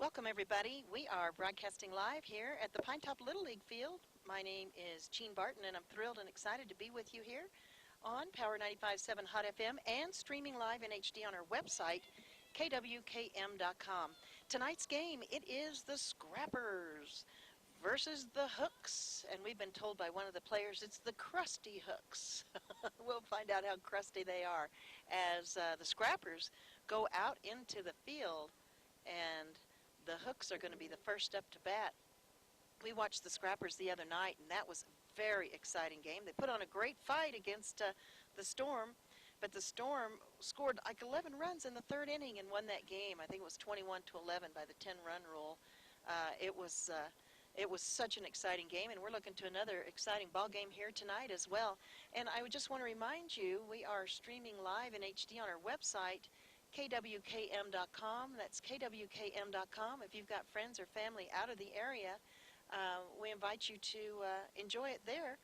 Welcome everybody. We are broadcasting live here at the Pinetop Little League field. My name is Jean Barton and I'm thrilled and excited to be with you here on Power 95.7 Hot FM and streaming live in HD on our website, KWKM.com. Tonight's game, it is the Scrappers versus the Hooks, and we've been told by one of the players it's the Crusty Hooks. We'll find out how crusty they are as the Scrappers go out into the field, and the Hooks are going to be the first up to bat. We watched the Scrappers the other night, and that was a very exciting game. They put on a great fight against the Storm, but the Storm scored like 11 runs in the third inning and won that game. I think it was 21-11 by the 10-run rule. It was such an exciting game, and we're looking to another exciting ball game here tonight as well. And I would just want to remind you, we are streaming live in HD on our website, KWKM.com. That's KWKM.com. If you've got friends or family out of the area, we invite you to enjoy it there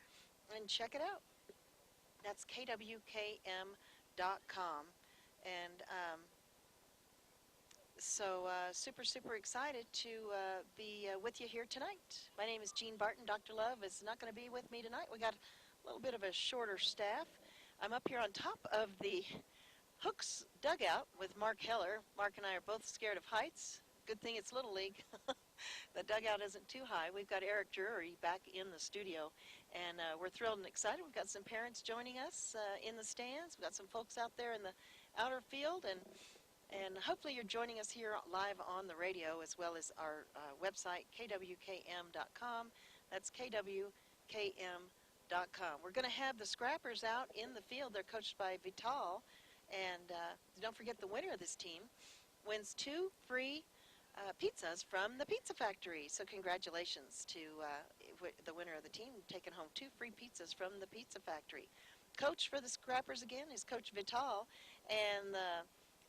and check it out. That's KWKM.com. And so super excited to be with you here tonight. My name is Jean Barton. Dr. Love is not going to be with me tonight. We got a little bit of a shorter staff. I'm up here on top of the Hooks dugout with Mark Heller. Mark and I are both scared of heights. Good thing it's Little League. The dugout isn't too high. We've got Eric Drury back in the studio, and we're thrilled and excited. We've got some parents joining us in the stands. We've got some folks out there in the outer field, and hopefully you're joining us here live on the radio as well as our website, KWKM.com. That's KWKM.com. We're going to have the Scrappers out in the field. They're coached by Vital. And don't forget, the winner of this team wins 2 free pizzas from the Pizza Factory. So congratulations to the winner of the team, taking home 2 free pizzas from the Pizza Factory. Coach for the Scrappers again is Coach Vital. And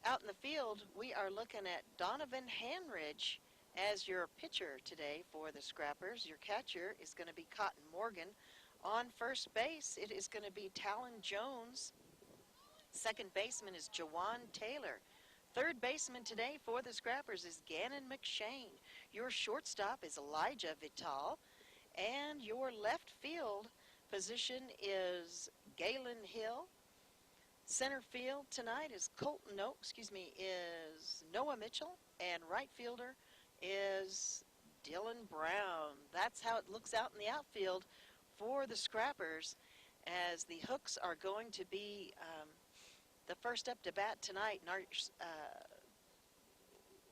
out in the field, we are looking at Donovan Hanridge as your pitcher today for the Scrappers. Your catcher is going to be Cotton Morgan. On first base, it is going to be Talon Jones. Second baseman is Jawan Taylor. Third baseman today for the Scrappers is Gannon McShane. Your shortstop is Elijah Vital. And your left field position is Galen Hill. Center field tonight is is Noah Mitchell. And right fielder is Dylan Brown. That's how it looks out in the outfield for the Scrappers, as the Hooks are going to be the first up to bat tonight. And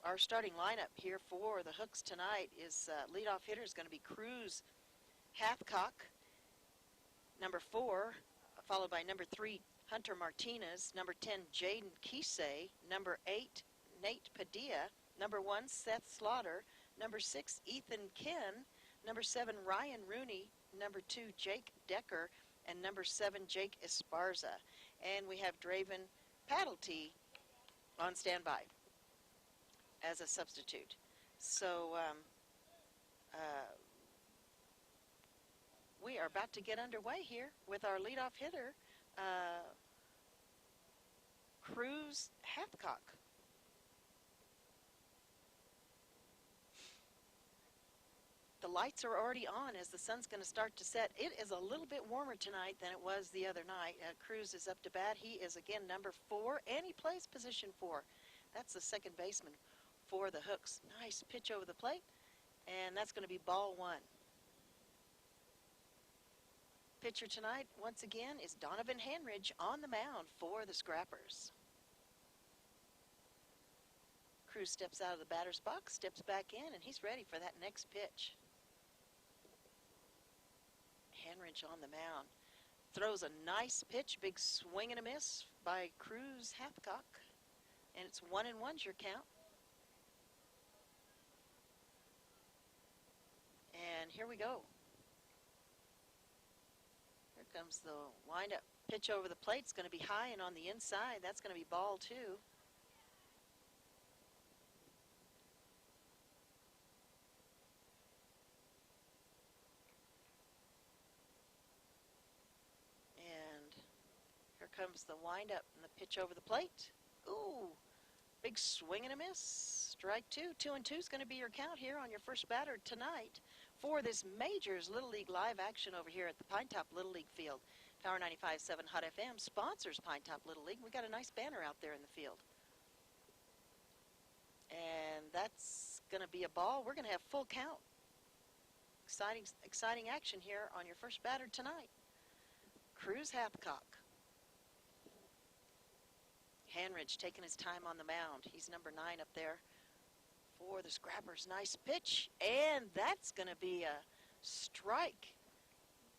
our starting lineup here for the Hooks tonight is leadoff hitter is going to be Cruz Hathcock, number 4, followed by number 3, Hunter Martinez, number 10, Jaden Kisei, number 8, Nate Padilla, number 1, Seth Slaughter, number 6, Ethan Ken, number 7, Ryan Rooney, number 2, Jake Decker, and number 7, Jake Esparza. And we have Draven Paddlety on standby as a substitute. So we are about to get underway here with our leadoff hitter, Cruz Hathcock. The lights are already on as the sun's going to start to set. It is a little bit warmer tonight than it was the other night. Cruz is up to bat. He is again number 4, and he plays position 4. That's the second baseman for the Hooks. Nice pitch over the plate, and that's going to be ball 1. Pitcher tonight, once again, is Donovan Hanridge on the mound for the Scrappers. Cruz steps out of the batter's box, steps back in, and he's ready for that next pitch. Hanridge on the mound. Throws a nice pitch, big swing and a miss by Cruz Hathcock. And it's 1-1's your count. And here we go. Here comes the windup pitch over the plate. It's going to be high and on the inside. That's going to be ball 2. Comes the windup and the pitch over the plate. Ooh, big swing and a miss. Strike two. 2-2 is going to be your count here on your first batter tonight for this Majors Little League live action over here at the Pinetop Little League field. Power 95.7 Hot FM sponsors Pinetop Little League. We got a nice banner out there in the field. And that's going to be a ball. We're going to have full count. Exciting action here on your first batter tonight. Cruz Hathcock. Hanridge taking his time on the mound. He's number 9 up there for the Scrappers. Nice pitch, and that's going to be a strike.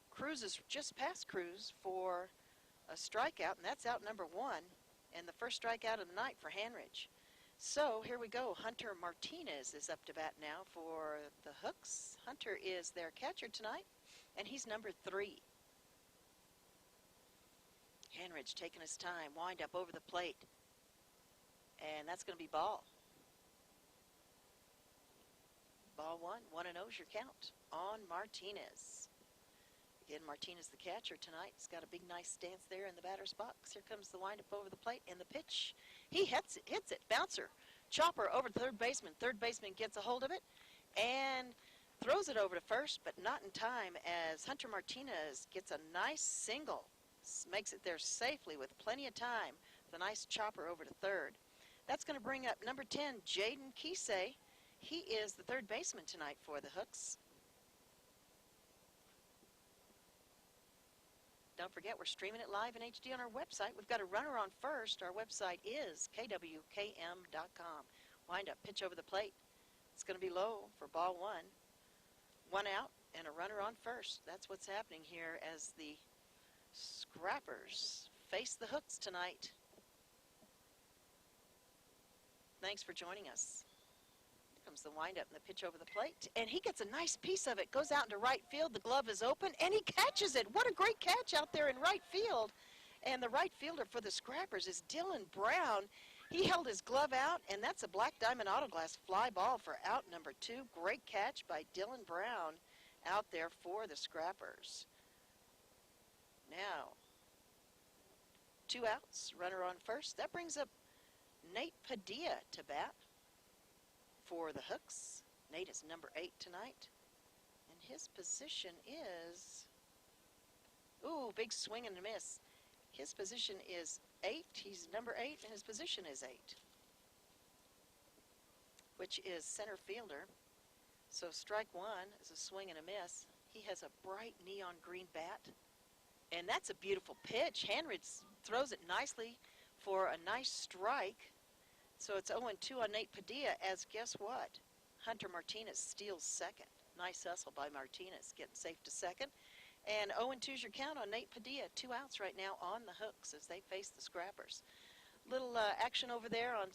Cruz is just past Cruz for a strikeout, and that's out number 1, and the first strikeout of the night for Hanridge. So here we go. Hunter Martinez is up to bat now for the Hooks. Hunter is their catcher tonight, and he's number 3. Hanridge taking his time, wind up over the plate, and that's going to be ball. Ball 1, 1-0 is your count on Martinez. Again, Martinez the catcher tonight. He's got a big nice stance there in the batter's box. Here comes the wind up over the plate and the pitch. He hits it, bouncer, chopper over to third baseman. Third baseman gets a hold of it and throws it over to first, but not in time as Hunter Martinez gets a nice single. Makes it there safely with plenty of time. The nice chopper over to third. That's going to bring up number 10, Jaden Kisei. He is the third baseman tonight for the Hooks. Don't forget, we're streaming it live in HD on our website. We've got a runner on first. Our website is KWKM.com. Wind up, pitch over the plate. It's going to be low for ball 1. 1 out and a runner on first. That's what's happening here as the Scrappers face the Hooks tonight. Thanks for joining us. Here comes the windup and the pitch over the plate, and he gets a nice piece of it. Goes out into right field. The glove is open, and he catches it. What a great catch out there in right field. And the right fielder for the Scrappers is Dylan Brown. He held his glove out, and that's a Black Diamond Autoglass fly ball for out number 2. Great catch by Dylan Brown out there for the Scrappers. Now, 2 outs, runner on first. That brings up Nate Padilla to bat for the Hooks. Nate is number 8 tonight. And his position is, ooh, big swing and a miss. His position is 8. He's number 8, and his position is 8, which is center fielder. So strike 1 is a swing and a miss. He has a bright neon green bat. And that's a beautiful pitch. Hanridge throws it nicely for a nice strike. So it's 0-2 on Nate Padilla, as guess what? Hunter Martinez steals second. Nice hustle by Martinez, getting safe to second. And 0-2 is your count on Nate Padilla. 2 outs right now on the Hooks as they face the Scrappers. Little action over there on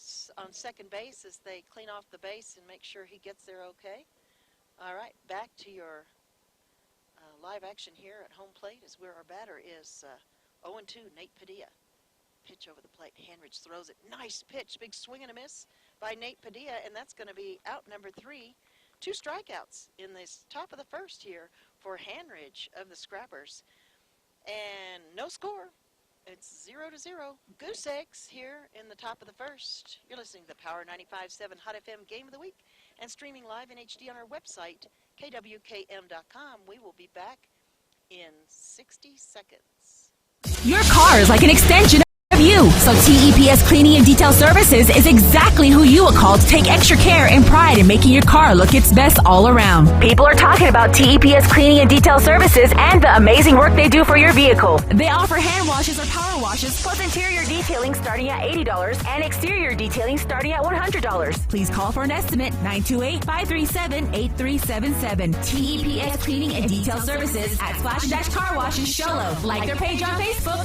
second base as they clean off the base and make sure he gets there okay. All right, back to your live action here at home plate is where our batter is 0-2, Nate Padilla. Pitch over the plate. Hanridge throws it. Nice pitch. Big swing and a miss by Nate Padilla, and that's going to be out number 3. 2 strikeouts in this top of the first here for Hanridge of the Scrappers. And no score. It's 0-0. Goose eggs here in the top of the first. You're listening to the Power 95.7 Hot FM Game of the Week and streaming live in HD on our website, KWKM.com. We will be back in 60 seconds. Your car is like an extension of you. So TEPS Cleaning and Detail Services is exactly who you will call to take extra care and pride in making your car look its best all around. People are talking about TEPS Cleaning and Detail Services and the amazing work they do for your vehicle. They offer hand washes or power washes, plus interior detailing starting at $80 and exterior detailing starting at $100. Please call for an estimate, 928-537-8377. TEPS Cleaning and Detail Services at Splash Dash Car Wash in Show Love. Like their page on Facebook.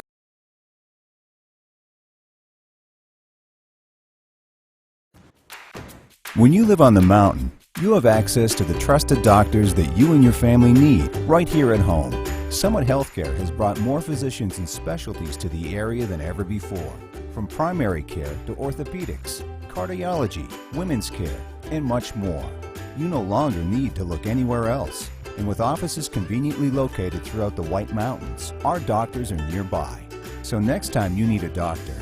When you live on the mountain, you have access to the trusted doctors that you and your family need right here at home. Summit Healthcare has brought more physicians and specialties to the area than ever before. From primary care to orthopedics, cardiology, women's care, and much more. You no longer need to look anywhere else. And with offices conveniently located throughout the White Mountains, our doctors are nearby. So next time you need a doctor,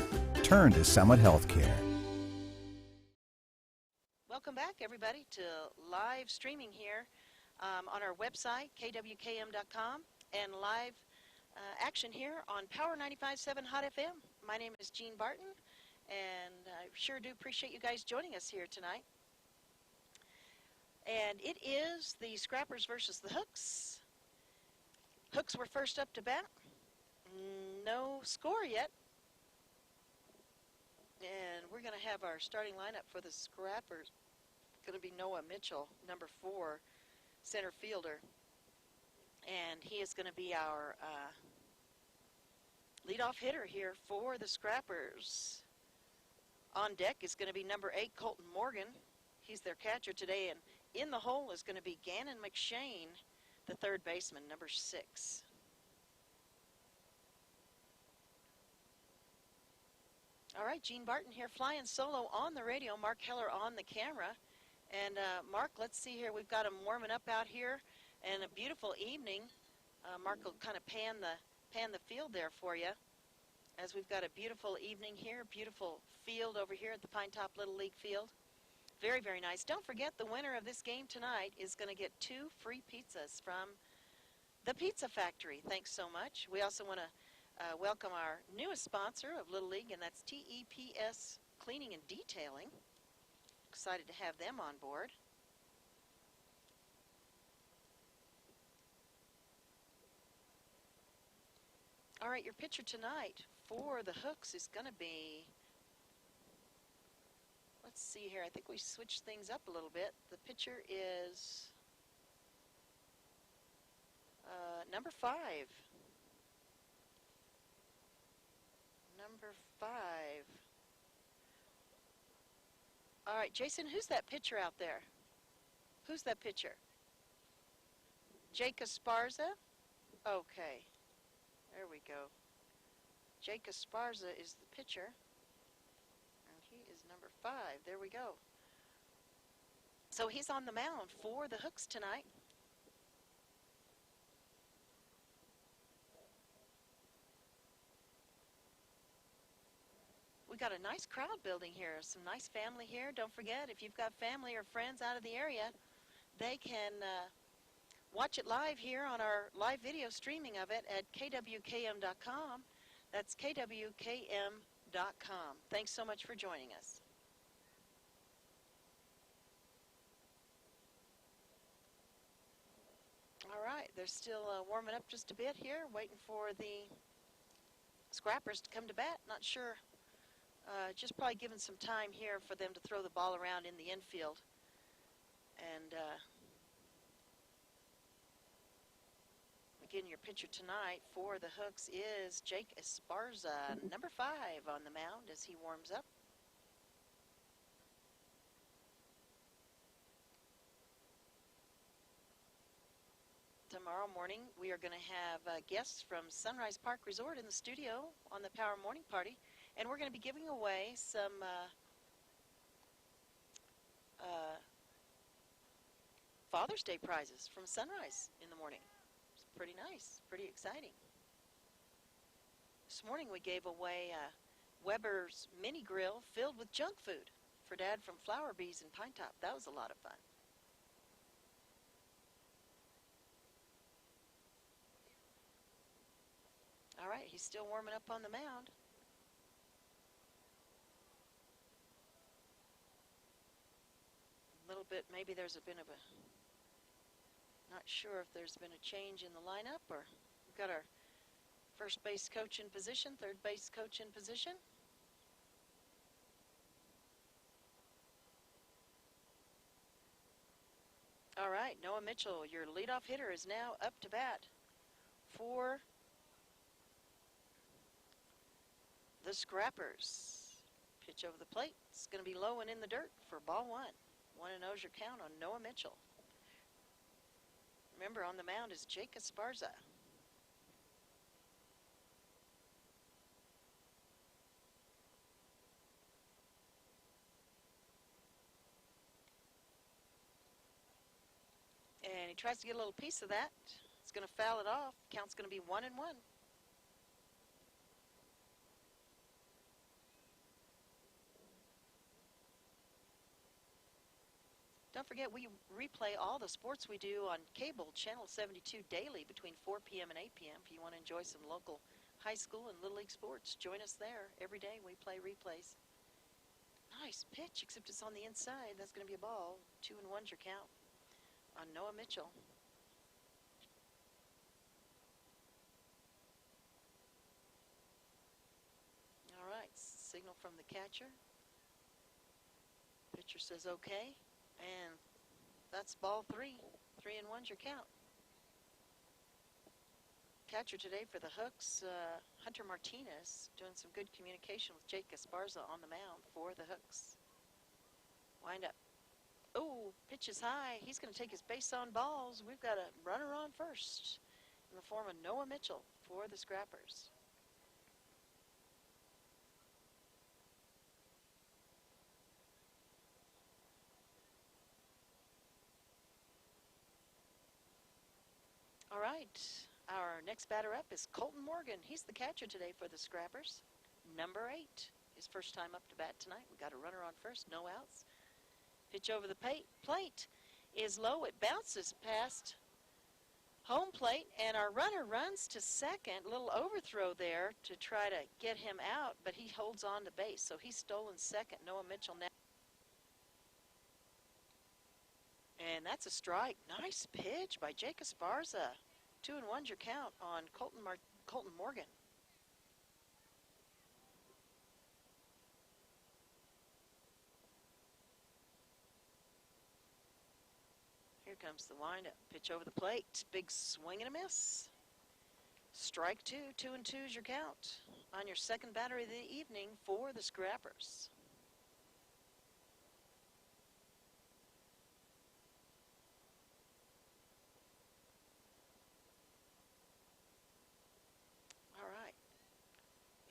turn to Summit Healthcare. everybody, to live streaming here on our website, KWKM.com, and live action here on Power 95.7 Hot FM. My name is Jean Barton, and I sure do appreciate you guys joining us here tonight. And it is the Scrappers versus the Hooks. Hooks were first up to bat. No score yet. And we're going to have our starting lineup for the Scrappers. Going to be Noah Mitchell, number 4, center fielder. And he is going to be our leadoff hitter here for the Scrappers. On deck is going to be number 8, Colton Morgan. He's their catcher today. And in the hole is going to be Gannon McShane, the third baseman, number 6. All right, Jean Barton here, flying solo on the radio. Mark Heller on the camera. And Mark, let's see here. We've got him warming up out here, and a beautiful evening. Mark will kind of pan the field there for you, as we've got a beautiful evening here, beautiful field over here at the Pinetop Little League field. Very, very nice. Don't forget, the winner of this game tonight is going to get 2 free pizzas from the Pizza Factory. Thanks so much. We also want to welcome our newest sponsor of Little League, and that's TEPS Cleaning and Detailing. Excited to have them on board. All right, your pitcher tonight for the Hooks is going to be, let's see here, I think we switched things up a little bit. The pitcher is number 5. Number 5. All right, Jason, who's that pitcher out there? Who's that pitcher? Jake Esparza? Okay. There we go. Jake Esparza is the pitcher. And he is number 5. There we go. So he's on the mound for the Hooks tonight. We got a nice crowd building here, some nice family here. Don't forget, if you've got family or friends out of the area, they can watch it live here on our live video streaming of it at KWKM.com. That's KWKM.com. Thanks so much for joining us. All right, they're still warming up just a bit here, waiting for the Scrappers to come to bat. Not sure. Just probably giving some time here for them to throw the ball around in the infield. And again, your pitcher tonight for the Hooks is Jake Esparza, number 5 on the mound as he warms up. Tomorrow morning, we are going to have guests from Sunrise Park Resort in the studio on the Power Morning Party. And we're going to be giving away some Father's Day prizes from Sunrise in the morning. It's pretty nice, pretty exciting. This morning we gave away Weber's mini grill filled with junk food for Dad from Flower Bees in Pinetop. That was a lot of fun. All right, he's still warming up on the mound. Little bit, maybe there's been not sure if there's been a change in the lineup, or we've got our first base coach in position, third base coach in position. All right, Noah Mitchell, your leadoff hitter, is now up to bat for the Scrappers. Pitch over the plate. It's going to be low and in the dirt for ball 1. 1-0's your count on Noah Mitchell. Remember, on the mound is Jake Esparza. And he tries to get a little piece of that. It's going to foul it off. Count's going to be 1-1. Don't forget, we replay all the sports we do on cable, Channel 72 daily between 4 p.m. and 8 p.m. If you want to enjoy some local high school and Little League sports, join us there. Every day we play replays. Nice pitch, except it's on the inside. That's going to be a ball. 2-1's your count on Noah Mitchell. All right, signal from the catcher. Pitcher says okay, and that's ball 3. 3-1's your count. Catcher today for the Hooks, Hunter Martinez, doing some good communication with Jake Esparza on the mound for the Hooks. Wind up. Oh, pitch is high. He's going to take his base on balls. We've got a runner on first in the form of Noah Mitchell for the Scrappers. All right, our next batter up is Colton Morgan. He's the catcher today for the Scrappers. Number 8, his first time up to bat tonight. We got a runner on first, no outs. Pitch over the plate is low. It bounces past home plate, and our runner runs to second. A little overthrow there to try to get him out, but he holds on to base, so he's stolen second. Noah Mitchell now. And that's a strike. Nice pitch by Jake Esparza. 2-1's your count on Colton Morgan. Here comes the windup. Pitch over the plate. Big swing and a miss. Strike 2. 2-2's your count on your second batter of the evening for the Scrappers.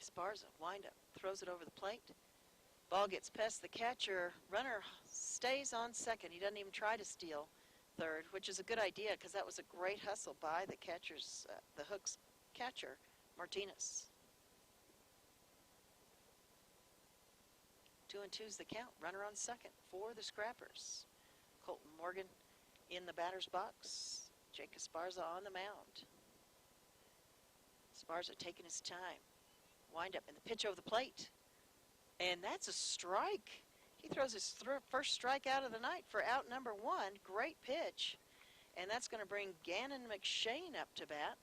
Esparza, windup, throws it over the plate. Ball gets past the catcher. Runner stays on second. He doesn't even try to steal third, which is a good idea because that was a great hustle by the catcher's, the Hooks catcher, Martinez. 2-2's the count. Runner on second for the Scrappers. Colton Morgan in the batter's box. Jake Esparza on the mound. Esparza taking his time. Wind up and the pitch over the plate. And that's a strike. He throws his first strike out of the night for out number 1. Great pitch. And that's going to bring Gannon McShane up to bat.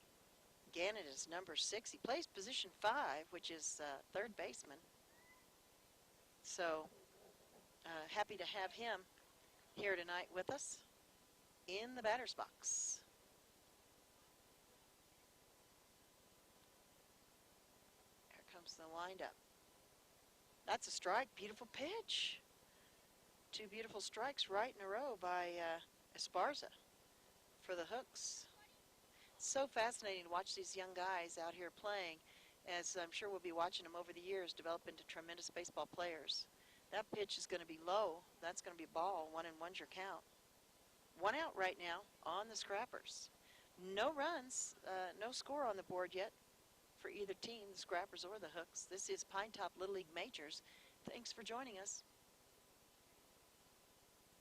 Gannon is number 6. He plays position 5, which is third baseman. So happy to have him here tonight with us in the batter's box. The windup. That's a strike. Beautiful pitch. 2 beautiful strikes right in a row by Esparza for the Hooks. It's so fascinating to watch these young guys out here playing, as I'm sure we'll be watching them over the years develop into tremendous baseball players. That pitch is going to be low. That's going to be ball. 1-1's your count. 1 out right now on the Scrappers. No runs, no score on the board yet for either team, the Scrappers or the Hooks. This is Pinetop Little League Majors. Thanks for joining us.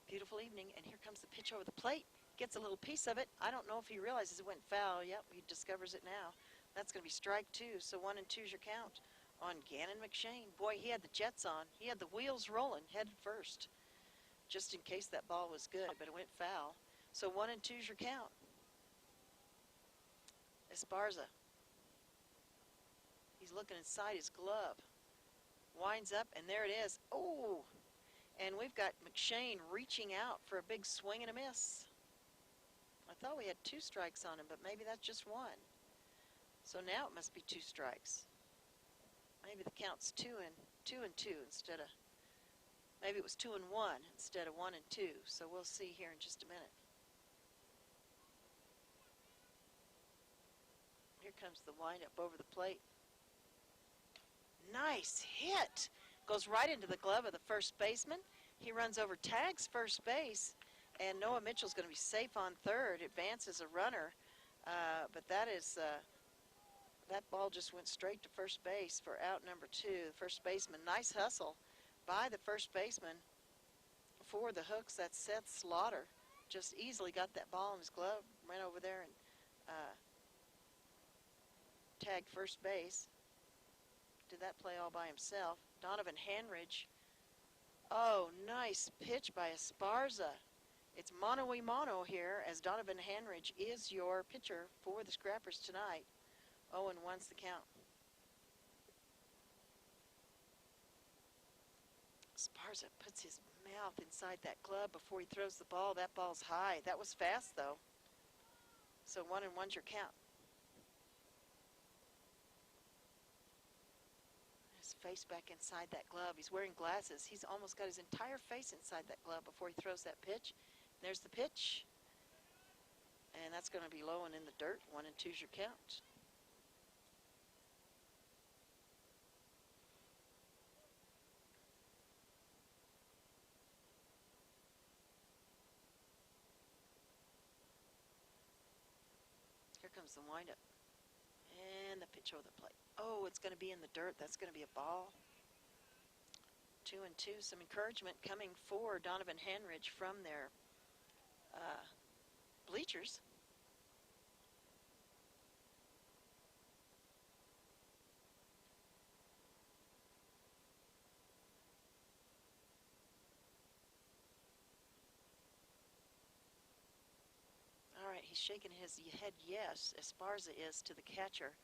Beautiful evening, and here comes the pitch over the plate. Gets a little piece of it. I don't know if he realizes it went foul. Yep, he discovers it now. That's going to be strike 2, so 1-2's your count on Gannon McShane. Boy, he had the jets on. He had the wheels rolling, headed first, just in case that ball was good, but it went foul. So 1-2's your count. Esparza. He's looking inside his glove. Winds up, and there it is. Oh! And we've got McShane reaching out for a big swing and a miss. I thought we had 2 strikes on him, but maybe that's just 1. So now it must be 2 strikes. Maybe the count's 2-2 instead of, maybe it was 2-1 instead of 1-2. So we'll see here in just a minute. Here comes the windup over the plate. Nice hit. Goes right into the glove of the first baseman. He runs over, tags first base, and Noah Mitchell's going to be safe on third. Advances a runner, but that is that ball just went straight to first base for out number 2. The first baseman, nice hustle by the first baseman for the Hooks. That's Seth Slaughter. Just easily got that ball in his glove, ran over there and tagged first base. Did that play all by himself. Donovan Hanridge. Oh, nice pitch by Esparza. It's mano-y-mano here, as Donovan Hanridge is your pitcher for the Scrappers tonight. 0-1's the count. Esparza puts his mouth inside that glove before he throws the ball. That ball's high. That was fast, though. So 1-1's your count. His face back inside that glove. He's wearing glasses. He's almost got his entire face inside that glove before he throws that pitch. There's the pitch. And that's going to be low and in the dirt. 1-2's your count. Here comes the windup. And the pitch over the plate. Oh, it's going to be in the dirt. That's going to be a ball. 2-2. Some encouragement coming for Donovan Hanridge from their bleachers. All right, he's shaking his head yes. Esparza is to the catcher.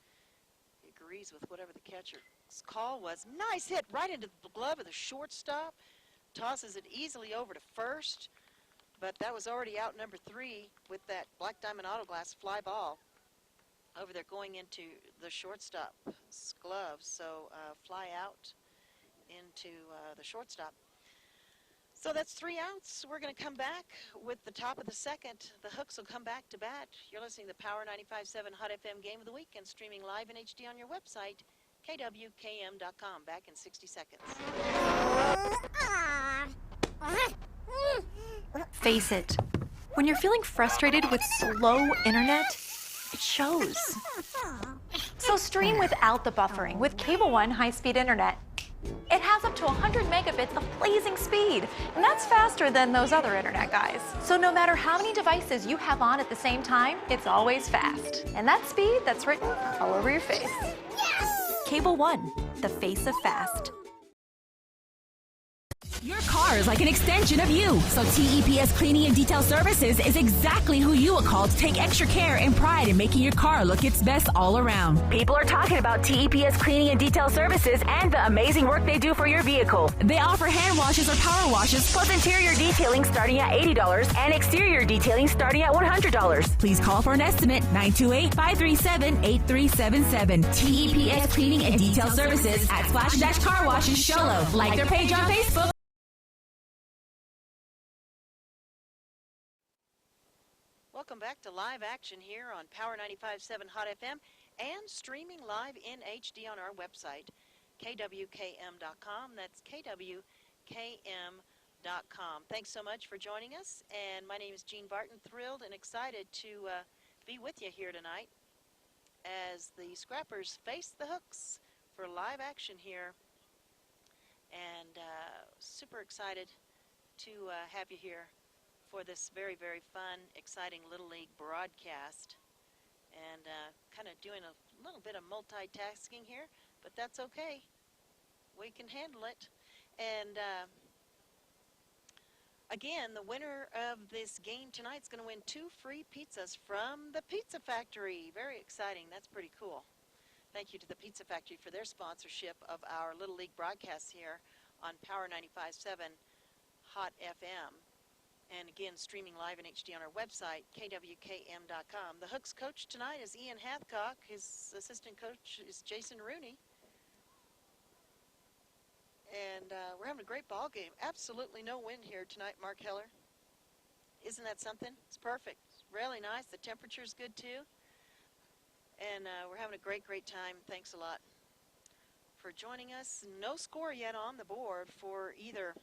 He agrees with whatever the catcher's call was. Nice hit right into the glove of the shortstop. Tosses it easily over to first. But that was already out number 3 with that Black Diamond Auto Glass fly ball over there going into the shortstop's glove. So fly out into the shortstop. So that's 3 outs. We're going to come back with the top of the second. The Hooks will come back to bat. You're listening to the Power 95.7 Hot FM Game of the Week and streaming live in HD on your website, KWKM.com. Back in 60 seconds. Face it, when you're feeling frustrated with slow internet, it shows. So stream without the buffering with Cable One high-speed internet. It has up to 100 megabits of blazing speed, and that's faster than those other internet guys. So no matter how many devices you have on at the same time, it's always fast. And that speed, that's written all over your face. Yes! Cable One, the face of fast. Your car is like an extension of you, so TEPS Cleaning and Detail Services is exactly who you will call to take extra care and pride in making your car look its best all around. People are talking about TEPS Cleaning and Detail Services and the amazing work they do for your vehicle. They offer hand washes or power washes, plus interior detailing starting at $80 and exterior detailing starting at $100. Please call for an estimate, 928-537-8377. TEPS Cleaning and Detail Services at Splash Car Wash in Show Low. Like their page on Facebook. Welcome back to live action here on Power 95.7 Hot FM and streaming live in HD on our website, KWKM.com. That's KWKM.com. Thanks so much for joining us. And my name is Jean Barton, thrilled and excited to be with you here tonight as the Scrappers face the Hooks for live action here. And super excited to have you here for this very, very fun, exciting Little League broadcast. And kind of doing a little bit of multitasking here, but that's okay. We can handle it. And again, the winner of this game tonight is going to win 2 free pizzas from the Pizza Factory. Very exciting. That's pretty cool. Thank you to the Pizza Factory for their sponsorship of our Little League broadcasts here on Power 95.7 Hot FM. And again, streaming live in HD on our website, KWKM.com. The Hooks coach tonight is Ian Hathcock. His assistant coach is Jason Rooney. And we're having a great ball game. Absolutely no wind here tonight, Mark Heller. Isn't that something? It's perfect. It's really nice. The temperature's good, too. And we're having a great, great time. Thanks a lot for joining us. No score yet on the board for either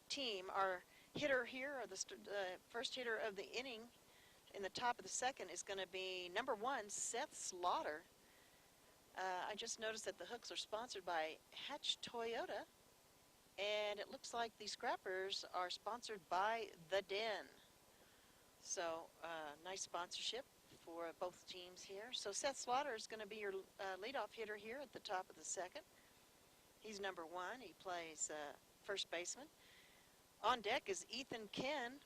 team. Our hitter here, or the first hitter of the inning in the top of the second, is going to be number 1, Seth Slaughter. I just noticed that the Hooks are sponsored by Hatch Toyota. And it looks like the Scrappers are sponsored by The Den. So, nice sponsorship for both teams here. So Seth Slaughter is going to be your leadoff hitter here at the top of the second. He's number 1. He plays first baseman. On deck is Ethan Ken.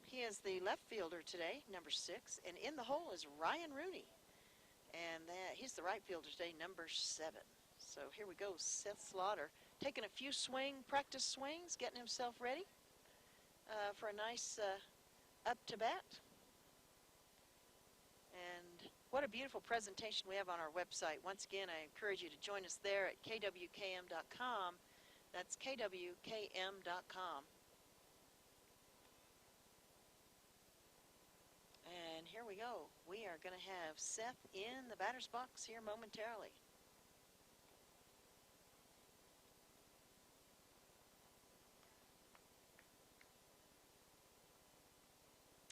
He is the left fielder today, number 6. And in the hole is Ryan Rooney. And he's the right fielder today, number 7. So here we go, Seth Slaughter taking a few practice swings, getting himself ready for a nice up to bat. And what a beautiful presentation we have on our website. Once again, I encourage you to join us there at KWKM.com. That's KWKM.com. And here we go. We are going to have Seth in the batter's box here momentarily.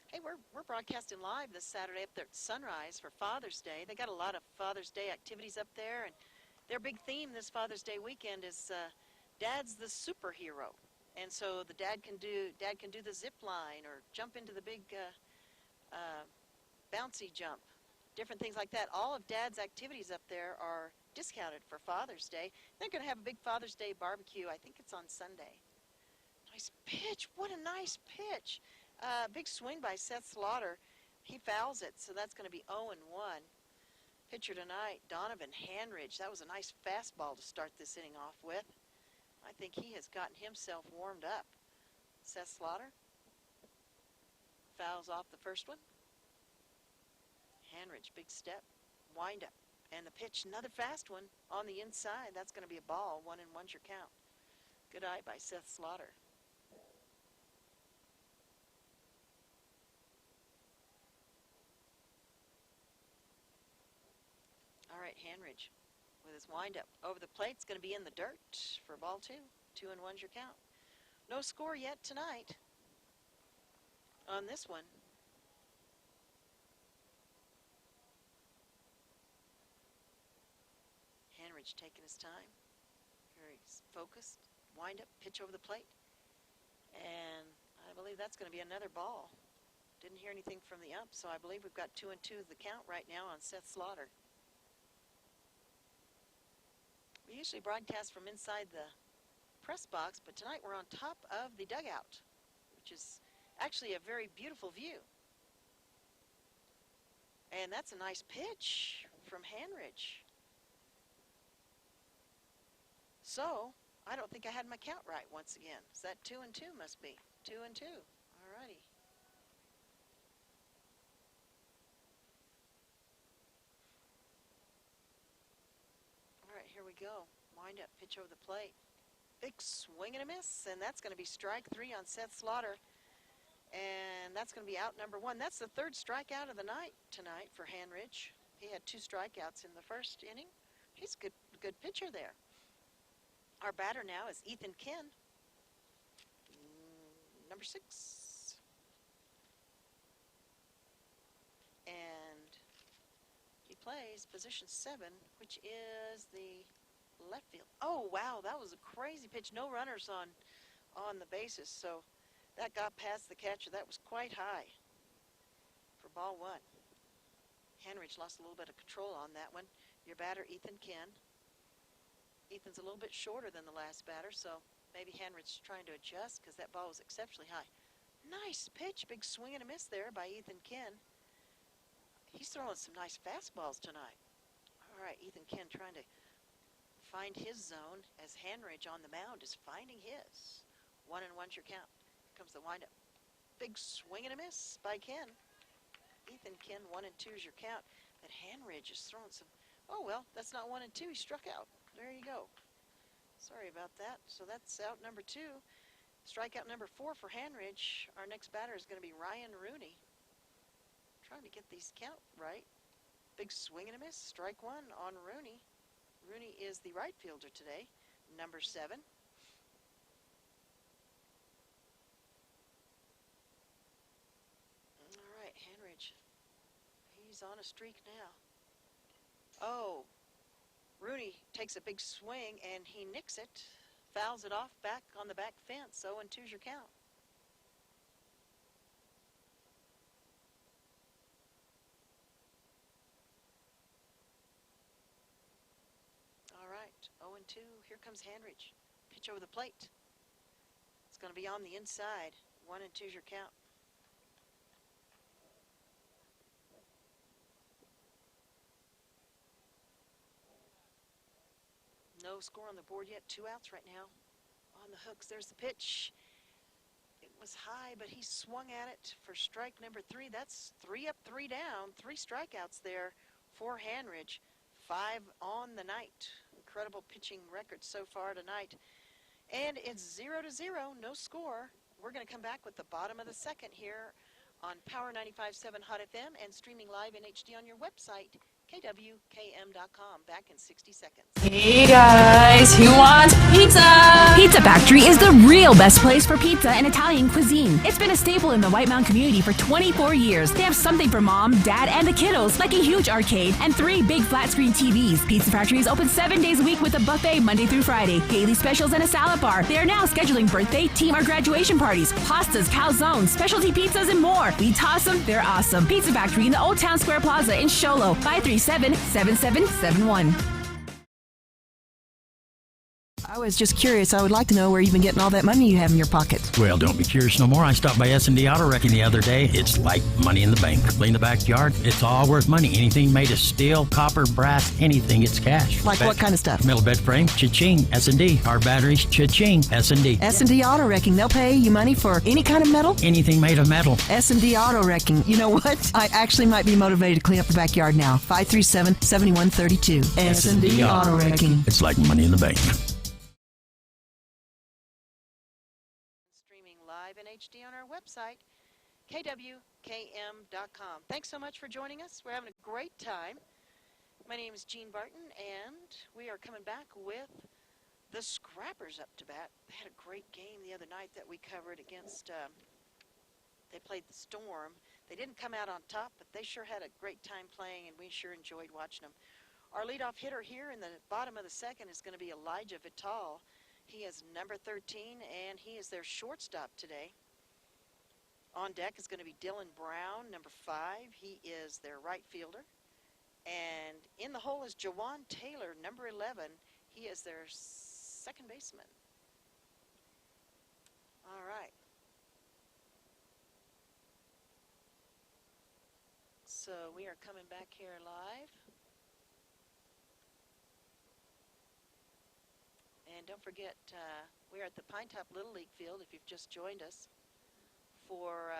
Hey, we're broadcasting live this Saturday up there at Sunrise for Father's Day. They got a lot of Father's Day activities up there, and their big theme this Father's Day weekend is Dad's the superhero. And so the dad can do the zip line or jump into the big bouncy jump, different things like that. All of Dad's activities up there are discounted for Father's Day. They're going to have a big Father's Day barbecue. I think it's on Sunday. Nice pitch. What a nice pitch. Big swing by Seth Slaughter. He fouls it, so that's going to be 0-1. Pitcher tonight, Donovan Hanridge. That was a nice fastball to start this inning off with. I think he has gotten himself warmed up. Seth Slaughter fouls off the first one. Hanridge, big step, wind up, and the pitch, another fast one on the inside. That's going to be a ball. 1-1's your count. Good eye by Seth Slaughter. All right, Hanridge with his windup over the plate. It's going to be in the dirt for ball 2. 2-1's your count. No score yet tonight on this one. Hanridge taking his time. Very focused. Windup, pitch over the plate. And I believe that's going to be another ball. Didn't hear anything from the ump, so I believe we've got 2-2 the count right now on Seth Slaughter. We usually broadcast from inside the press box, but tonight we're on top of the dugout, which is actually a very beautiful view. And that's a nice pitch from Hanridge. So, I don't think I had my count right once again. Is that 2-2 must be? 2-2. All righty. Here we go. Wind up, pitch over the plate. Big swing and a miss, and that's going to be strike 3 on Seth Slaughter. And that's going to be out number 1. That's the 3rd strikeout of the night tonight for Hanridge. He had 2 strikeouts in the first inning. He's a good pitcher there. Our batter now is Ethan Ken, number 6. And he plays position 7, which is the left field. Oh, wow, that was a crazy pitch. No runners on the bases, so that got past the catcher. That was quite high for ball 1. Hanridge lost a little bit of control on that one. Your batter, Ethan Ken. Ethan's a little bit shorter than the last batter, so maybe Hanridge's trying to adjust because that ball was exceptionally high. Nice pitch, big swing and a miss there by Ethan Ken. He's throwing some nice fastballs tonight. All right, Ethan Ken trying to find his zone as Hanridge on the mound is finding his. 1-1's your count. Here comes the windup. Big swing and a miss by Ken. Ethan Ken, 1-2's your count. But Hanridge is throwing some. Oh, well, that's not 1-2. He struck out. There you go. Sorry about that. So that's out number 2. Strikeout number 4 for Hanridge. Our next batter is going to be Ryan Rooney. Trying to get these count right. Big swing and a miss. Strike 1 on Rooney. Rooney is the right fielder today, number 7. All right, Hanridge. He's on a streak now. Oh, Rooney takes a big swing and he nicks it. fouls it off back on the back fence. 0-2's your count. All right, 0-2. Here comes Handridge. Pitch over the plate. It's going to be on the inside. 1-2's your count. No score on the board yet. 2 outs right now. On the hooks, there's the pitch. It was high, but he swung at it for strike number 3. That's 3 up, 3 down. 3 strikeouts there for Handridge. 5 on the night. Incredible pitching record so far tonight. And it's 0-0, no score. We're going to come back with the bottom of the second here on Power 95.7 Hot FM and streaming live in HD on your website, KWKM.com. Back in 60 seconds. Hey guys, who wants pizza? Pizza Factory is the real best place for pizza and Italian cuisine. It's been a staple in the White Mountain community for 24 years. They have something for mom, dad, and the kiddos, like a huge arcade and 3 big flat screen TVs. Pizza Factory is open 7 days a week with a buffet Monday through Friday, daily specials, and a salad bar. They are now scheduling birthday, team, or graduation parties, pastas, calzones, specialty pizzas, and more. We toss them, they're awesome. Pizza Factory in the Old Town Square Plaza in Show Low, 537-7771. I was just curious. I would like to know where you've been getting all that money you have in your pocket. Well, don't be curious no more. I stopped by S&D Auto Wrecking the other day. It's like money in the bank. Clean the backyard. It's all worth money. Anything made of steel, copper, brass, anything, it's cash. Like what kind of stuff? Metal bed frame, cha-ching. S&D. Car batteries, cha-ching. S&D. S&D Auto Wrecking. They'll pay you money for any kind of metal? Anything made of metal. S&D Auto Wrecking. You know what? I actually might be motivated to clean up the backyard now. 537-7132. S&D Auto Wrecking. It's like money in the bank. Live in HD on our website, KWKM.com. Thanks so much for joining us. We're having a great time. My name is Jean Barton, and we are coming back with the Scrappers up to bat. They had a great game the other night that we covered against, they played the Storm. They didn't come out on top, but they sure had a great time playing, and we sure enjoyed watching them. Our leadoff hitter here in the bottom of the second is going to be Elijah Vital. He is number 13, and he is their shortstop today. On deck is going to be Dylan Brown, number 5. He is their right fielder. And in the hole is Jawan Taylor, number 11. He is their second baseman. All right. So we are coming back here live. And don't forget, we're at the Pinetop Little League field, if you've just joined us, for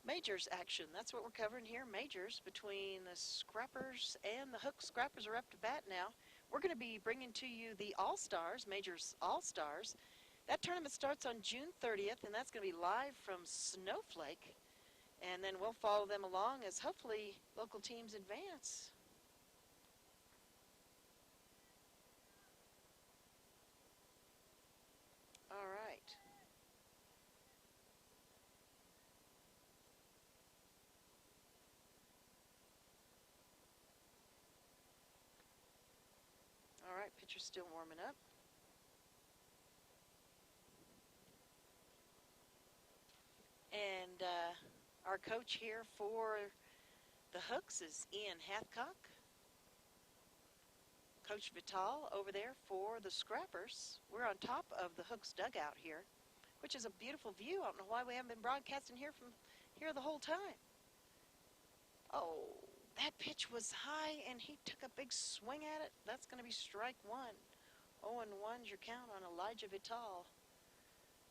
majors action. That's what we're covering here, majors between the Scrappers and the Hooks. Scrappers are up to bat now. We're going to be bringing to you the All-Stars, Majors All-Stars. That tournament starts on June 30th, and that's going to be live from Snowflake. And then we'll follow them along as hopefully local teams advance. All right. All right, pitcher's still warming up. And our coach here for the Hooks is Ian Hathcock. Coach Vital over there for the Scrappers. We're on top of the Hooks dugout here, which is a beautiful view. I don't know why we haven't been broadcasting here from here the whole time. Oh, that pitch was high, and he took a big swing at it. That's going to be strike 1. 0-1's your count on Elijah Vital.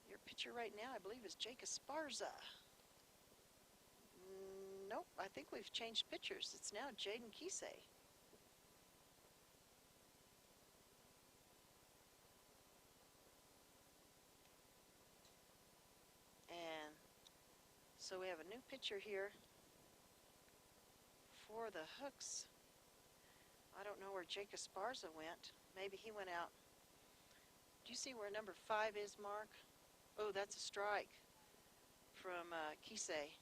Your pitcher right now, I believe, is Jake Esparza. Nope, I think we've changed pitchers. It's now Jaden Kisei. And so we have a new pitcher here for the Hooks. I don't know where Jake Esparza went. Maybe he went out. Do you see where number 5 is, Mark? Oh, that's a strike from Kisei.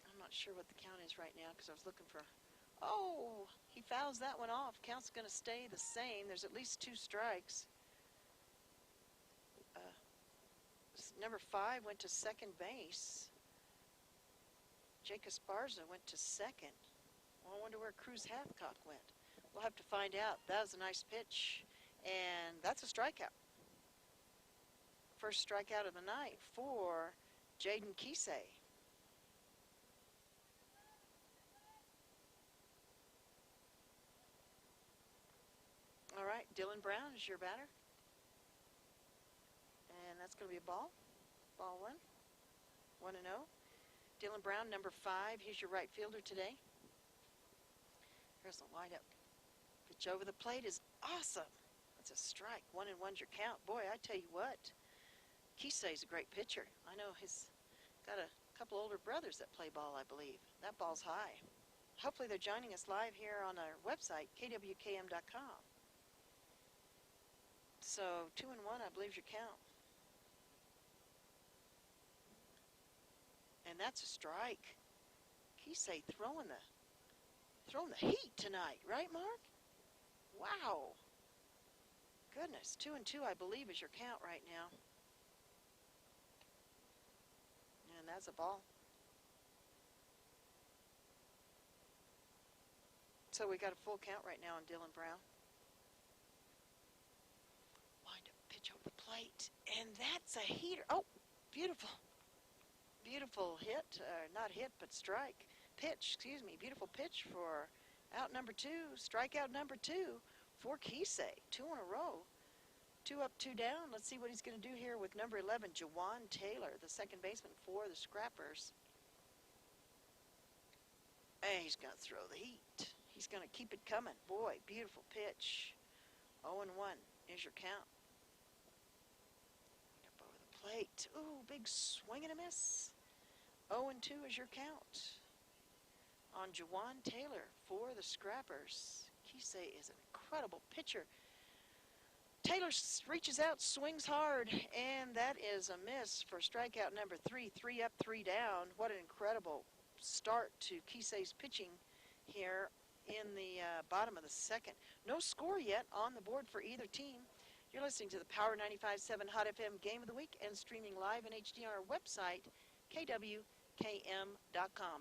I'm not sure what the count is right now because I was looking for Oh, he fouls that one off. Count's going to stay the same. There's at least 2 strikes. Number 5 went to second base. Jake Esparza went to second. Well, I wonder where Cruz Hathcock went. We'll have to find out. That was a nice pitch, and that's a strikeout. First strikeout of the night for Jaden Kisei. All right, Dylan Brown is your batter. And that's going to be a ball. Ball 1. 1-0. Dylan Brown, number 5. He's your right fielder today. Here's the windup. Pitch over the plate is awesome. That's a strike. 1-1's your count. Boy, I tell you what, Kisei's a great pitcher. I know he's got a couple older brothers that play ball, I believe. That ball's high. Hopefully they're joining us live here on our website, KWKM.com. So 2-1, I believe, is your count. And that's a strike. Kisei throwing the heat tonight, right, Mark? Wow. Goodness, 2-2, I believe, is your count right now. And that's a ball. So we got a full count right now on Dylan Brown. Wind up pitch over the plate, and that's a heater. Oh, beautiful. Beautiful hit, not hit, but strike. Pitch, excuse me, beautiful pitch for out number 2, strikeout number 2 for Kisei. 2 in a row. 2 up, 2 down. Let's see what he's going to do here with number 11, Jawan Taylor, the second baseman for the Scrappers. And he's going to throw the heat. He's going to keep it coming. Boy, beautiful pitch. 0-1 is your count. Up over the plate. Ooh, big swing and a miss. 0-2 is your count on Jawan Taylor for the Scrappers. Kisei is an incredible pitcher. Taylor reaches out, swings hard, and that is a miss for strikeout number 3. 3 up, 3 down. What an incredible start to Kisei's pitching here in the bottom of the second. No score yet on the board for either team. You're listening to the Power 95.7 Hot FM Game of the Week and streaming live in HD on our website, KWKM.com.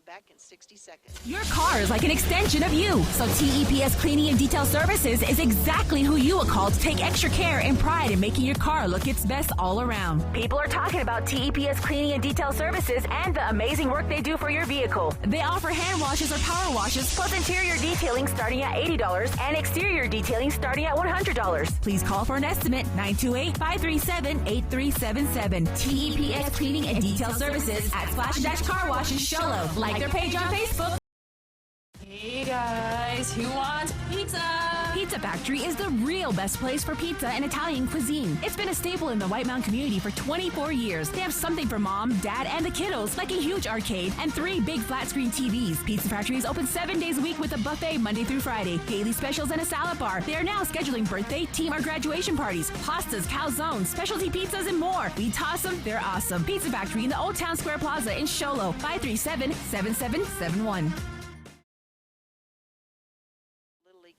Back in 60 seconds. Your car is like an extension of you. So TEPS Cleaning and Detail Services is exactly who you will call to take extra care and pride in making your car look its best all around. People are talking about TEPS Cleaning and Detail Services and the amazing work they do for your vehicle. They offer hand washes or power washes, plus interior detailing starting at $80 and exterior detailing starting at $100. Please call for an estimate, 928-537-8377. TEPS Cleaning and Detail Services at Splash Dash Car Wash in Sholo. Like their page on Facebook. Hey guys, who wants pizza? Pizza Factory is the real best place for pizza and Italian cuisine. It's been a staple in the White Mountain community for 24 years. They have something for mom, dad, and the kiddos, like a huge arcade and 3 big flat screen TVs. Pizza Factory is open 7 days a week with a buffet Monday through Friday, daily specials, and a salad bar. They are now scheduling birthday, team, or graduation parties, pastas, calzones, specialty pizzas, and more. We toss them, they're awesome. Pizza Factory in the Old Town Square Plaza in Sholo, 537-7771.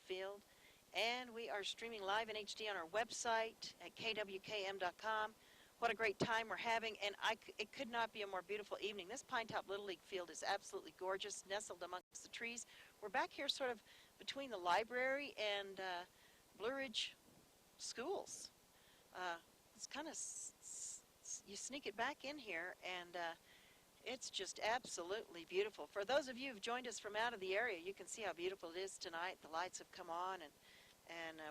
Field, and we are streaming live in HD on our website at KWKM.com. What a great time we're having, and it could not be a more beautiful evening. This Pinetop Little League field is absolutely gorgeous, nestled amongst the trees. We're back here sort of between the library and Blue Ridge schools. It's kind of, you sneak it back in here, and it's just absolutely beautiful. For those of you who've joined us from out of the area, you can see how beautiful it is tonight. The lights have come on, and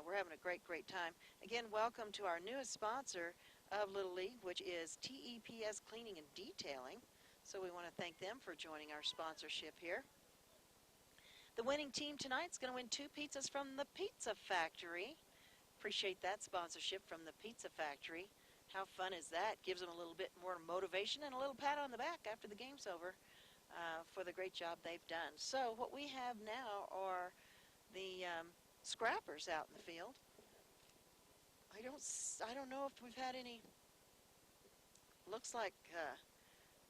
we're having a great, great time. Again, welcome to our newest sponsor of Little League, which is TEPS Cleaning and Detailing. So we want to thank them for joining our sponsorship here. The winning team tonight's going to win 2 pizzas from the Pizza Factory. Appreciate that sponsorship from the Pizza Factory. How fun is that? Gives them a little bit more motivation and a little pat on the back after the game's over for the great job they've done. So what we have now are the Scrappers out in the field. I don't know if we've had any. Looks like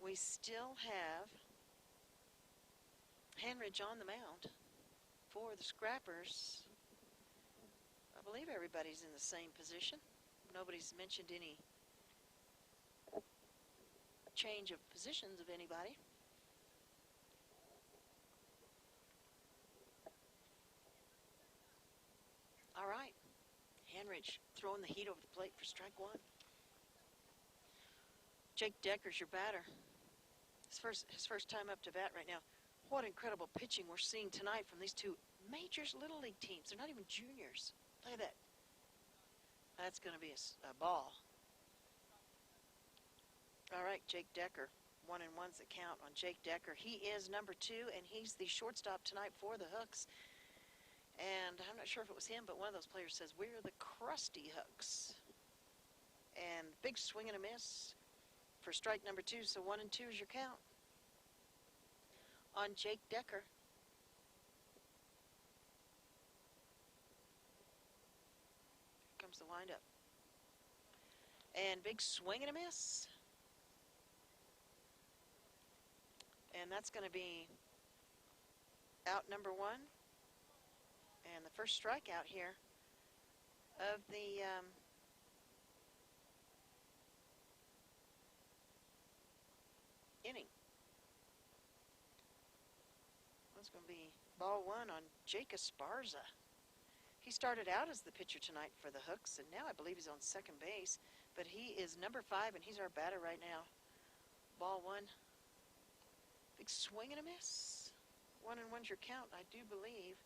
we still have Henridge on the mound. for the Scrappers. I believe everybody's in the same position. Nobody's mentioned any change of positions of anybody. All right. Henrich throwing the heat over the plate for strike one. Jake Decker's your batter. His first time up to bat right now. What incredible pitching we're seeing tonight from these two majors Little League teams. They're not even juniors. Look at that. That's going to be a ball. All right, Jake Decker. 1-1's the count on Jake Decker. He is number 2, and he's the shortstop tonight for the Hooks. And I'm not sure if it was him, but one of those players says, we're the Krusty Hooks. And big swing and a miss for strike number 2, so 1-2 is your count on Jake Decker. Here comes the windup. And big swing and a miss. And that's going to be out number 1. And the first strikeout here of the inning. That's going to be ball 1 on Jake Esparza. He started out as the pitcher tonight for the Hooks, and now I believe he's on second base. But he is number 5, and he's our batter right now. Ball 1. Big swing and a miss. 1-1's your count, I do believe,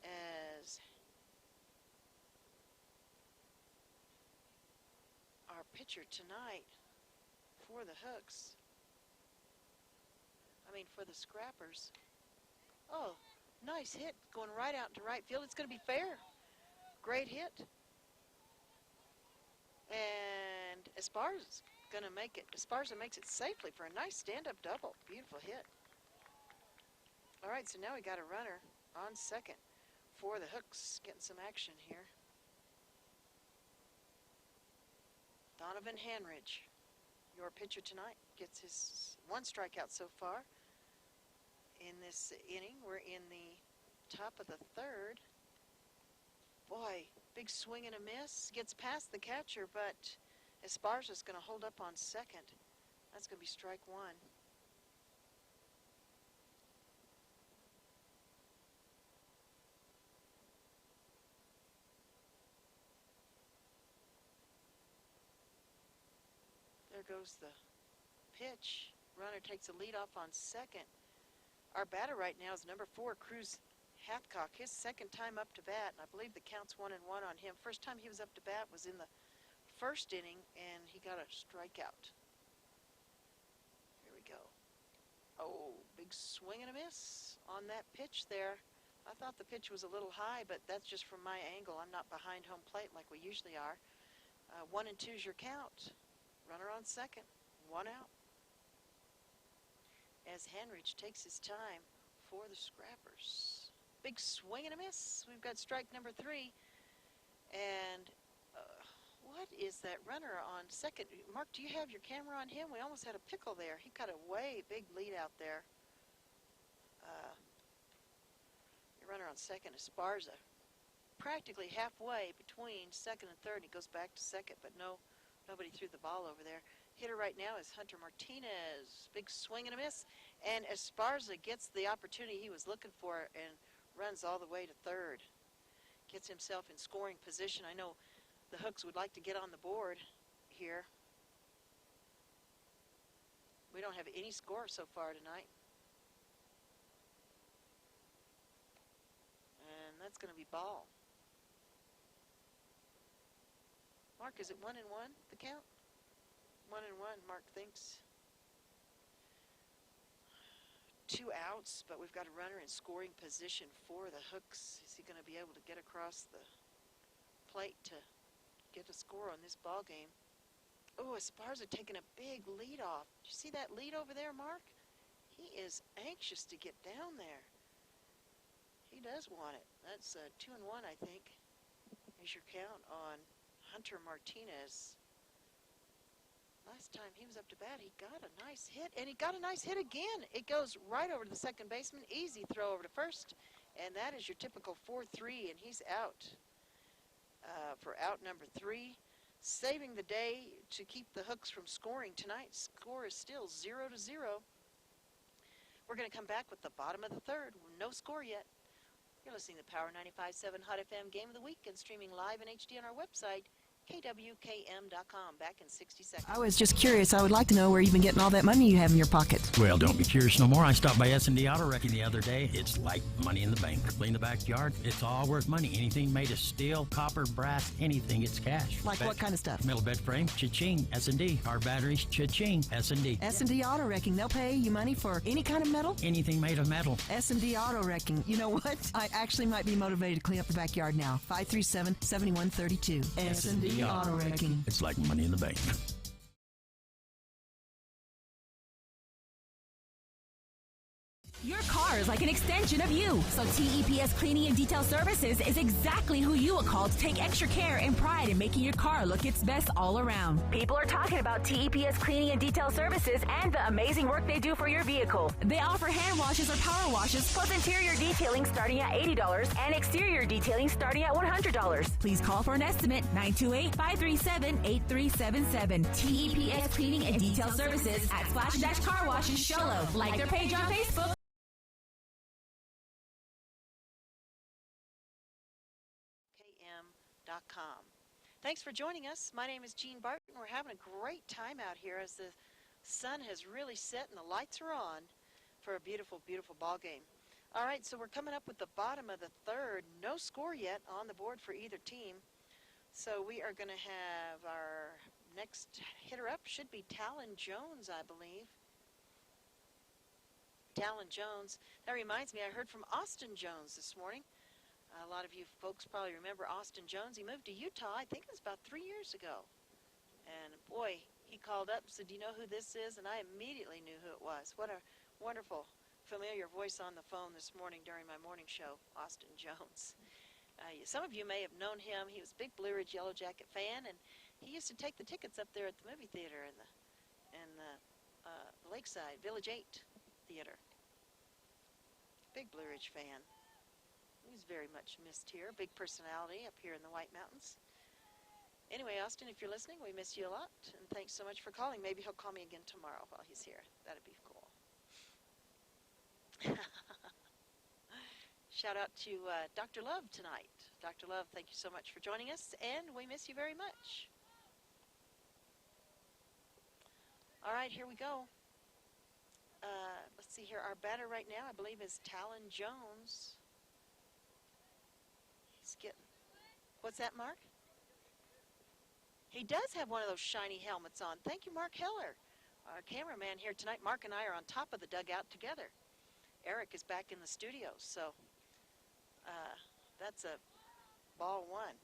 as our pitcher tonight for the Hooks. For the Scrappers. Oh, nice hit going right out to right field. It's going to be fair. Great hit. And Esparza's going to make it. Esparza makes it safely for a nice stand-up double. Beautiful hit. All right, so now we got a runner on second for the Hooks. Getting some action here. Donovan Hanridge, your pitcher tonight, gets his 1 strikeout so far in this inning. We're in the top of the 3rd. Boy, big swing and a miss. Gets past the catcher, but Esparza's going to hold up on second. That's going to be strike 1. There goes the pitch. Runner takes a lead off on second. Our batter right now is number 4, Cruz Hathcock. His second time up to bat, and I believe the count's 1-1 on him. First time he was up to bat was in the 1st inning, and he got a strikeout. Here we go. Oh, big swing and a miss on that pitch there. I thought the pitch was a little high, but that's just from my angle. I'm not behind home plate like we usually are. 1-2 is your count. Runner on second, 1 out. As Henrich takes his time for the Scrappers. Big swing and a miss. We've got strike number 3. And what is that runner on second? Mark, do you have your camera on him? We almost had a pickle there. He got a way big lead out there. Your runner on second, Esparza. Practically halfway between second and third. He goes back to second, but nobody threw the ball over there. Hitter right now is Hunter Martinez. Big swing and a miss. And Esparza gets the opportunity he was looking for and runs all the way to third. Gets himself in scoring position. I know the Hooks would like to get on the board here. We don't have any score so far tonight. And that's going to be ball. Mark, is it 1-1, the count? 1-1, Mark thinks. 2 outs, but we've got a runner in scoring position for the Hooks. Is he going to be able to get across the plate to get a score on this ball game? Oh, Esparza taking a big lead off. Did you see that lead over there, Mark? He is anxious to get down there. He does want it. That's 2-1, I think, is your count on Hunter Martinez. Last time he was up to bat, he got a nice hit, and he got a nice hit again. It goes right over to the second baseman. Easy throw over to first, And that is your typical 4-3, and he's out for out number 3. Saving the day to keep the Hooks from scoring tonight. Score is still 0-0. We're going to come back with the bottom of the third. No score yet. You're listening to Power 95.7 Hot FM Game of the Week and streaming live in HD on our website, KWKM.com. Back in 60 seconds. I was just curious. I would like to know where you've been getting all that money you have in your pocket. Well, don't be curious no more. I stopped by S&D Auto Wrecking the other day. It's like money in the bank. Clean the backyard. It's all worth money. Anything made of steel, copper, brass, anything, it's cash. Like what kind of stuff? Metal bed frame, cha-ching. S&D. Car batteries, cha-ching. S&D. S&D Auto Wrecking. They'll pay you money for any kind of metal? Anything made of metal. S&D Auto Wrecking. You know what? I actually might be motivated to clean up the backyard now. 537-7132. S&D Auto Wrecking. It's like money in the bank. Your car is like an extension of you. So TEPS Cleaning and Detail Services is exactly who you would call to take extra care and pride in making your car look its best all around. People are talking about TEPS Cleaning and Detail Services and the amazing work they do for your vehicle. They offer hand washes or power washes, plus interior detailing starting at $80 and exterior detailing starting at $100. Please call for an estimate, 928-537-8377. TEPS Cleaning and Detail Services at Splash Dash Car Wash in Show Low. Like their page on Facebook. KM.com. Thanks for joining us. My name is Jean Barton. We're having a great time out here as the sun has really set and the lights are on for a beautiful, beautiful ball game. All right, so we're coming up with the bottom of the third. No score yet on the board for either team. So we are going to have our next hitter up should be Talon Jones, I believe. Talon Jones. That reminds me, I heard from Austin Jones this morning. A lot of you folks probably remember Austin Jones. He moved to Utah, I think it was about 3 years ago. And boy, he called up and said, "Do you know who this is?" And I immediately knew who it was. What a wonderful, familiar voice on the phone this morning during my morning show, Austin Jones. Some of you may have known him. He was a big Blue Ridge Yellow Jacket fan, and he used to take the tickets up there at the movie theater in the Lakeside, Village 8 Theater. Big Blue Ridge fan. He's very much missed here. Big personality up here in the White Mountains. Anyway, Austin, if you're listening, we miss you a lot. And thanks so much for calling. Maybe he'll call me again tomorrow while he's here. That'd be cool. Shout out to Dr. Love tonight. Dr. Love, thank you so much for joining us. And we miss you very much. All right, here we go. Let's see here. Our batter right now, I believe, is Talon Jones. What's that, Mark? He does have one of those shiny helmets on. Thank you, Mark Heller, our cameraman here tonight. Mark and I are on top of the dugout together. Eric is back in the studio, so that's a ball one.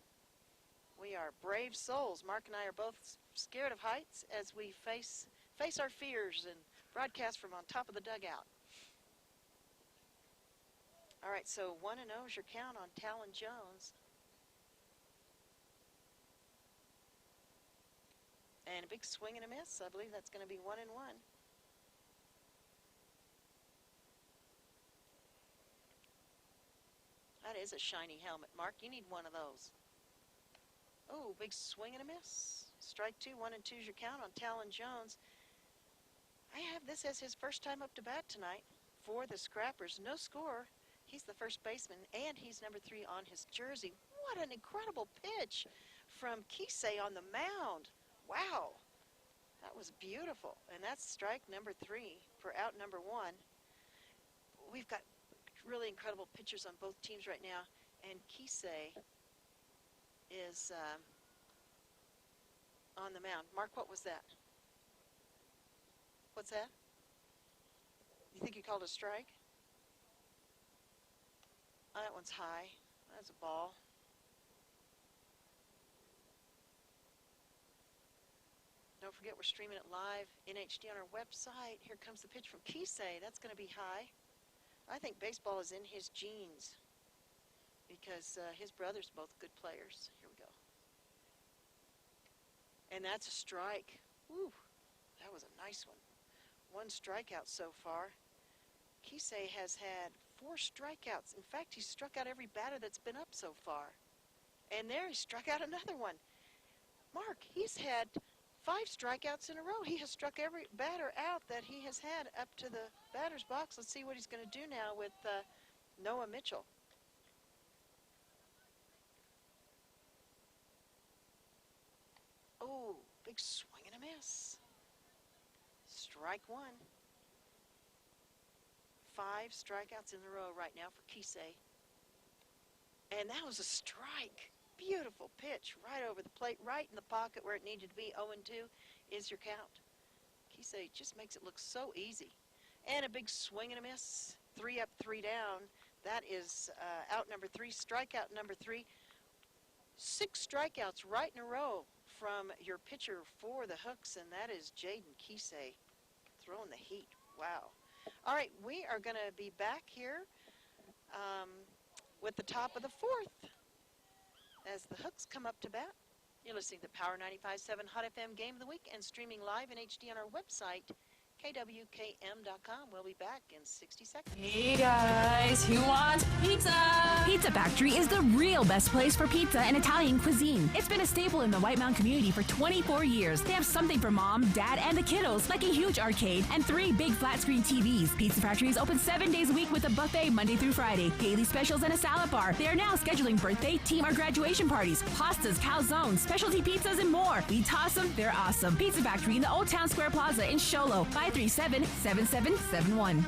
We are brave souls. Mark and I are both scared of heights as we face our fears and broadcast from on top of the dugout. All right, so 1-0 is your count on Talon Jones. And a big swing and a miss. I believe that's going to be 1-1. That is a shiny helmet, Mark. You need one of those. Oh, big swing and a miss. Strike two, 1-2 is your count on Talon Jones. I have this as his first time up to bat tonight for the Scrappers. No score. He's the first baseman, and he's number 3 on his jersey. What an incredible pitch from Kisei on the mound. Wow, that was beautiful. And that's strike number 3 for out number 1. We've got really incredible pitchers on both teams right now, and Kisei is on the mound. Mark, what was that? What's that? You think you called a strike? Oh, that one's high. That's a ball. Don't forget, we're streaming it live in HD on our website. Here comes the pitch from Kisei. That's going to be high. I think baseball is in his genes because his brothers are both good players. Here we go. And that's a strike. Woo, that was a nice one. 1 strikeout so far. Kisei has had 4 strikeouts. In fact, he's struck out every batter that's been up so far. And there he struck out another one. Mark, he's had 5 strikeouts in a row. He has struck every batter out that he has had up to the batter's box. Let's see what he's going to do now with Noah Mitchell. Oh, big swing and a miss. Strike 1. 5 strikeouts in a row right now for Kisei. And that was a strike. Beautiful pitch right over the plate, right in the pocket where it needed to be. 0-2 is your count. Kisei just makes it look so easy. And a big swing and a miss. 3 up, 3 down. That is out number 3, strikeout number 3. 6 strikeouts right in a row from your pitcher for the Hooks, and that is Jaden Kisei throwing the heat. Wow. All right, we are going to be back here with the top of the 4th as the Hooks come up to bat. You're listening to Power 95.7 Hot FM Game of the Week and streaming live in HD on our website, KWKM.com. We'll be back in 60 seconds. Hey guys, who wants pizza? Pizza Factory is the real best place for pizza and Italian cuisine. It's been a staple in the White Mountain community for 24 years. They have something for mom, dad, and the kiddos, like a huge arcade and 3 big flat screen TVs. Pizza Factory is open 7 days a week with a buffet Monday through Friday, daily specials, and a salad bar. They are now scheduling birthday, team, or graduation parties, pastas, calzones, specialty pizzas, and more. We toss them, they're awesome. Pizza Factory in the Old Town Square Plaza in Show Low, 537-7771.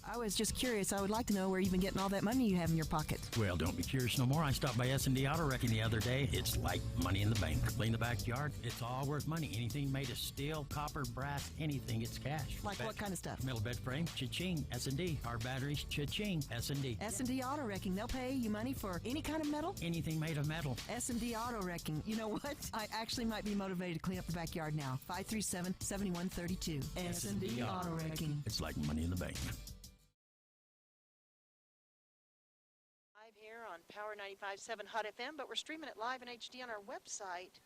I was just curious. I would like to know where you've been getting all that money you have in your pocket. Well, don't be curious no more. I stopped by S&D Auto Wrecking the other day. It's like money in the bank. Clean the backyard. It's all worth money. Anything made of steel, copper, brass, anything, it's cash. Like what kind of stuff? Metal bed frame, cha-ching. S&D. Car batteries, cha-ching. S&D. S&D Auto Wrecking. They'll pay you money for any kind of metal? Anything made of metal. S&D Auto Wrecking. You know what? I actually might be motivated to clean up the backyard now. 537-7132. S&D Auto Wrecking. It's like money in the bank. Here on Power 95.7 Hot FM, but we're streaming it live in HD on our website,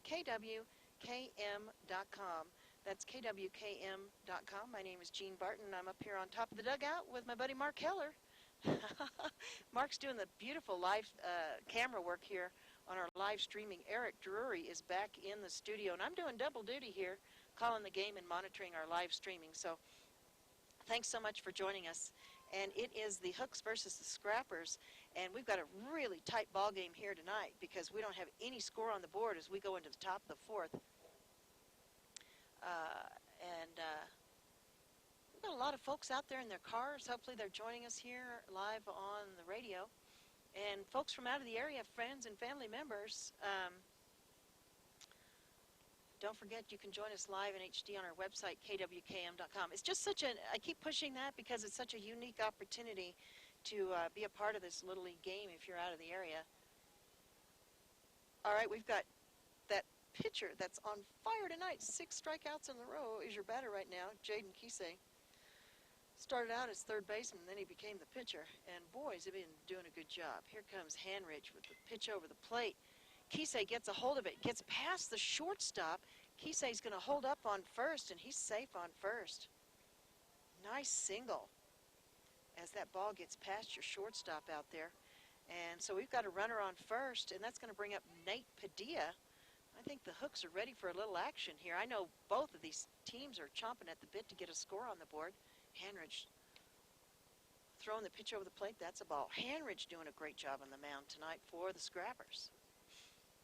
KWKM.com. That's KWKM.com. My name is Jean Barton. I'm up here on top of the dugout with my buddy Mark Heller. Mark's doing the beautiful live camera work here on our live streaming. Eric Drury is back in the studio, and I'm doing double duty here, calling the game and monitoring our live streaming. So thanks so much for joining us. And it is the Hooks versus the Scrappers, and we've got a really tight ball game here tonight because we don't have any score on the board as we go into the top of the 4th. We've got a lot of folks out there in their cars. Hopefully they're joining us here live on the radio. And folks from out of the area, friends and family members, don't forget, you can join us live in HD on our website, KWKM.com. It's just such I keep pushing that because it's such a unique opportunity to be a part of this Little League game if you're out of the area. All right, we've got that pitcher that's on fire tonight. 6 strikeouts in a row is your batter right now, Jaden Kisei. Started out as third baseman, then he became the pitcher. And boys, they've been doing a good job. Here comes Hanridge with the pitch over the plate. Kisei gets a hold of it, gets past the shortstop. Kisei's going to hold up on first, and he's safe on first. Nice single as that ball gets past your shortstop out there. And so we've got a runner on first, and that's going to bring up Nate Padilla. I think the Hooks are ready for a little action here. I know both of these teams are chomping at the bit to get a score on the board. Hanridge throwing the pitch over the plate. That's a ball. Hanridge doing a great job on the mound tonight for the Scrappers.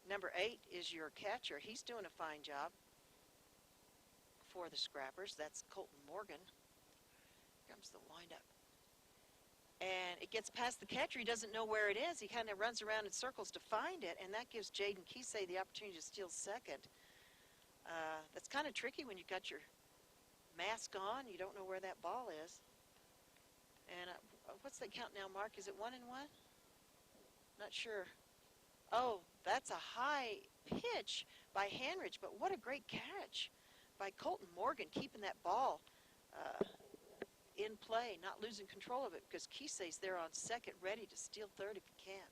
Number 8 is your catcher. He's doing a fine job for the Scrappers. That's Colton Morgan. Here comes the windup. And it gets past the catcher. He doesn't know where it is. He kind of runs around in circles to find it, and that gives Jaden Kisei the opportunity to steal second. That's kind of tricky when you've got your mask on. You don't know where that ball is. And what's that count now, Mark? Is it 1-1? Not sure. Oh, that's a high pitch by Hanridge, but what a great catch by Colton Morgan, keeping that ball in play, not losing control of it, because Kisei's there on second, ready to steal third if he can.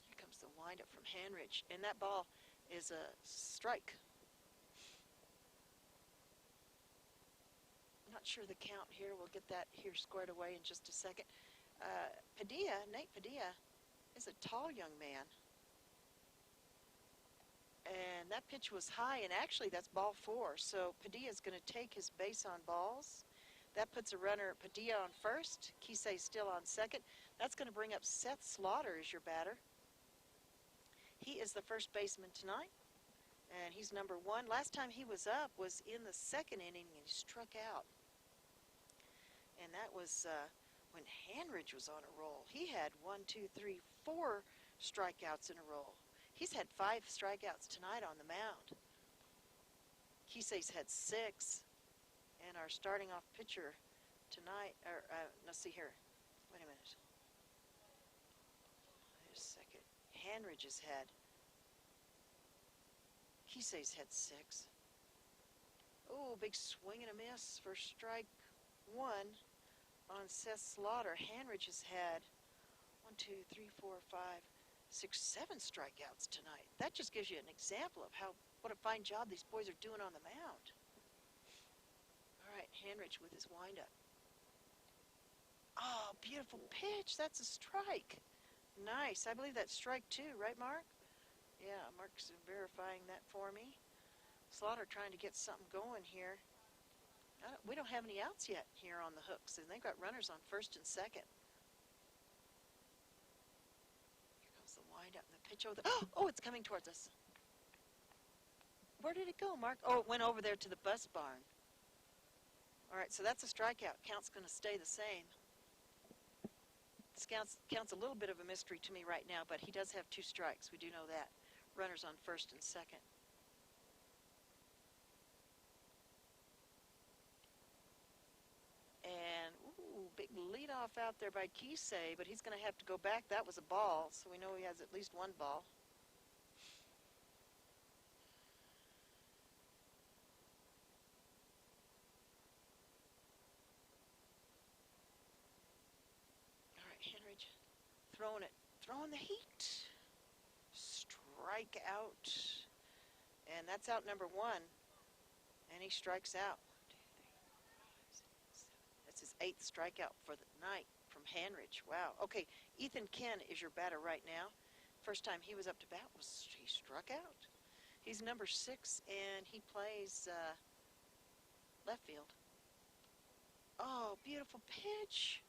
Here comes the windup from Hanridge, and that ball is a strike. sure the count here. We'll get that here squared away in just a second. Nate Padilla, is a tall young man. And that pitch was high, and actually that's ball 4. So Padilla's going to take his base on balls. That puts a runner, Padilla, on first. Kisei still on second. That's going to bring up Seth Slaughter as your batter. He is the first baseman tonight, and he's number 1. Last time he was up was in the second inning, and he struck out. And that was when Hanridge was on a roll. He had 1, 2, 3, 4 strikeouts in a row. He's had 5 strikeouts tonight on the mound. Kisei's had 6. And our starting off pitcher tonight, let's see here. Wait a minute. Wait a second. Hanridge has had, Kisei's had 6. Oh, big swing and a miss for strike 1 on Seth Slaughter. Hanridge has had 1, 2, 3, 4, 5, 6, 7 strikeouts tonight. That just gives you an example of what a fine job these boys are doing on the mound. All right, Hanridge with his windup. Oh, beautiful pitch. That's a strike. Nice. I believe that's strike 2, right, Mark? Yeah, Mark's verifying that for me. Slaughter trying to get something going here. We don't have any outs yet here on the Hooks, and they've got runners on first and second. Here comes the windup and the pitch over. Oh, it's coming towards us. Where did it go, Mark? Oh, it went over there to the bus barn. All right, so that's a strikeout. Count's going to stay the same. This counts a little bit of a mystery to me right now, but he does have 2 strikes. We do know that. Runners on first and second. And, ooh, big leadoff out there by Kisei, but he's going to have to go back. That was a ball, so we know he has at least 1 ball. Henridge throwing the heat. Strike out. And that's out number 1. And he strikes out. 1, 2, 3, 4, 5, 6, 7. That's his 8th strikeout for the night from Hanridge. Wow. Okay, Ethan Ken is your batter right now. First time he was up to bat he struck out. He's number 6, and he plays left field. Oh, beautiful pitch.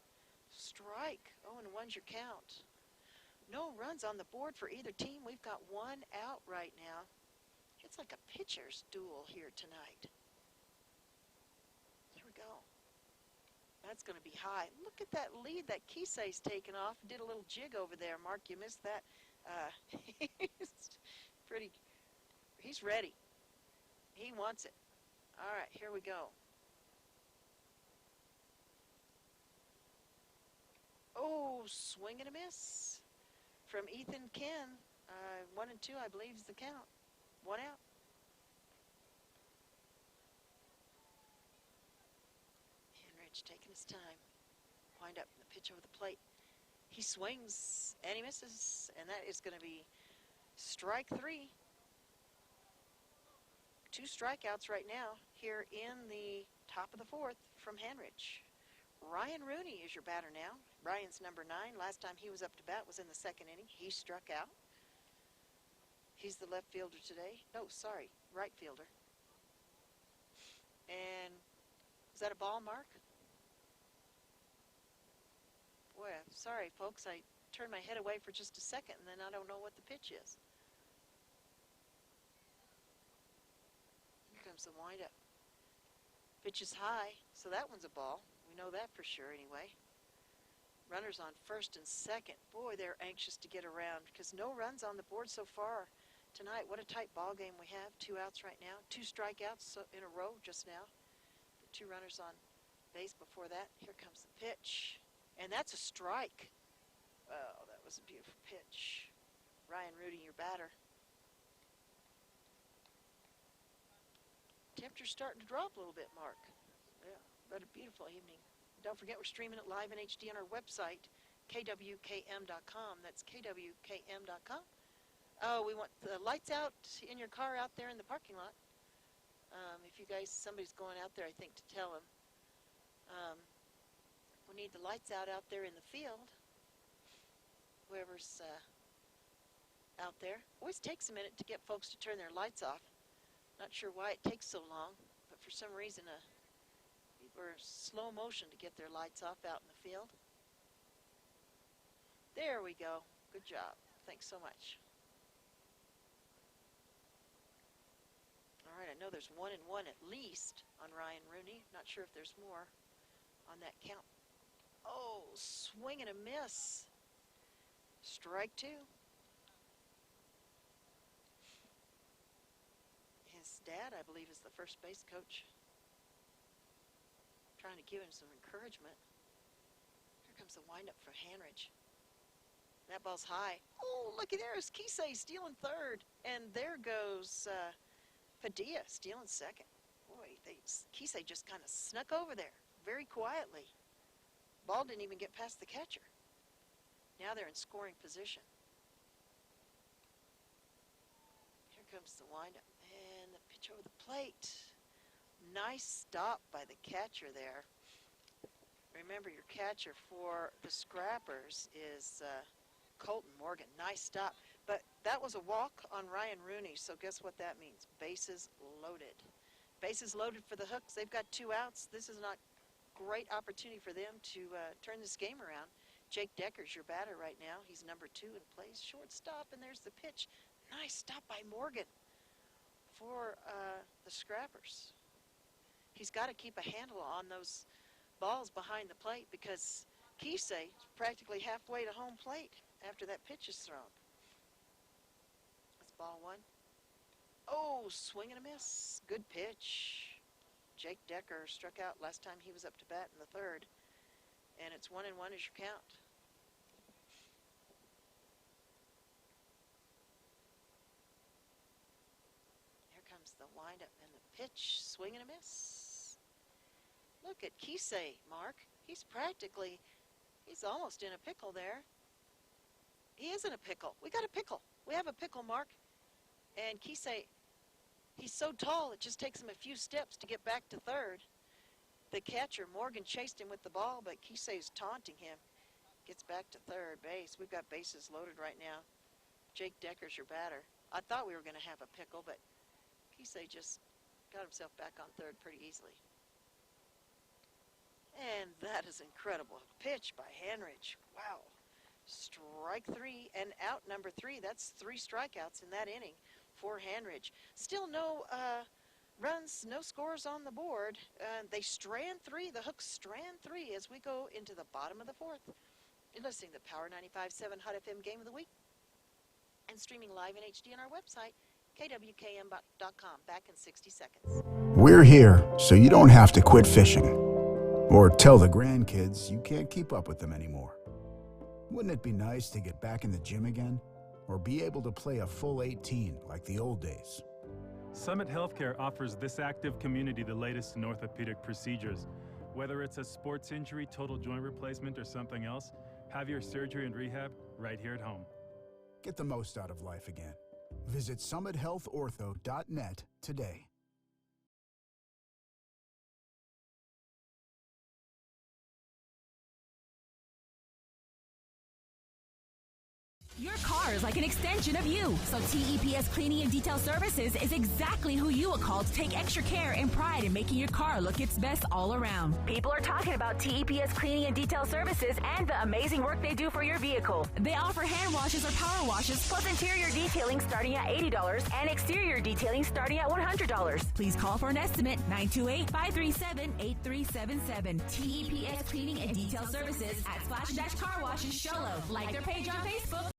Strike. 0-1's your count. No runs on the board for either team. We've got 1 out right now. It's like a pitcher's duel here tonight. Here we go. That's going to be high. Look at that lead that Kisei's taken off. Did a little jig over there. Mark, you missed that. He's ready. He wants it. All right, here we go. Oh, swing and a miss from Ethan Ken. 1 and 2, I believe, is the count. 1 out. Henridge taking his time. Wind up the pitch over the plate. He swings and he misses, and that is going to be strike 3. 2 strikeouts right now here in the top of the 4th from Henridge. Ryan Rooney is your batter now. Ryan's number 9. Last time he was up to bat was in the second inning. He struck out. He's the left fielder today. No, sorry, right fielder. And is that a ball, Mark? Boy, I'm sorry, folks. I turned my head away for just a second, and then I don't know what the pitch is. Here comes the windup. Pitch is high, so that one's a ball. We know that for sure anyway. Runners on first and second. Boy, they're anxious to get around because no runs on the board so far tonight. What a tight ball game we have. 2 outs right now. 2 strikeouts in a row just now. The 2 runners on base before that. Here comes the pitch. And that's a strike. Oh, that was a beautiful pitch. Ryan Rooney, your batter. Temperature's starting to drop a little bit, Mark. Yeah, but a beautiful evening. Don't forget, we're streaming it live in HD on our website, KWKM.com. That's KWKM.com. Oh, we want the lights out in your car out there in the parking lot. If you guys, somebody's going out there, I think, to tell them. Um, we need the lights out there in the field. Whoever's out there. Always takes a minute to get folks to turn their lights off. Not sure why it takes so long, but for some reason people are slow motion to get their lights off out in the field. There we go. Good job. Thanks so much. All right, I know there's 1-1 at least on Ryan Rooney. Not sure if there's more on that count. Oh, swing and a miss. Strike two. His dad, I believe, is the first base coach. Trying to give him some encouragement. Here comes the windup for Hanridge. That ball's high. Oh, looky there is Kisei stealing third. And there goes Padilla stealing second. Boy, Kisei just kind of snuck over there very quietly. Ball didn't even get past the catcher. Now they're in scoring position. Here comes the windup and the pitch over the plate. Nice stop by the catcher there. Remember, your catcher for the Scrappers is Colton Morgan. Nice stop. But that was a walk on Ryan Rooney, so guess what that means? Bases loaded. Bases loaded for the Hooks. They've got 2 outs. This is not great opportunity for them to turn this game around. Jake Decker's your batter right now. He's number 2 and plays shortstop, and there's the pitch. Nice stop by Morgan for the Scrappers. He's got to keep a handle on those balls behind the plate because Kisei is practically halfway to home plate after that pitch is thrown. That's ball 1. Oh, swing and a miss. Good pitch. Jake Decker struck out last time he was up to bat in the 3rd. And it's 1-1 is your count. Here comes the windup and the pitch. Swing and a miss. Look at Kisei, Mark. He's almost in a pickle there. He is in a pickle. We got a pickle. We have a pickle, Mark. And Kisei, he's so tall, it just takes him a few steps to get back to 3rd. The catcher, Morgan, chased him with the ball, but Kisei's taunting him. Gets back to 3rd base. We've got bases loaded right now. Jake Decker's your batter. I thought we were going to have a pickle, but Kisei just got himself back on 3rd pretty easily. And that is incredible. Pitch by Hanridge. Wow. Strike 3 and out number 3. That's 3 strikeouts in that inning for Hanridge. Still no runs, no scores on the board. They strand 3. The Hooks strand 3 as we go into the bottom of the 4th. You're listening to Power 95.7 Hot FM Game of the Week and streaming live in HD on our website, KWKM.com. Back in 60 seconds. We're here so you don't have to quit fishing or tell the grandkids you can't keep up with them anymore. Wouldn't it be nice to get back in the gym again or be able to play a full 18 like the old days? Summit Healthcare offers this active community the latest in orthopedic procedures. Whether it's a sports injury, total joint replacement, or something else, have your surgery and rehab right here at home. Get the most out of life again. Visit summithealthortho.net today. Your car is like an extension of you. So TEPS Cleaning and Detail Services is exactly who you will call to take extra care and pride in making your car look its best all around. People are talking about TEPS Cleaning and Detail Services and the amazing work they do for your vehicle. They offer hand washes or power washes plus interior detailing starting at $80 and exterior detailing starting at $100. Please call for an estimate 928-537-8377. TEPS Cleaning and Detail Services at Splash Car Washes Show Love. Like their page on Facebook.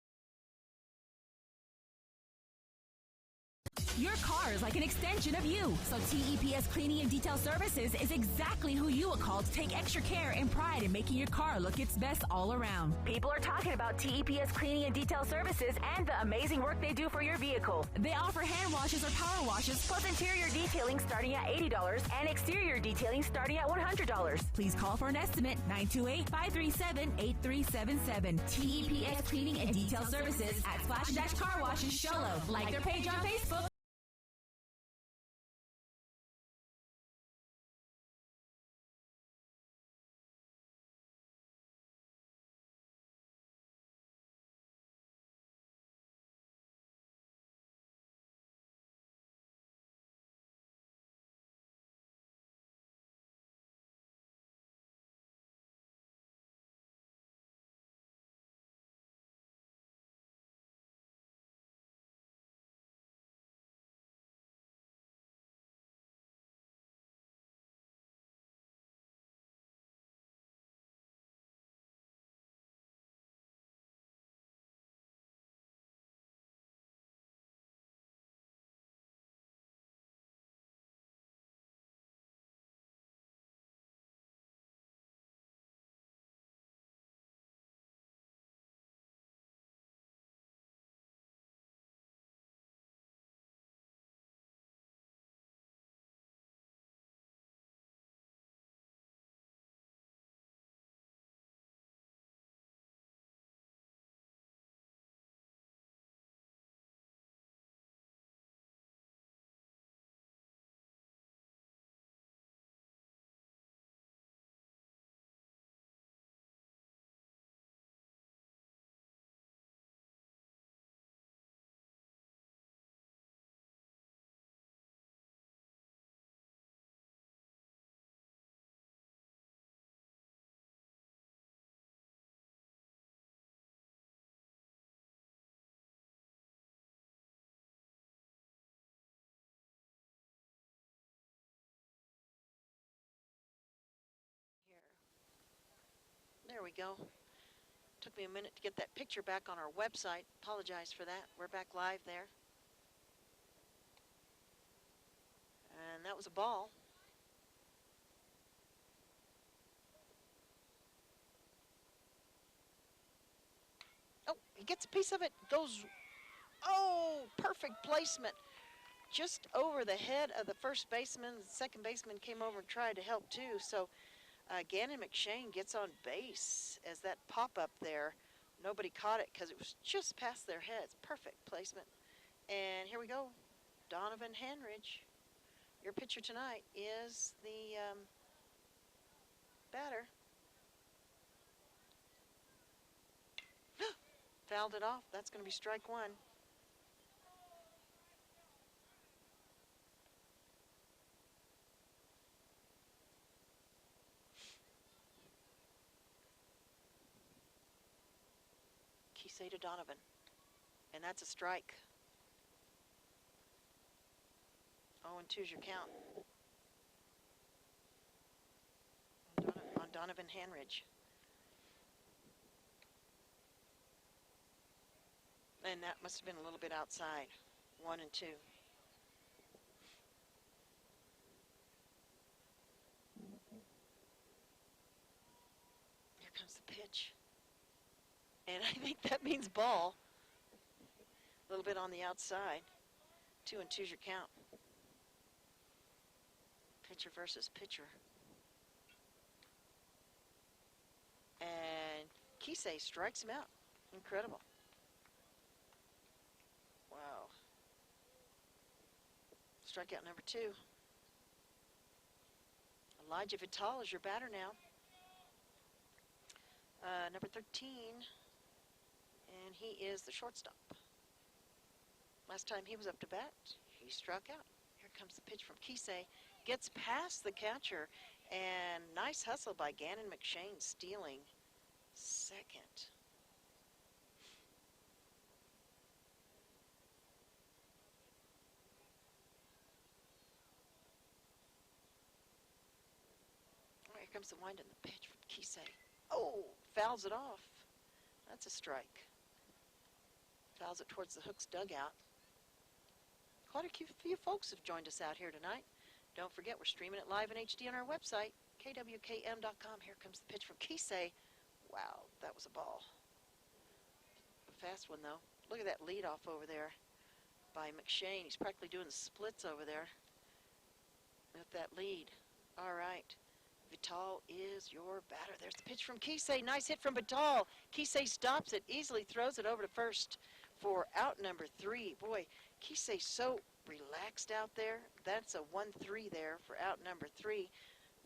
Your car is like an extension of you. So TEPS Cleaning and Detail Services is exactly who you will call to take extra care and pride in making your car look its best all around. People are talking about TEPS Cleaning and Detail Services and the amazing work they do for your vehicle. They offer hand washes or power washes plus interior detailing starting at $80 and exterior detailing starting at $100. Please call for an estimate 928-537-8377. TEPS Cleaning and Detail Services at Splash Car Washes Show Love. Like their page on Facebook. we go. Took me a minute to get that picture back on our website. Apologize for that. We're back live there. And that was a ball. Oh, he gets a piece of it. Goes, oh, perfect placement. Just over the head of the first baseman. The second baseman came over and tried to help too. So Gannon McShane gets on base as that pop-up there. Nobody caught it because it was just past their heads. Perfect placement. And here we go. Donovan Henridge. Your pitcher tonight is the batter. Fouled it off. That's going to be strike one. Kisei to Donovan. And that's a strike. 0-2's your count. On Donovan Henridge. And that must have been a little bit outside. 1-2. Here comes the pitch. And I think that means ball. A little bit on the outside. 2-2's your count. Pitcher versus pitcher. And Kisei strikes him out. Incredible. Wow. Strikeout number 2. Elijah Vital is your batter now. Number 13. And he is the shortstop. Last time he was up to bat, he struck out. Here comes the pitch from Kisei. Gets past the catcher, and nice hustle by Gannon McShane stealing second. Oh, here comes the wind and the pitch from Kisei. Oh, fouls it off. That's a strike. Fouls it towards the Hooks dugout. Quite a few folks have joined us out here tonight. Don't forget, we're streaming it live in HD on our website, KWKM.com. Here comes the pitch from Kisei. Wow, that was a ball. A fast one, though. Look at that leadoff over there by McShane. He's practically doing the splits over there with that lead. All right. Vital is your batter. There's the pitch from Kisei. Nice hit from Vital. Kisei stops it, easily throws it over to first for out number 3. Boy, Kisei so relaxed out there. That's a 1-3 there for out number 3.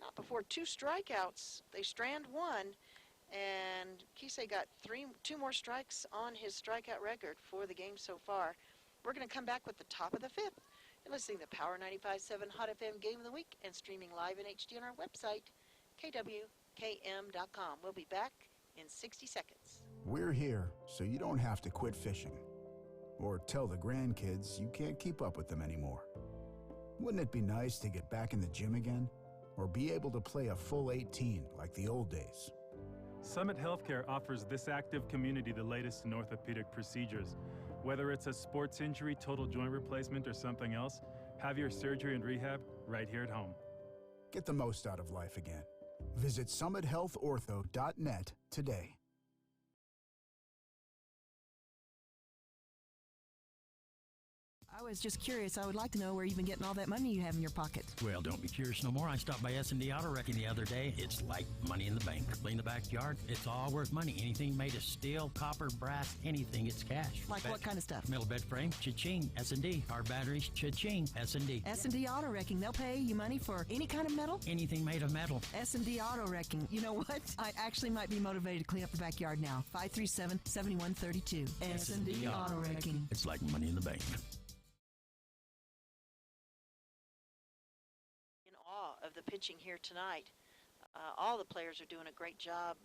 Not before 2 strikeouts. They strand 1, and Kisei got 2 more strikes on his strikeout record for the game so far. We're going to come back with the top of the 5th. You're listening to Power 95.7 Hot FM Game of the Week and streaming live in HD on our website, KWKM.com. We'll be back in 60 seconds. We're here so you don't have to quit fishing or tell the grandkids you can't keep up with them anymore. Wouldn't it be nice to get back in the gym again or be able to play a full 18 like the old days? Summit Healthcare offers this active community the latest in orthopedic procedures. Whether it's a sports injury, total joint replacement, or something else, have your surgery and rehab right here at home. Get the most out of life again. Visit summithealthortho.net today. I was just curious. I would like to know where you've been getting all that money you have in your pocket. Well, don't be curious no more. I stopped by S&D Auto Wrecking the other day. It's like money in the bank. Clean the backyard. It's all worth money. Anything made of steel, copper, brass, anything, it's cash. Like what kind of stuff? Metal bed frame, cha-ching. S&D. Our batteries, cha-ching. S&D. S&D Auto Wrecking. They'll pay you money for any kind of metal? Anything made of metal. S&D Auto Wrecking. You know what? I actually might be motivated to clean up the backyard now. 537-7132. S&D Auto Wrecking. It's like money in the bank. Of the pitching here tonight. All the players are doing a great job.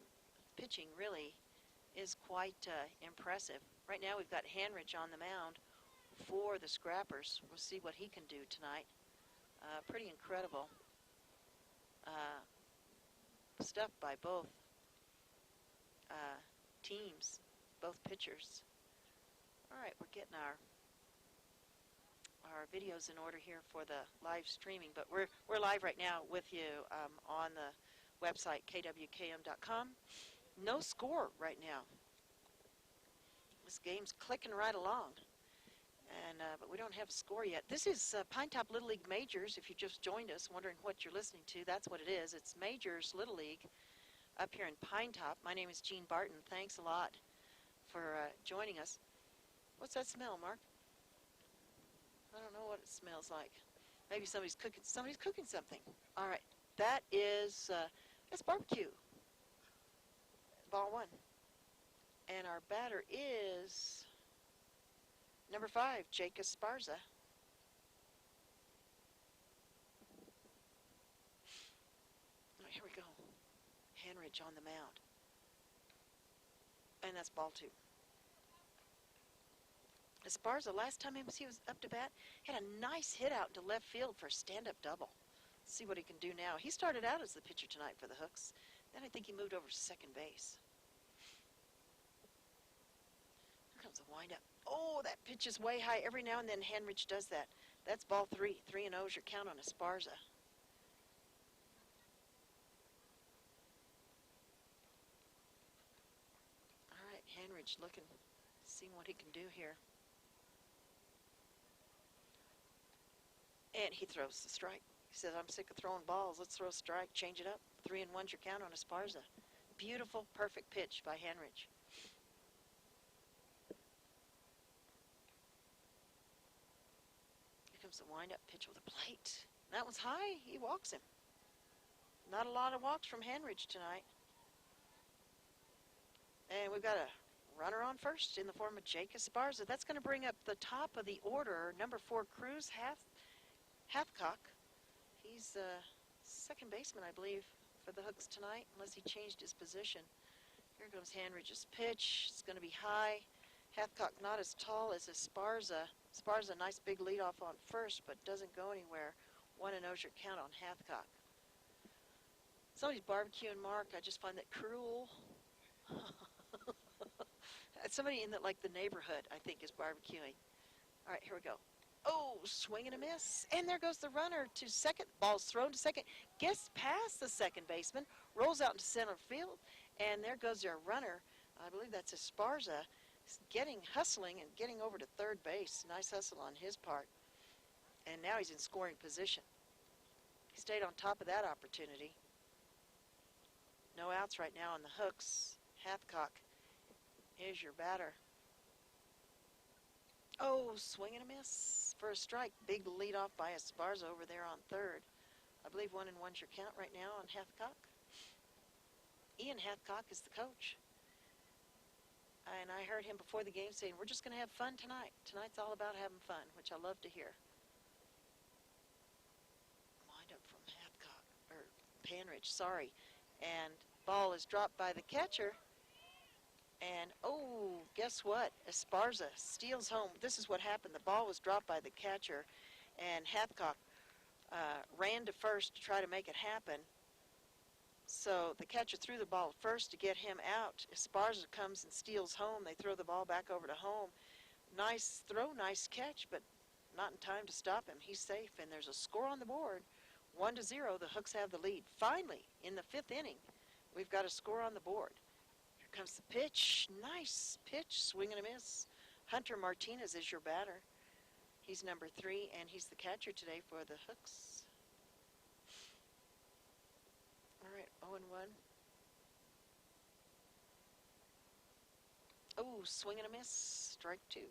Pitching really is quite impressive. Right now we've got Henridge on the mound for the Scrappers. We'll see what he can do tonight. Pretty incredible stuff by both teams, both pitchers. All right, we're getting our videos in order here for the live streaming, but we're live right now with you on the website KWKM.com. No score right now. This game's clicking right along, and but we don't have a score yet. This is Pinetop Little League Majors. If you just joined us, wondering what you're listening to, that's what it is. It's Majors Little League up here in Pinetop. My name is Jean Barton. Thanks a lot for joining us. What's that smell, Mark? I don't know what it smells like. Maybe somebody's cooking something. All right, that is that's barbecue. Ball one. And our batter is number 5, Jake Esparza. Oh, here we go. Henrich on the mound. And that's ball 2. Esparza, last time he was up to bat, had a nice hit out into left field for a stand-up double. Let's see what he can do now. He started out as the pitcher tonight for the Hooks. Then I think he moved over to second base. Here comes the windup. Oh, that pitch is way high. Every now and then Henrich does that. That's ball 3. 3-0 is your count on Esparza. All right, Henrich looking, seeing what he can do here. And he throws the strike. He says, I'm sick of throwing balls. Let's throw a strike, change it up. 3-1's your count on Esparza. Beautiful, perfect pitch by Henrich. Here comes the windup pitch with a plate. That one's high. He walks him. Not a lot of walks from Henrich tonight. And we've got a runner on first in the form of Jake Esparza. That's going to bring up the top of the order. Number 4, Cruz Hathcock. He's second baseman, I believe, for the Hooks tonight, unless he changed his position. Here comes Henrich's pitch. It's going to be high. Hathcock not as tall as Esparza. Esparza, nice big leadoff on first, but doesn't go anywhere. 1-0's your count on Hathcock. Somebody's barbecuing, Mark. I just find that cruel. Somebody in the neighborhood, I think, is barbecuing. All right, here we go. Oh, swing and a miss. And there goes the runner to second. Ball's thrown to second. Gets past the second baseman. Rolls out into center field. And there goes their runner. I believe that's Esparza. Hustling and getting over to third base. Nice hustle on his part. And now he's in scoring position. He stayed on top of that opportunity. No outs right now on the Hooks. Hathcock is your batter. Oh, swing and a miss for a strike. Big lead off by Esparza over there on third. I believe 1-1's your count right now on Hathcock. Ian Hathcock is the coach. And I heard him before the game saying, we're just going to have fun tonight. Tonight's all about having fun, which I love to hear. Wind up from Henrich, sorry. And ball is dropped by the catcher. And, oh, guess what? Esparza steals home. This is what happened. The ball was dropped by the catcher, and Hathcock ran to first to try to make it happen. So the catcher threw the ball first to get him out. Esparza comes and steals home. They throw the ball back over to home. Nice throw, nice catch, but not in time to stop him. He's safe, and there's a score on the board. 1-0, the Hooks have the lead. Finally, in the 5th inning, we've got a score on the board. Comes the pitch. Nice pitch. Swing and a miss. Hunter Martinez is your batter. He's number 3, and he's the catcher today for the Hooks. All right, 0-1. Oh, swing and a miss. Strike 2.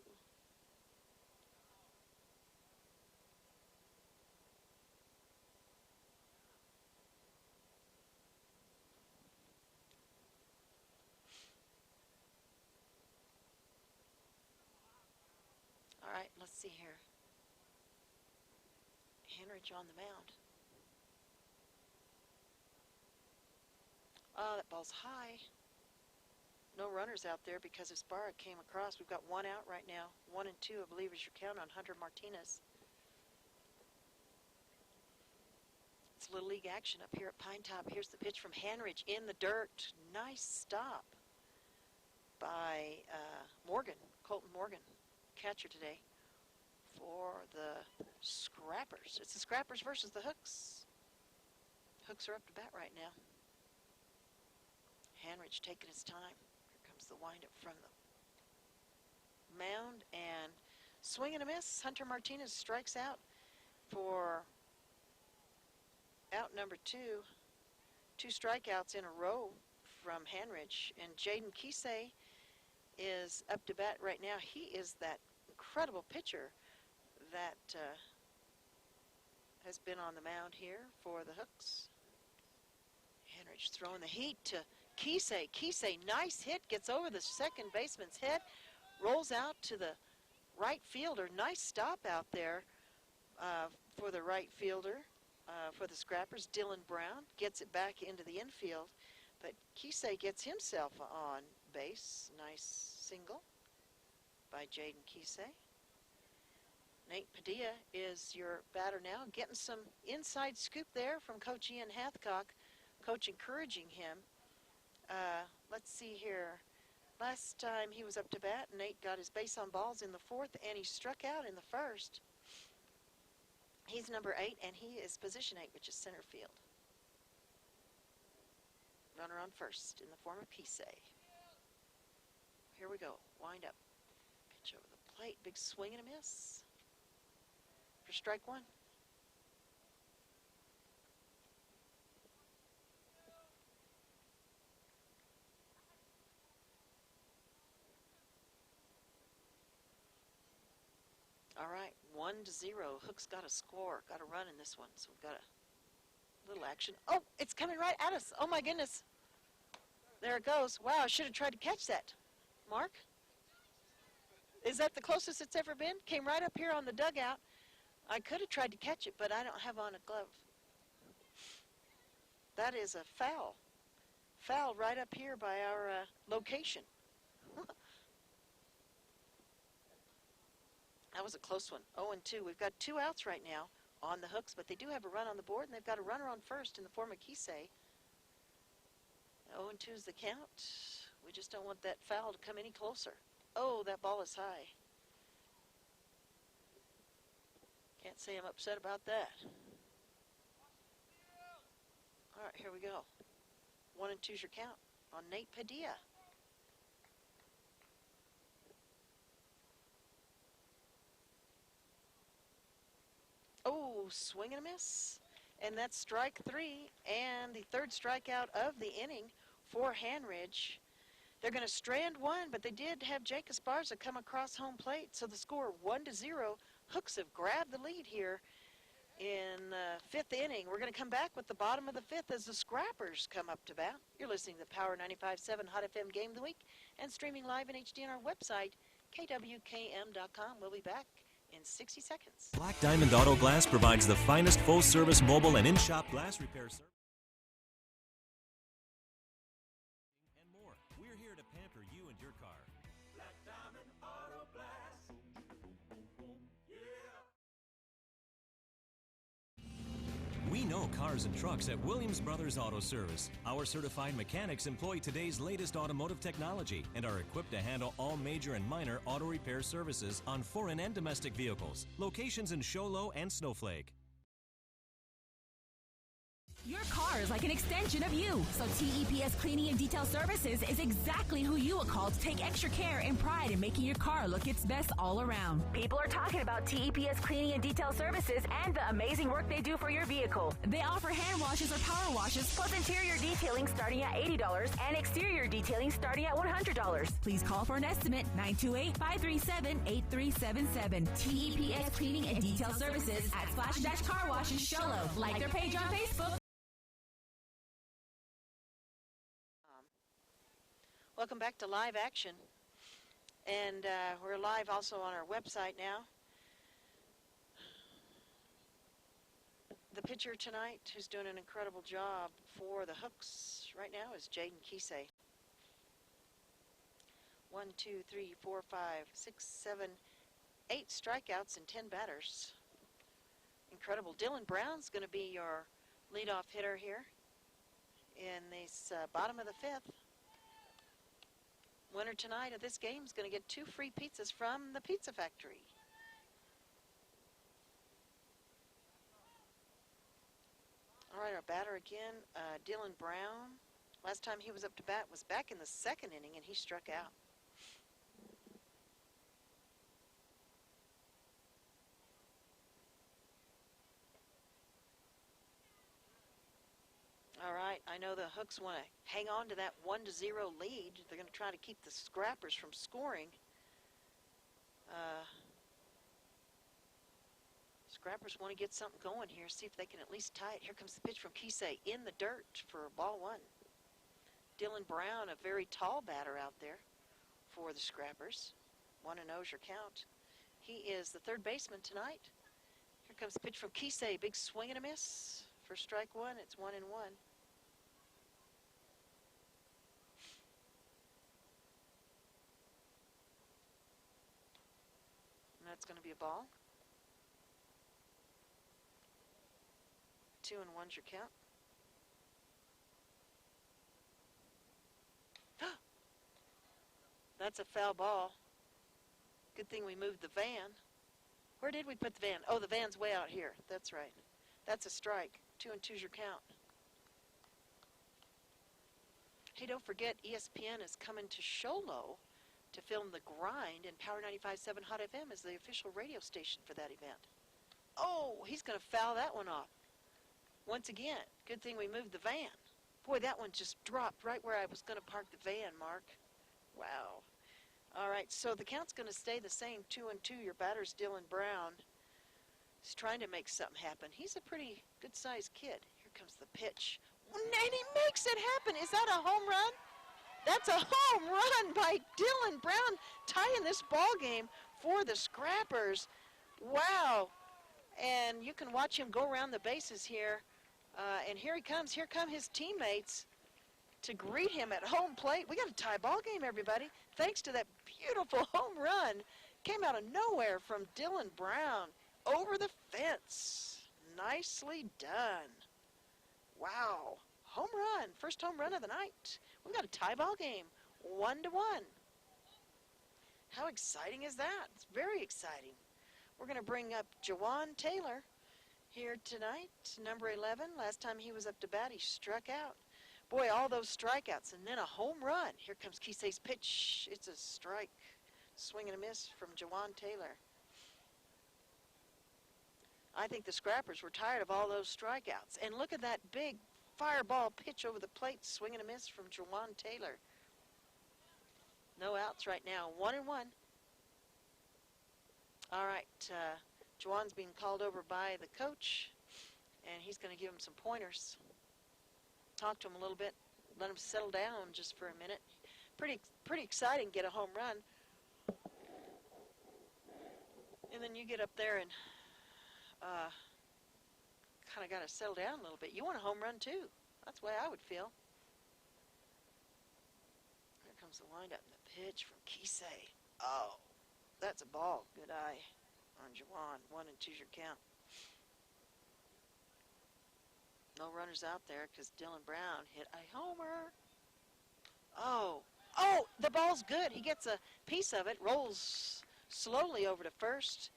All right, let's see here. Henrich on the mound. Oh, that ball's high. No runners out there because Esparza came across. We've got 1 out right now. 1 and 2, I believe, is your count on Hunter Martinez. It's Little League action up here at Pinetop. Here's the pitch from Henrich in the dirt. Nice stop. by Colton Morgan, catcher today for the Scrappers. It's the Scrappers versus the Hooks. Hooks are up to bat right now. Hanrich taking his time. Here comes the windup from the mound, and swing and a miss. Hunter Martinez strikes out for out number 2. 2 strikeouts in a row from Hanrich, and Jaden Kisei is up to bat right now. He is that incredible pitcher that has been on the mound here for the Hooks. Hanrich throwing the heat to Kisei. Kisei, nice hit, gets over the second baseman's head, rolls out to the right fielder. Nice stop out there for the right fielder for the Scrappers. Dylan Brown gets it back into the infield, but Kisei gets himself on base. Nice single by Jaden Kisei. Nate Padilla is your batter now, getting some inside scoop there from Coach Ian Hathcock. Coach encouraging him. Let's see here. Last time he was up to bat, Nate got his base on balls in the 4th, and he struck out in the 1st. He's number 8, and he is position 8, which is center field. Runner on first in the form of Kisei. Here we go. Wind up. Pitch over the plate. Big swing and a miss for strike 1. All right, 1-0. Hooks got a score, got a run in this one, so we've got a little action. Oh, it's coming right at us. Oh, my goodness. There it goes. Wow, I should have tried to catch that. Mark? Is that the closest it's ever been? Came right up here on the dugout. I could have tried to catch it, but I don't have on a glove. That is a foul. Foul right up here by our location. That was a close one. 0-2. We've got 2 outs right now on the Hooks, but they do have a run on the board, and they've got a runner on first in the form of Kisei. 0-2 is the count. We just don't want that foul to come any closer. Oh, that ball is high. Can't say I'm upset about that. All right, here we go. 1-2 is your count on Nate Padilla. Oh, swing and a miss. And that's strike 3 and the 3rd strikeout of the inning for Hanrich. They're going to strand 1, but they did have Jake Esparza come across home plate, so the score 1-0. Hooks have grabbed the lead here in the 5th inning. We're going to come back with the bottom of the 5th as the Scrappers come up to bat. You're listening to the Power 95.7 Hot FM Game of the Week and streaming live in HD on our website, KWKM.com. We'll be back in 60 seconds. Black Diamond Auto Glass provides the finest full-service mobile and in-shop glass repair service and more. We're here to pamper you and your car. Black Diamond Auto Glass. We know cars and trucks at Williams Brothers Auto Service. Our certified mechanics employ today's latest automotive technology and are equipped to handle all major and minor auto repair services on foreign and domestic vehicles. Locations in Show Low and Snowflake. Your car is like an extension of you, so TEPS Cleaning and Detail Services is exactly who you will call to take extra care and pride in making your car look its best all around. People are talking about TEPS Cleaning and Detail Services and the amazing work they do for your vehicle. They offer hand washes or power washes, plus interior detailing starting at $80 and exterior detailing starting at $100. Please call for an estimate, 928-537-8377. TEPS Cleaning and Detail Services at Splash Car Wash in Show Low. Like their page on Facebook. Welcome back to live action, and we're live also on our website now. The pitcher tonight, who's doing an incredible job for the Hooks right now, is Jaden Kisei. 1, 2, 3, 4, 5, 6, 7, 8 strikeouts and 10 batters. Incredible. Dylan Brown's going to be your leadoff hitter here in this bottom of the 5th. Winner tonight of this game is going to get 2 free pizzas from the Pizza Factory. All right, our batter again, Dylan Brown. Last time he was up to bat was back in the 2nd inning, and he struck out. All right, I know the Hooks want to hang on to that 1-0 lead. They're going to try to keep the Scrappers from scoring. Scrappers want to get something going here, see if they can at least tie it. Here comes the pitch from Kisei in the dirt for ball 1. Dylan Brown, a very tall batter out there for the Scrappers. 1-0 is your count. He is the 3rd baseman tonight. Here comes the pitch from Kisei, big swing and a miss. For strike 1, it's 1-1. And that's going to be a ball. 2-1's your count. That's a foul ball. Good thing we moved the van. Where did we put the van? Oh, the van's way out here. That's right. That's a strike. 2-2's your count. Hey, don't forget, ESPN is coming to Sholo to film The Grind, and Power 95.7 Hot FM is the official radio station for that event. Oh, he's going to foul that one off. Once again, good thing we moved the van. Boy, that one just dropped right where I was going to park the van, Mark. Wow. All right, so the count's going to stay the same, 2-2. Your batter's Dylan Brown. He's trying to make something happen. He's a pretty good-sized kid. Here comes the pitch. And he makes it happen. Is that a home run? That's a home run by Dylan Brown, tying this ball game for the Scrappers. Wow. And you can watch him go around the bases here. And here he comes. Here come his teammates to greet him at home plate. We got a tie ball game, everybody. Thanks to that beautiful home run. Came out of nowhere from Dylan Brown over the fence. Nicely done. Wow. Home run. First home run of the night. We've got a tie ball game. 1-1. How exciting is that? It's very exciting. We're going to bring up Jawan Taylor here tonight, number 11. Last time he was up to bat, he struck out. Boy, all those strikeouts, and then a home run. Here comes Kisei's pitch. It's a strike. Swing and a miss from Jawan Taylor. I think the Scrappers were tired of all those strikeouts. And look at that big fireball pitch over the plate. Swing and a miss from Jawan Taylor. No outs right now. 1-1. All right, Jawan's being called over by the coach, and he's going to give him some pointers. Talk to him a little bit, let him settle down just for a minute. Pretty exciting, get a home run. And then you get up there and kind of got to settle down a little bit. You want a home run too. That's the way I would feel. Here comes the windup and the pitch from Kisei. Oh. That's a ball. Good eye on Jawan. 1-2's your count. No runners out there because Dylan Brown hit a homer. Oh, the ball's good. He gets a piece of it, rolls slowly over to first,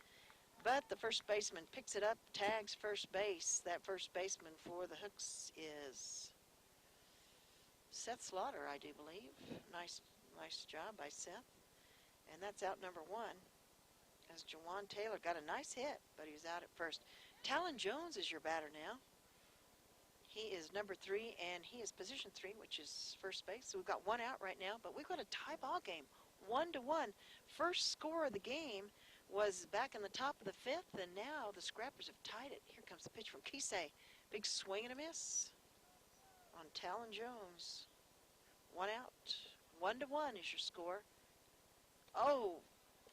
but the first baseman picks it up, tags first base. That first baseman for the Hooks is Seth Slaughter, I do believe. Nice job by Seth. And that's out number 1, as Jawan Taylor got a nice hit, but he was out at first. Talon Jones is your batter now. He is number 3, and he is position 3, which is first base. So we've got 1 out right now, but we've got a tie ball game, 1-1. First score of the game was back in the top of the 5th, and now the Scrappers have tied it. Here comes the pitch from Kisei. Big swing and a miss on Talon Jones. 1 out. 1-1 is your score. Oh,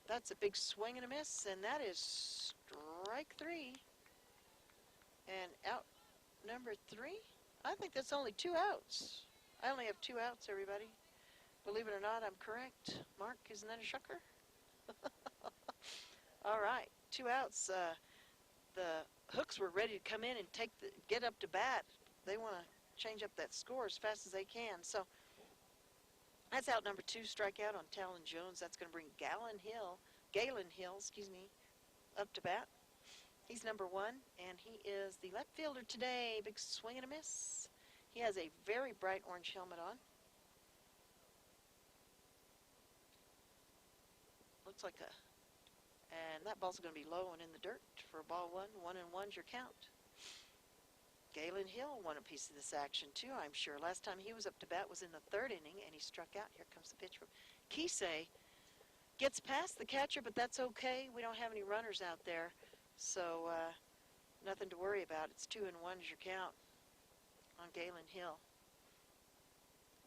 that's a big swing and a miss, and that is strike 3. And out number 3? I think that's only 2 outs. I only have 2 outs, everybody. Believe it or not, I'm correct. Mark, isn't that a shocker? All right, 2 outs. The Hooks were ready to come in and get up to bat. They want to change up that score as fast as they can. So That's out number 2, strikeout on Talon Jones. That's going to bring Galen Hill, up to bat. He's number 1, and he is the left fielder today. Big swing and a miss. He has a very bright orange helmet on. Looks like and that ball's going to be low and in the dirt for ball 1. 1-1's your count. Galen Hill won a piece of this action too, I'm sure. Last time he was up to bat was in the 3rd inning, and he struck out. Here comes the pitch from Kisei. Gets past the catcher, but that's okay. We don't have any runners out there, so nothing to worry about. It's 2-1 is your count on Galen Hill.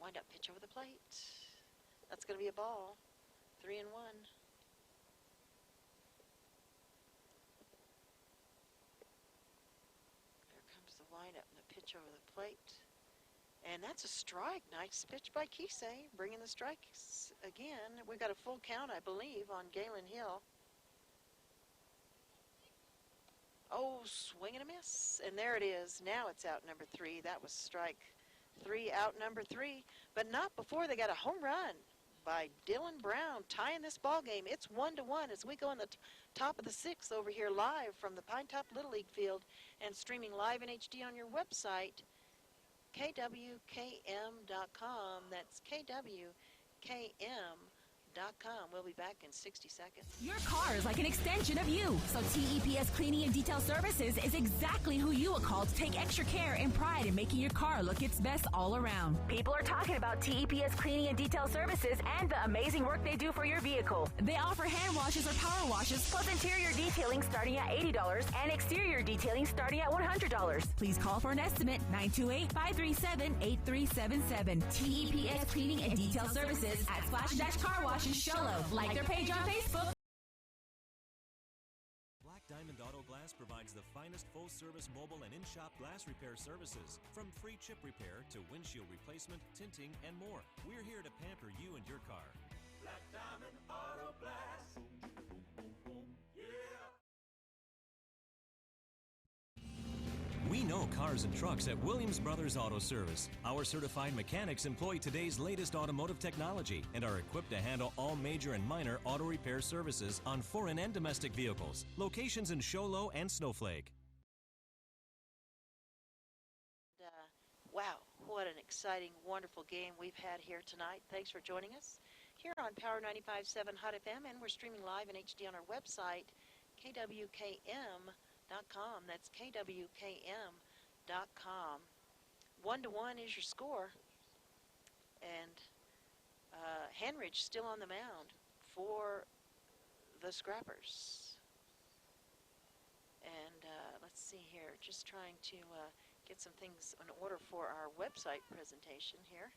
Wind up pitch over the plate. That's going to be a ball. 3-1. Line up and the pitch over the plate, and that's a strike. Nice pitch by Kisei, bringing the strikes again. We've got a full count, I believe, on Galen Hill. Oh, swing and a miss, and there it is. Now it's out number 3. That was strike 3, out number 3, but not before they got a home run by Dylan Brown, tying this ball game. It's 1-1 as we go in the top of the 6th over here live from the Pinetop Little League field and streaming live in HD on your website, KWKM.com. That's KWKM.com. We'll be back in 60 seconds. Your car is like an extension of you, so TEPS Cleaning and Detail Services is exactly who you will call to take extra care and pride in making your car look its best all around. People are talking about TEPS Cleaning and Detail Services and the amazing work they do for your vehicle. They offer hand washes or power washes, plus interior detailing starting at $80 and exterior detailing starting at $100. Please call for an estimate, 928-537-8377. TEPS Cleaning and Detail Services at Splash-Car Wash in Show. Like their page on Facebook. Black Diamond Auto Glass provides the finest full-service mobile and in-shop glass repair services, from free chip repair to windshield replacement, tinting, and more. We're here to pamper you and your car. Black Diamond Auto Glass. We know cars and trucks at Williams Brothers Auto Service. Our certified mechanics employ today's latest automotive technology and are equipped to handle all major and minor auto repair services on foreign and domestic vehicles. Locations in Show Low and Snowflake. Wow, what an exciting, wonderful game we've had here tonight. Thanks for joining us here on Power 95.7 Hot FM, and we're streaming live in HD on our website, KWKM.com. That's KWKM.com. 1-1 is your score, and Henridge still on the mound for the Scrappers. And let's see here, just trying to get some things in order for our website presentation here.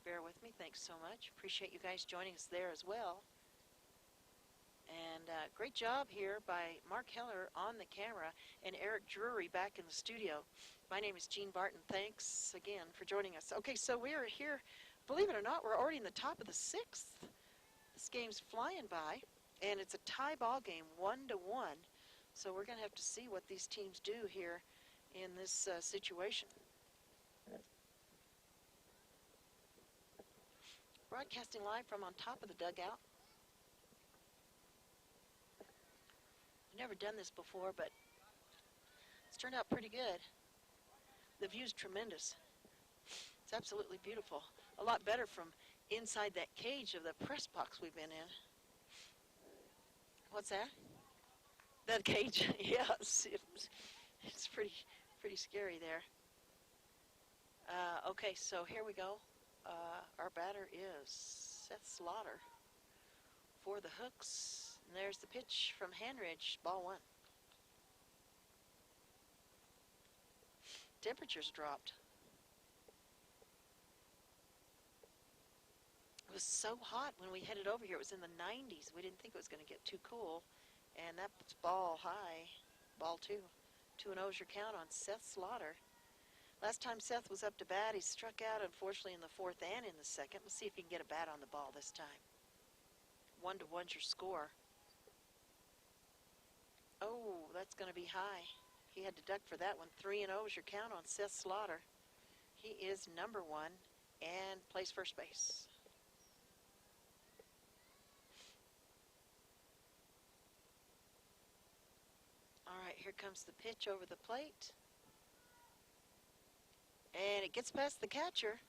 Bear with me, thanks so much. Appreciate you guys joining us there as well. And great job here by Mark Heller on the camera and Eric Drury back in the studio. My name is Jean Barton. Thanks again for joining us. Okay, so we are here, believe it or not, we're already in the top of the 6th. This game's flying by, and it's a tie ball game, 1-1. So we're going to have to see what these teams do here in this situation. Broadcasting live from on top of the dugout. I've never done this before, but it's turned out pretty good. The view's tremendous. It's absolutely beautiful. A lot better from inside that cage of the press box we've been in. What's that? That cage? Yes, it's pretty scary there. Okay, so here we go. Our batter is Seth Slaughter for the Hooks. And there's the pitch from Henridge, ball 1. Temperatures dropped. It was so hot when we headed over here. It was in the 90s. We didn't think it was going to get too cool. And that's ball high, ball 2. 2-0 is your count on Seth Slaughter. Last time Seth was up to bat, he struck out, unfortunately, in the 4th and in the 2nd. Let's see if he can get a bat on the ball this time. 1-1's your score. Oh, that's going to be high. He had to duck for that one. 3-0 is your count on Seth Slaughter. He is number 1 and plays first base. here comes the pitch over the plate. And it gets past the catcher.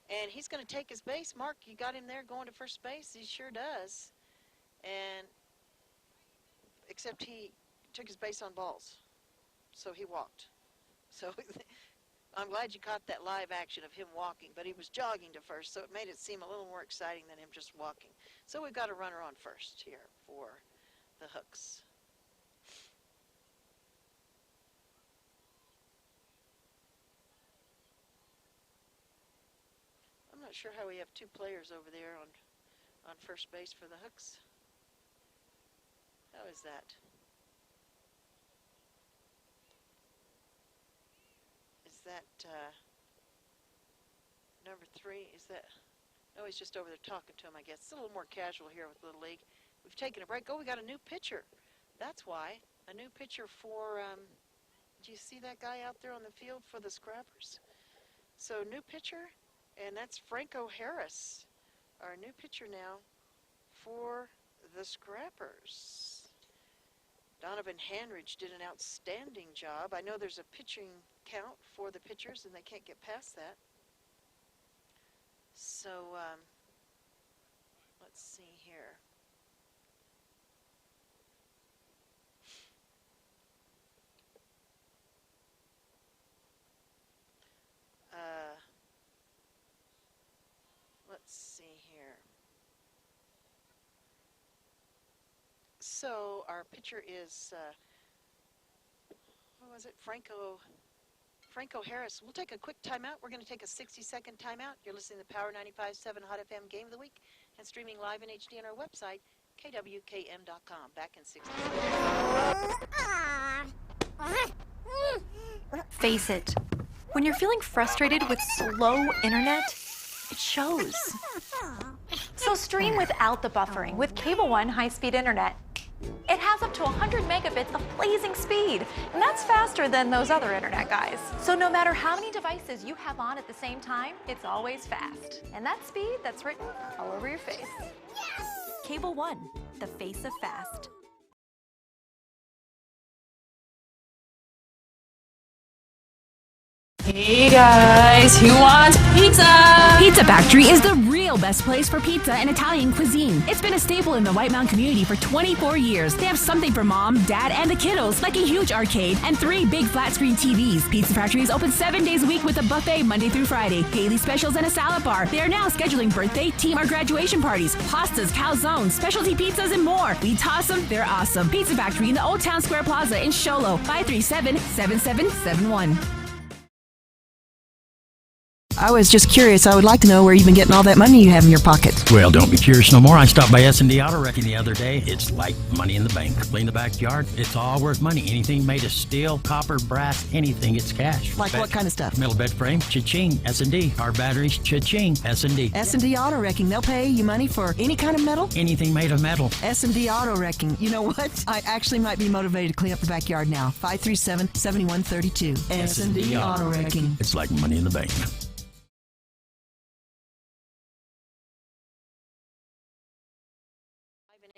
And he's going to take his base. Mark, you got him there going to first base? He sure does. And except he took his base on balls. So he walked. So I'm glad you caught that live action of him walking, but he was jogging to first, so it made it seem a little more exciting than him just walking. So we've got a runner on first here for the Hooks. I'm not sure how we have two players over there on first base for the Hooks. How is that? Is that number 3? Is that? No, he's just over there talking to him, I guess. It's a little more casual here with Little League. We've taken a break. Oh, we got a new pitcher. That's why. A new pitcher for, do you see that guy out there on the field for the Scrappers? So, new pitcher, and that's Franco Harris, our new pitcher now for the Scrappers. Donovan Hanridge did an outstanding job. I know there's a pitching count for the pitchers, and they can't get past that. So, let's see here. Let's see here. So our pitcher is, what was it? Franco Harris. We'll take a quick timeout. We're going to take a 60-second timeout. You're listening to Power 95.7 Hot FM Game of the Week and streaming live in HD on our website, KWKM.com. Back in 60 seconds. Face it, when you're feeling frustrated with slow internet, it shows. So stream without the buffering with Cable One high-speed internet. It has up to 100 megabits of blazing speed, and that's faster than those other internet guys. So no matter how many devices you have on at the same time, it's always fast. And that speed, that's written all over your face. Cable One, the face of fast. Hey guys, who wants pizza? Pizza Factory is the real best place for pizza and Italian cuisine. It's been a staple in the White Mountain community for 24 years. They have something for mom, dad, and the kiddos, like a huge arcade and 3 big flat screen TVs. Pizza Factory is open 7 days a week with a buffet Monday through Friday, daily specials, and a salad bar. They are now scheduling birthday, team, or graduation parties, pastas, calzones, specialty pizzas, and more. We toss them, they're awesome. Pizza Factory in the Old Town Square Plaza in Show Low, 537-7771. I was just curious. I would like to know where you've been getting all that money you have in your pocket. Well, don't be curious no more. I stopped by S&D Auto Wrecking the other day. It's like money in the bank. Clean the backyard. It's all worth money. Anything made of steel, copper, brass, anything, it's cash. Like what kind of stuff? Metal bed frame, cha-ching. S&D. Our batteries, cha-ching. S&D. S&D Auto Wrecking. They'll pay you money for any kind of metal? Anything made of metal. S&D Auto Wrecking. You know what? I actually might be motivated to clean up the backyard now. 537-7132. S&D Auto Wrecking. It's like money in the bank.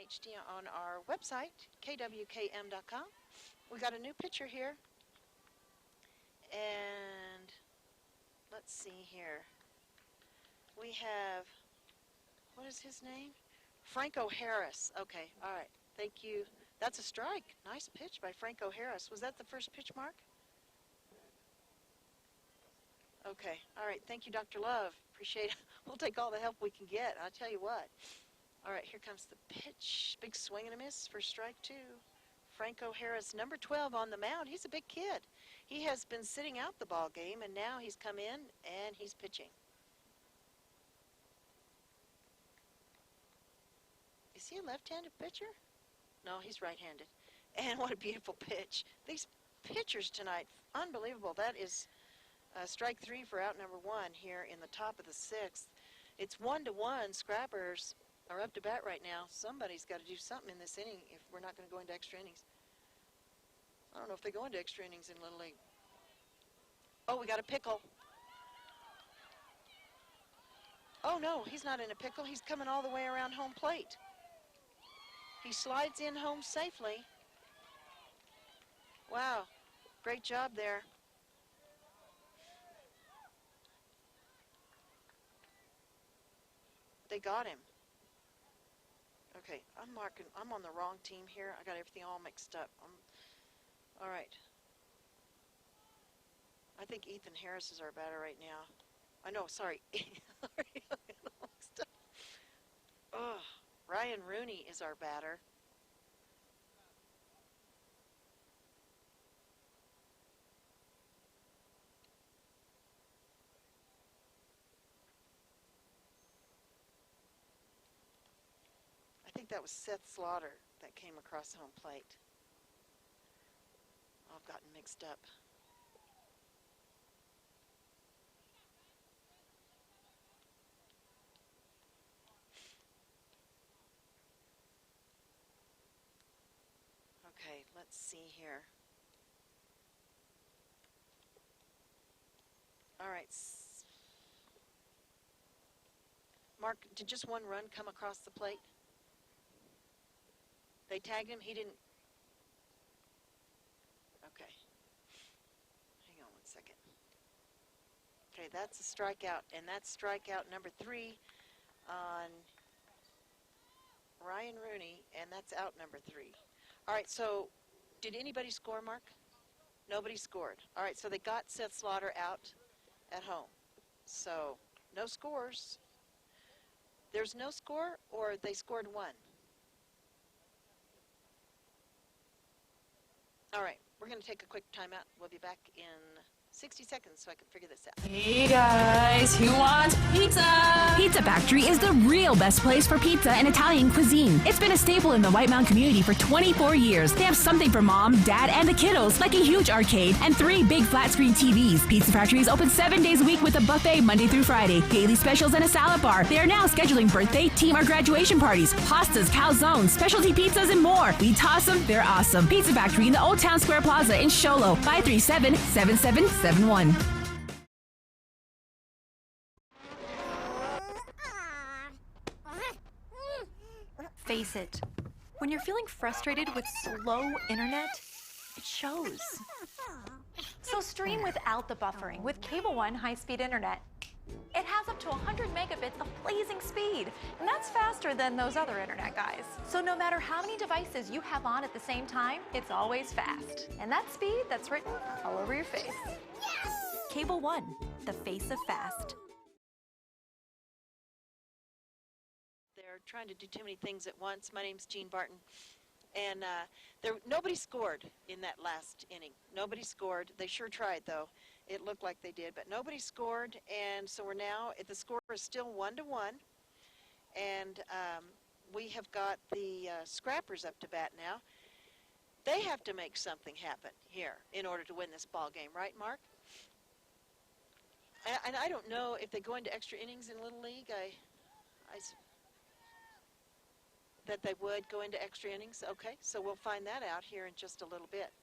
HD on our website, KWKM.com. We got a new pitcher here. And let's see here. We have, what is his name? Franco Harris. Okay, all right. Thank you. That's a strike. Nice pitch by Franco Harris. Was that the first pitch, Mark? Okay, all right. Thank you, Dr. Love. Appreciate it. We'll take all the help we can get. I'll tell you what. All right, here comes the pitch. Big swing and a miss for strike 2. Franco Harris, number 12 on the mound. He's a big kid. He has been sitting out the ball game, and now he's come in and he's pitching. Is he a left-handed pitcher? No, he's right-handed. And what a beautiful pitch. These pitchers tonight, unbelievable. That is strike 3 for out number 1 here in the top of the 6th. It's 1-1. Scrappers are up to bat right now. Somebody's got to do something in this inning if we're not going to go into extra innings. I don't know if they go into extra innings in Little League. Oh, we got a pickle. Oh, no, he's not in a pickle. He's coming all the way around home plate. He slides in home safely. Wow, great job there. They got him. Okay, I'm on the wrong team here. I got everything all mixed up. All right. I think Ethan Harris is our batter right now. I know, sorry. Oh, Ryan Rooney is our batter. I think that was Seth Slaughter that came across home plate. I've gotten mixed up. Okay, let's see here. All right. Mark, did just one run come across the plate? They tagged him? He didn't? Okay. Hang on one second. Okay, that's a strikeout, and that's strikeout number 3 on Ryan Rooney, and that's out number 3. All right, so did anybody score, Mark? Nobody scored. All right, so they got Seth Slaughter out at home. So no scores. There's no score, or they scored 1? All right, we're going to take a quick timeout. We'll be back in 60 seconds so I can figure this out. Hey guys, who wants pizza? Pizza Factory is the real best place for pizza and Italian cuisine. It's been a staple in the White Mountain community for 24 years. They have something for mom, dad, and the kiddos, like a huge arcade and 3 big flat-screen TVs. Pizza Factory is open 7 days a week with a buffet Monday through Friday, daily specials, and a salad bar. They are now scheduling birthday, team, or graduation parties, pastas, calzones, specialty pizzas, and more. We toss them, they're awesome. Pizza Factory in the Old Town Square Plaza in Show Low, 537-7771. Face it, when you're feeling frustrated with slow internet, it shows. So stream without the buffering with Cable One high-speed internet. It has up to 100 megabits of blazing speed, and that's faster than those other internet guys. So no matter how many devices you have on at the same time, it's always fast. And that speed, that's written all over your face. Yes! Cable One, the face of fast. They're trying to do too many things at once. My name's Jean Barton. And nobody scored in that last inning. Nobody scored. They sure tried, though. It looked like they did, but nobody scored. And so we're now, the score is still 1-1. And we have got the Scrappers up to bat now. They have to make something happen here in order to win this ball game, right, Mark? And I don't know if they go into extra innings in Little League. That they would go into extra innings. Okay, so we'll find that out here in just a little bit.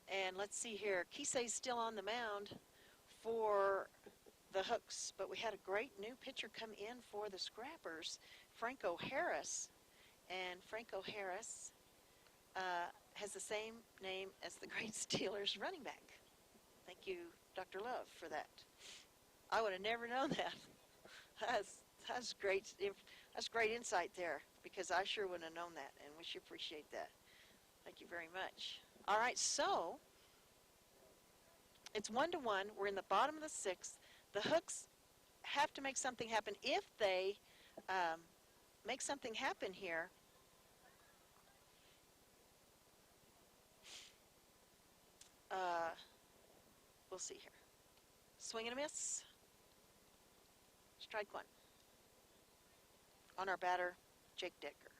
And let's see here. Kisei's still on the mound for the Hooks, but we had a great new pitcher come in for the Scrappers, Franco Harris. And Franco Harris has the same name as the great Steelers running back. Thank you, Dr. Love, for that. I would have never known that. That's great. That's great insight there, because I sure wouldn't have known that, and we should appreciate that. Thank you very much. All right, so it's 1-1. We're in the bottom of the 6th. The Hooks have to make something happen. If they make something happen here, we'll see here. Swing and a miss. Strike 1. On our batter, Jake Decker.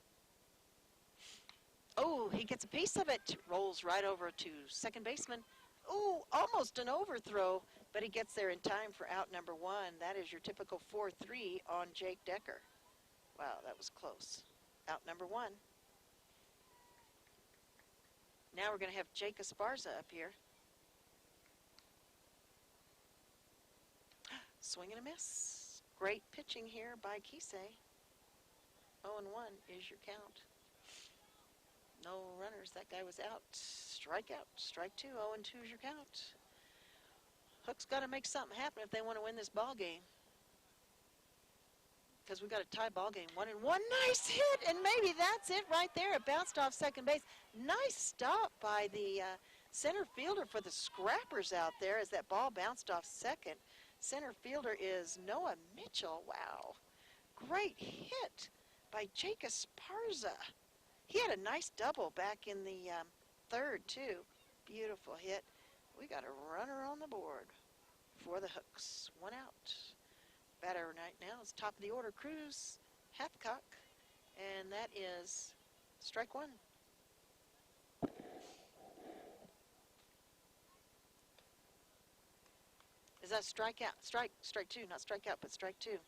Oh, he gets a piece of it. Rolls right over to second baseman. Oh, almost an overthrow, but he gets there in time for out number 1. That is your typical 4-3 on Jake Decker. Wow, that was close. Out number 1. Now we're going to have Jake Esparza up here. Swing and a miss. Great pitching here by Kisei. 0-1 is your count. No runners. That guy was out. Strike out. Strike two. 0-2 is your count. Hook's got to make something happen if they want to win this ball game. Because we got a tie ball game. 1-1. Nice hit, and maybe that's it right there. It bounced off second base. Nice stop by the center fielder for the Scrappers out there as that ball bounced off second. Center fielder is Noah Mitchell. Wow. Great hit by Jake Esparza. He had a nice double back in the third, too. Beautiful hit. We got a runner on the board for the Hooks. One out. Batter right now is top of the order, Cruz Hathcock, and that is strike one. Is that strike out? Strike two, not strike out, but strike two.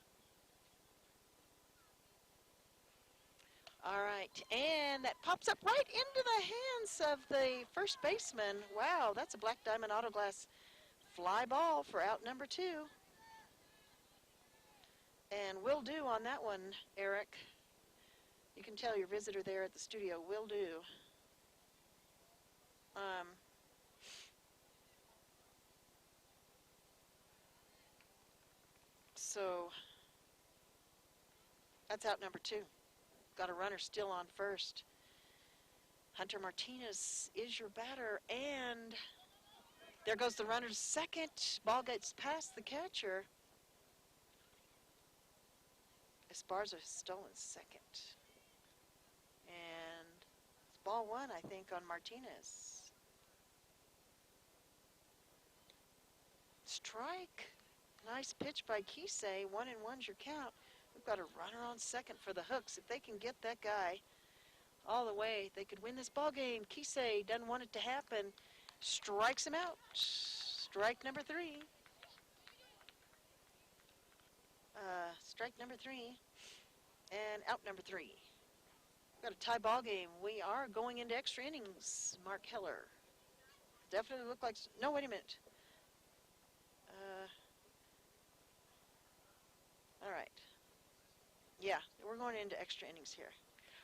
All right, and that pops up right into the hands of the first baseman. Wow, that's a Black Diamond Autoglass fly ball for out number two. And will do on that one, Eric. You can tell your visitor there at the studio, will do. So that's out number two. Got a runner still on first. Hunter Martinez is your batter, and there goes the runner to second. Ball gets past the catcher. Esparza has stolen second. And it's ball one, I think, on Martinez. Strike. Nice pitch by Kisei. 1-1's your count. We've got a runner on second for the Hooks. If they can get that guy all the way, they could win this ball game. Kisei doesn't want it to happen. Strikes him out. Strike number three. Strike number three. And out number three. We've got a tie ball game. We are going into extra innings. Mark Heller. Definitely look like... No, wait a minute. All right. Yeah, we're going into extra innings here.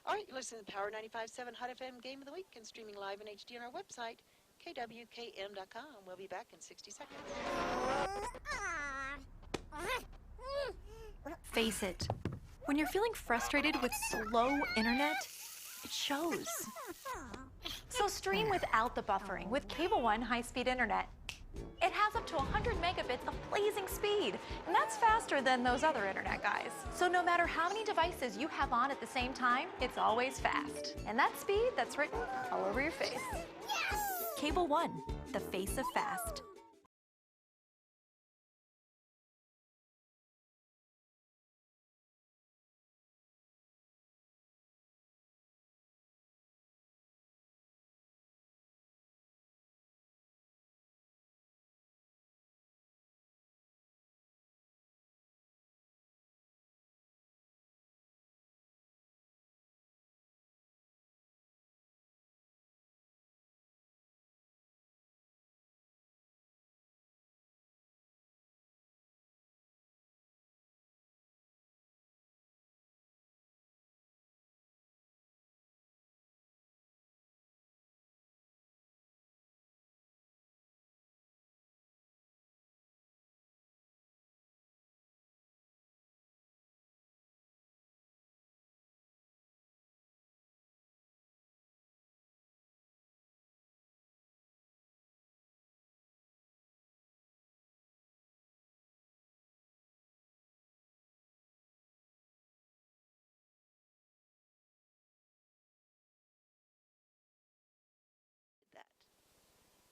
All right, listen to the Power 95.7 Hot FM Game of the Week and streaming live in HD on our website, KWKM.com. We'll be back in 60 seconds. Face it, when you're feeling frustrated with slow internet, it shows. So stream without the buffering with Cable One high-speed internet. It has up to 100 megabits of blazing speed, and that's faster than those other internet guys. So no matter how many devices you have on at the same time, it's always fast. And that speed, that's written all over your face. Yes! Cable One, the face of fast.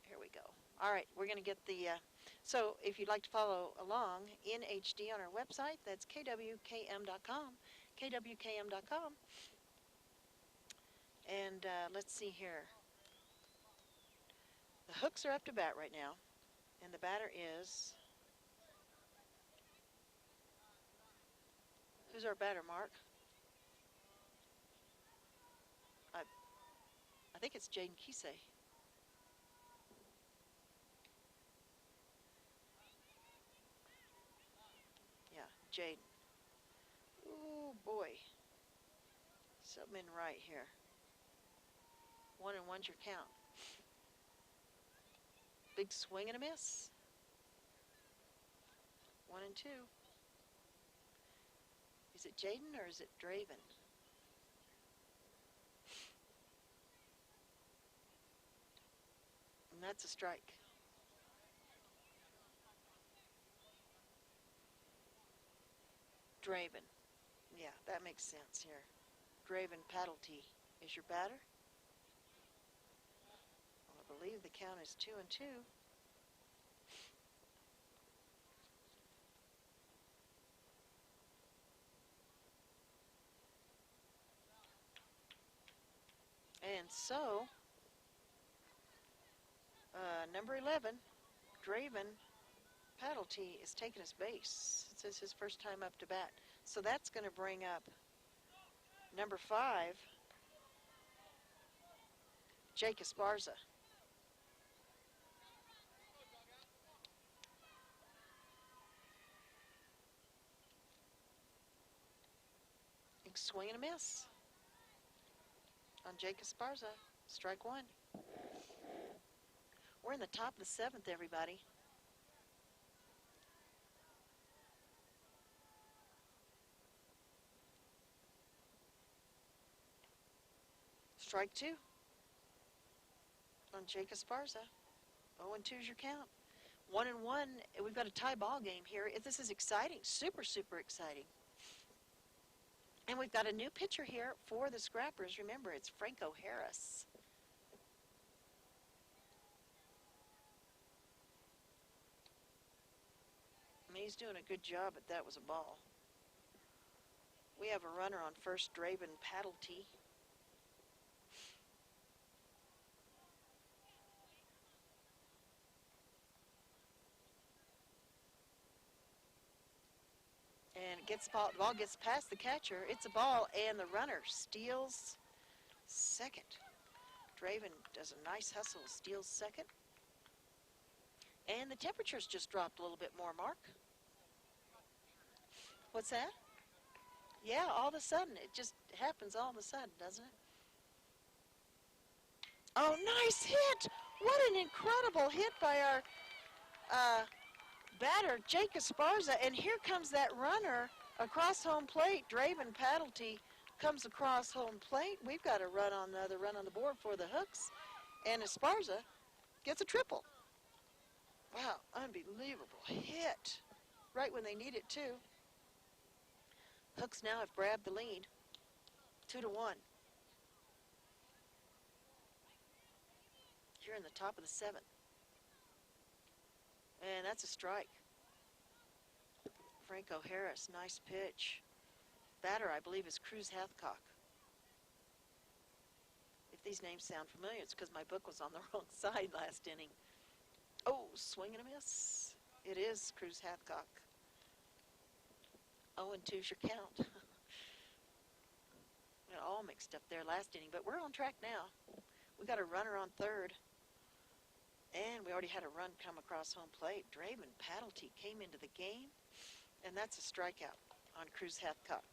Here we go. All right, we're going to get the, so if you'd like to follow along in HD on our website, that's KWKM.com, KWKM.com. And let's see here. The Hooks are up to bat right now, and the batter is, who's our batter, Mark? I think it's Jaden Kisei. Jaden. Oh boy. Something in right here. 1-1's your count. Big swing and a miss. 1 and 2. Is it Jaden or is it Draven? And that's a strike. Draven. Yeah, that makes sense here. Draven Paddletee is your batter. Well, I believe the count is 2 and 2. And so, number 11, Draven Paddletee, is taking his base. This is his first time up to bat. So that's going to bring up number 5, Jake Esparza. Big swing and a miss on Jake Esparza. Strike 1. We're in the top of the 7th, everybody. Strike 2 on Jake Esparza. 0 and 2 is your count. 1 and 1. We've got a tie ball game here. This is exciting. Super, super exciting. And we've got a new pitcher here for the Scrappers. Remember, it's Franco Harris. And he's doing a good job, but that was a ball. We have a runner on first, Draven Paddletee. And it gets the ball gets past the catcher. It's a ball, and the runner steals second. Draven does a nice hustle, steals second. And the temperature's just dropped a little bit more, Mark. What's that? Yeah, all of a sudden. It just happens all of a sudden, doesn't it? Oh, nice hit! What an incredible hit by our batter, Jake Esparza. And here comes that runner across home plate. Draven Paddletee comes across home plate. We've got a run on the board for the Hooks. And Esparza gets a triple. Wow, unbelievable hit. Right when they need it, too. Hooks now have grabbed the lead. 2-1. Here in the top of the 7th. And that's a strike. Franco Harris, nice pitch. Batter, I believe, is Cruz Hathcock. If these names sound familiar, it's because my book was on the wrong side last inning. Oh, swing and a miss. It is Cruz Hathcock. 0 and 2's your count. Got all mixed up there last inning, but we're on track now. We got a runner on third. And we already had a run come across home plate. Draven Paddletee came into the game, and that's a strikeout on Cruz Hathcock.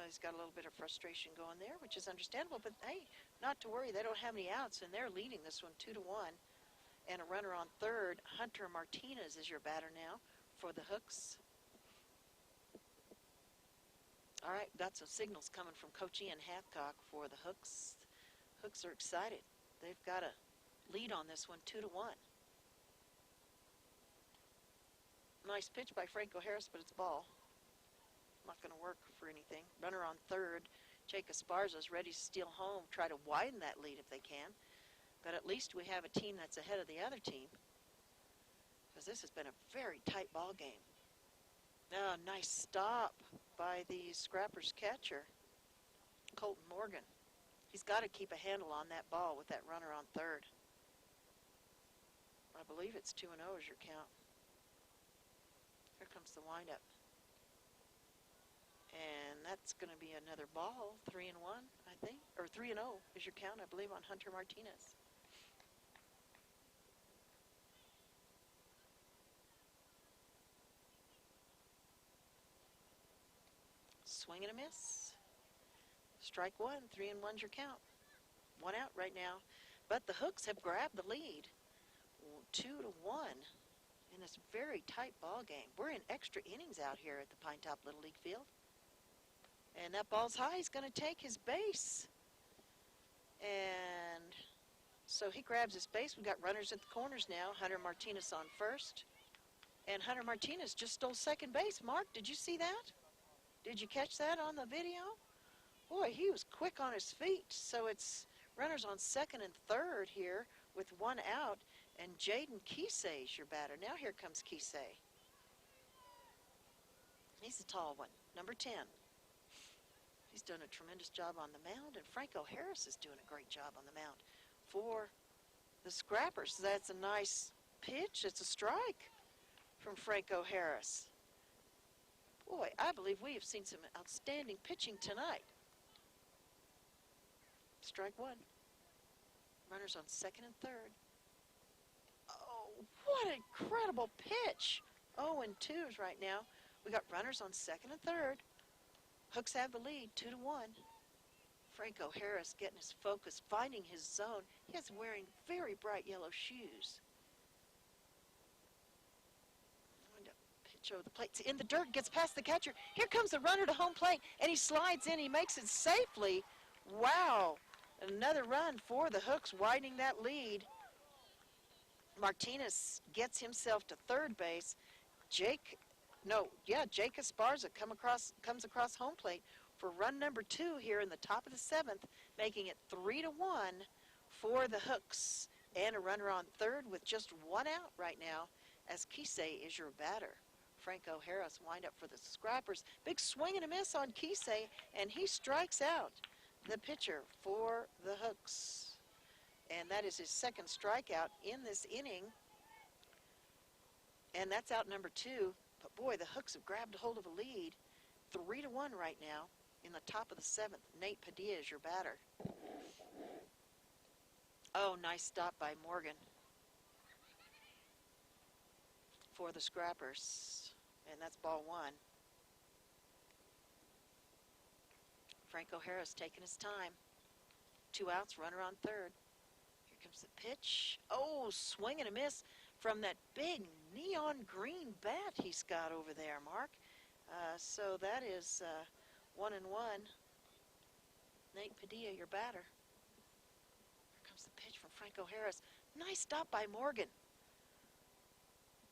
He's got a little bit of frustration going there, which is understandable, but hey, not to worry. They don't have any outs, and they're leading this one 2-1. And a runner on third. Hunter Martinez is your batter now for the Hooks. All right, got some signals coming from Coach Ian Hathcock for the Hooks. Hooks are excited. They've got a lead on this one, 2-1. Nice pitch by Franco Harris, but it's ball. Not going to work for anything. Runner on third. Jake Esparza is ready to steal home, try to widen that lead if they can. But at least we have a team that's ahead of the other team, because this has been a very tight ball game. Oh, nice stop by the Scrappers catcher, Colton Morgan. He's got to keep a handle on that ball with that runner on third. I believe it's 2-0 is your count. Here comes the windup. And that's going to be another ball, 3-1, I think. Or 3-0 is your count, I believe, on Hunter Martinez. Swing and a miss. Strike 1, 3-1's your count. 1 out right now. But the Hooks have grabbed the lead, 2-1, in this very tight ball game. We're in extra innings out here at the Pinetop Little League field. And that ball's high. He's going to take his base. And so he grabs his base. We've got runners at the corners now. Hunter Martinez on first. And Hunter Martinez just stole second base. Mark, did you see that? Did you catch that on the video? Boy, he was quick on his feet. So it's runners on second and third here with one out. And Jaden Kisei is your batter. Now here comes Kisei. He's a tall one, number 10. He's done a tremendous job on the mound, and Franco Harris is doing a great job on the mound for the Scrappers. That's a nice pitch. It's a strike from Franco Harris. Boy, I believe we have seen some outstanding pitching tonight. Strike one. Runners on second and third. Oh, what an incredible pitch. 0-2 right now. We got runners on second and third. Hooks have the lead, 2-1. Franco Harris getting his focus, finding his zone. He is wearing very bright yellow shoes. Pitch over the plate. It's in the dirt, gets past the catcher. Here comes the runner to home plate, and he slides in. He makes it safely. Wow. Another run for the Hooks, widening that lead. Martinez gets himself to third base. Jake Esparza comes across home plate for run number 2 here in the top of the 7th, making it 3-1 for the Hooks. And a runner on third with just one out right now, as Kisei is your batter. Franco Harris wind up for the Scrappers. Big swing and a miss on Kisei, and he strikes out the pitcher for the Hooks. And that is his second strikeout in this inning. And that's out number 2. But boy, the Hooks have grabbed a hold of a lead. 3-1 right now in the top of the 7th. Nate Padilla is your batter. Oh, nice stop by Morgan for the Scrappers. And that's ball 1. Franco Harris taking his time. 2 outs, runner on third. Here comes the pitch. Oh, swing and a miss from that big neon green bat he's got over there, Mark. So that is 1-1. Nate Padilla, your batter. Here comes the pitch from Franco Harris. Nice stop by Morgan.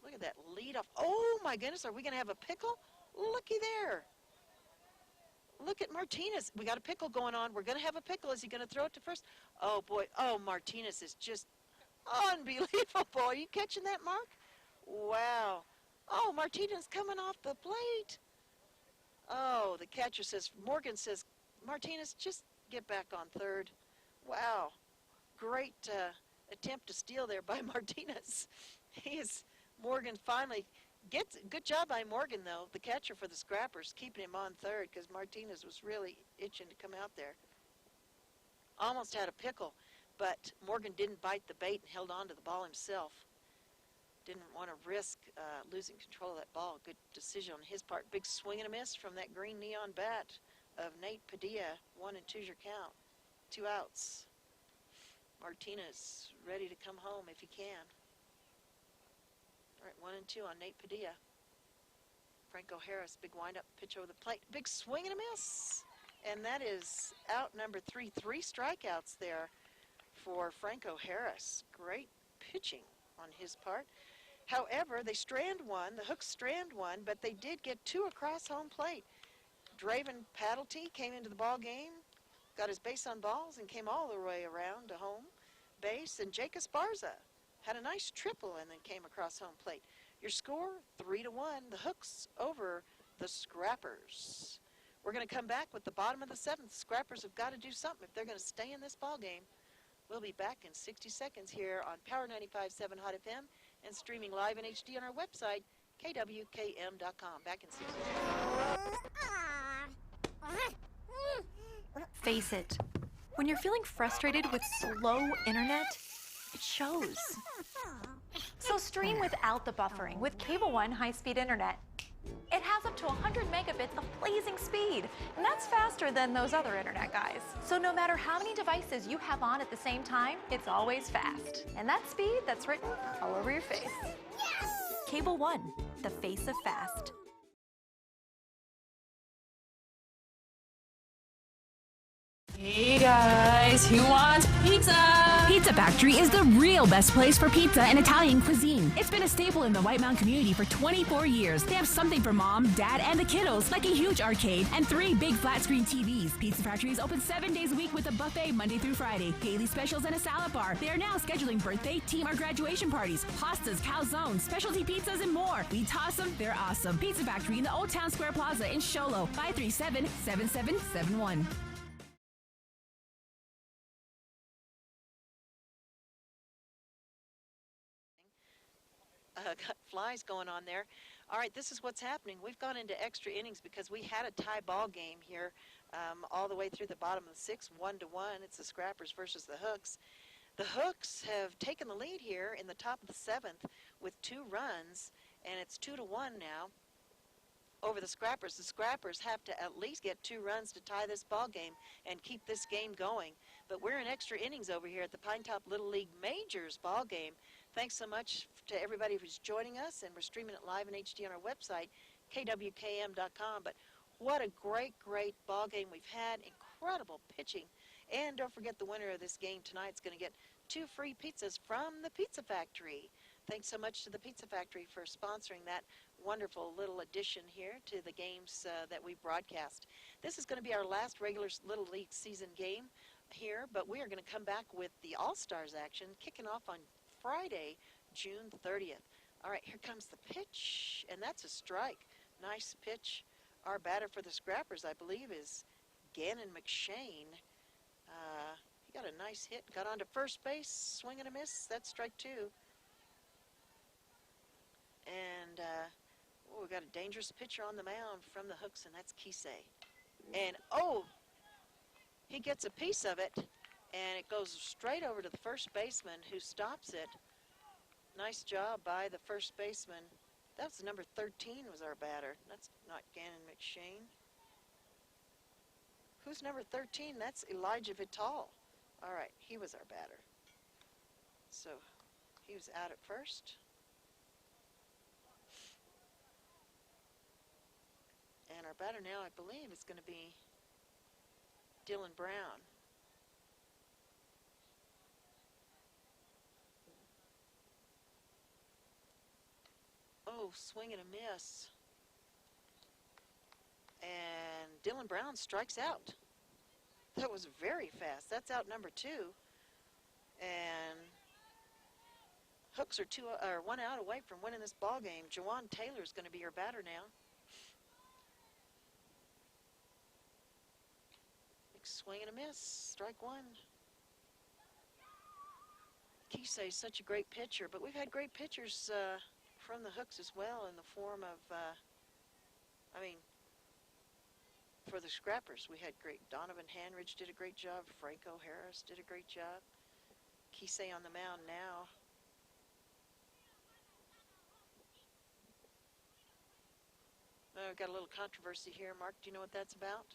Look at that lead off. Oh my goodness, are we going to have a pickle? Looky there. Look at Martinez. We got a pickle going on. We're going to have a pickle. Is he going to throw it to first? Oh boy. Oh, Martinez is just unbelievable. Are you catching that, Mark? Wow. Oh, Martinez coming off the plate. Oh, the catcher says, Morgan says, Martinez, just get back on third. Wow. Great attempt to steal there by Martinez. Morgan finally gets, good job by Morgan, though, the catcher for the Scrappers, keeping him on third because Martinez was really itching to come out there. Almost had a pickle, but Morgan didn't bite the bait and held on to the ball himself. Didn't want to risk losing control of that ball. Good decision on his part. Big swing and a miss from that green neon bat of Nate Padilla. 1-2's your count. 2 outs. Martinez ready to come home if he can. All right, 1-2 on Nate Padilla. Franco Harris, big windup pitch over the plate. Big swing and a miss. And that is out number 3. 3 strikeouts there for Franco Harris. Great pitching on his part. However, they strand one. The Hooks strand one, but they did get 2 across home plate. Draven Paddlety came into the ball game, got his base on balls, and came all the way around to home base. And Jake Esparza had a nice triple and then came across home plate. Your score, 3-1. The Hooks over the Scrappers. We're going to come back with the bottom of the 7th. Scrappers have got to do something if they're going to stay in this ball game. We'll be back in 60 seconds here on Power 95.7 Hot FM and streaming live in HD on our website, KWKM.com. Back in 60 seconds. Face it, when you're feeling frustrated with slow internet, it shows. So stream without the buffering with Cable One high-speed internet. It has up to to 100 megabits of blazing speed. And that's faster than those other internet guys. So no matter how many devices you have on at the same time, it's always fast. And that speed, that's written all over your face. Cable One, the face of fast. Hey guys, who wants pizza? Pizza Factory is the real best place for pizza and Italian cuisine. It's been a staple in the White Mountain community for 24 years. They have something for mom, dad, and the kiddos, like a huge arcade and 3 big flat-screen TVs. Pizza Factory is open 7 days a week with a buffet Monday through Friday, daily specials, and a salad bar. They are now scheduling birthday, team, or graduation parties, pastas, calzones, specialty pizzas, and more. We toss them, they're awesome. Pizza Factory in the Old Town Square Plaza in Show Low, 537-7771. Got flies going on there. All right, this is what's happening. We've gone into extra innings because we had a tie ball game here all the way through the bottom of the 6th, 1-1. It's the Scrappers versus the Hooks. The Hooks have taken the lead here in the top of the 7th with 2 runs, and it's 2-1 now over the Scrappers. The Scrappers have to at least get 2 runs to tie this ball game and keep this game going. But we're in extra innings over here at the Pinetop Little League Majors ball game. Thanks so much to everybody who's joining us, and we're streaming it live in HD on our website, KWKM.com. But what a great, great ball game we've had. Incredible pitching. And don't forget, the winner of this game tonight is going to get 2 free pizzas from the Pizza Factory. Thanks so much to the Pizza Factory for sponsoring that wonderful little addition here to the games that we broadcast. This is going to be our last regular Little League season game here, but we are going to come back with the All-Stars action kicking off on Friday, June 30th. All right, here comes the pitch, and that's a strike. Nice pitch. Our batter for the Scrappers, I believe, is Gannon McShane. He got a nice hit, got onto first base, swing and a miss. That's strike 2. And we got a dangerous pitcher on the mound from the Hooks, and that's Kisei. And, he gets a piece of it, and it goes straight over to the first baseman, who stops it. Nice job by the first baseman. That's number 13 was our batter. That's not Gannon McShane. Who's number 13? That's Elijah Vital. All right, he was our batter. So he was out at first. And our batter now, I believe, is going to be Dylan Brown. Oh, swing and a miss. And Dylan Brown strikes out. That was very fast. That's out number 2. And Hooks are 1 out away from winning this ball game. Jawan Taylor's going to be your batter now. Big swing and a miss. Strike 1. Kisei is such a great pitcher, but we've had great pitchers from the Hooks as well, in the form of, for the Scrappers, we had great. Donovan Hanridge did a great job. Franco Harris did a great job. Kisei on the mound now. We've got a little controversy here. Mark, do you know what that's about?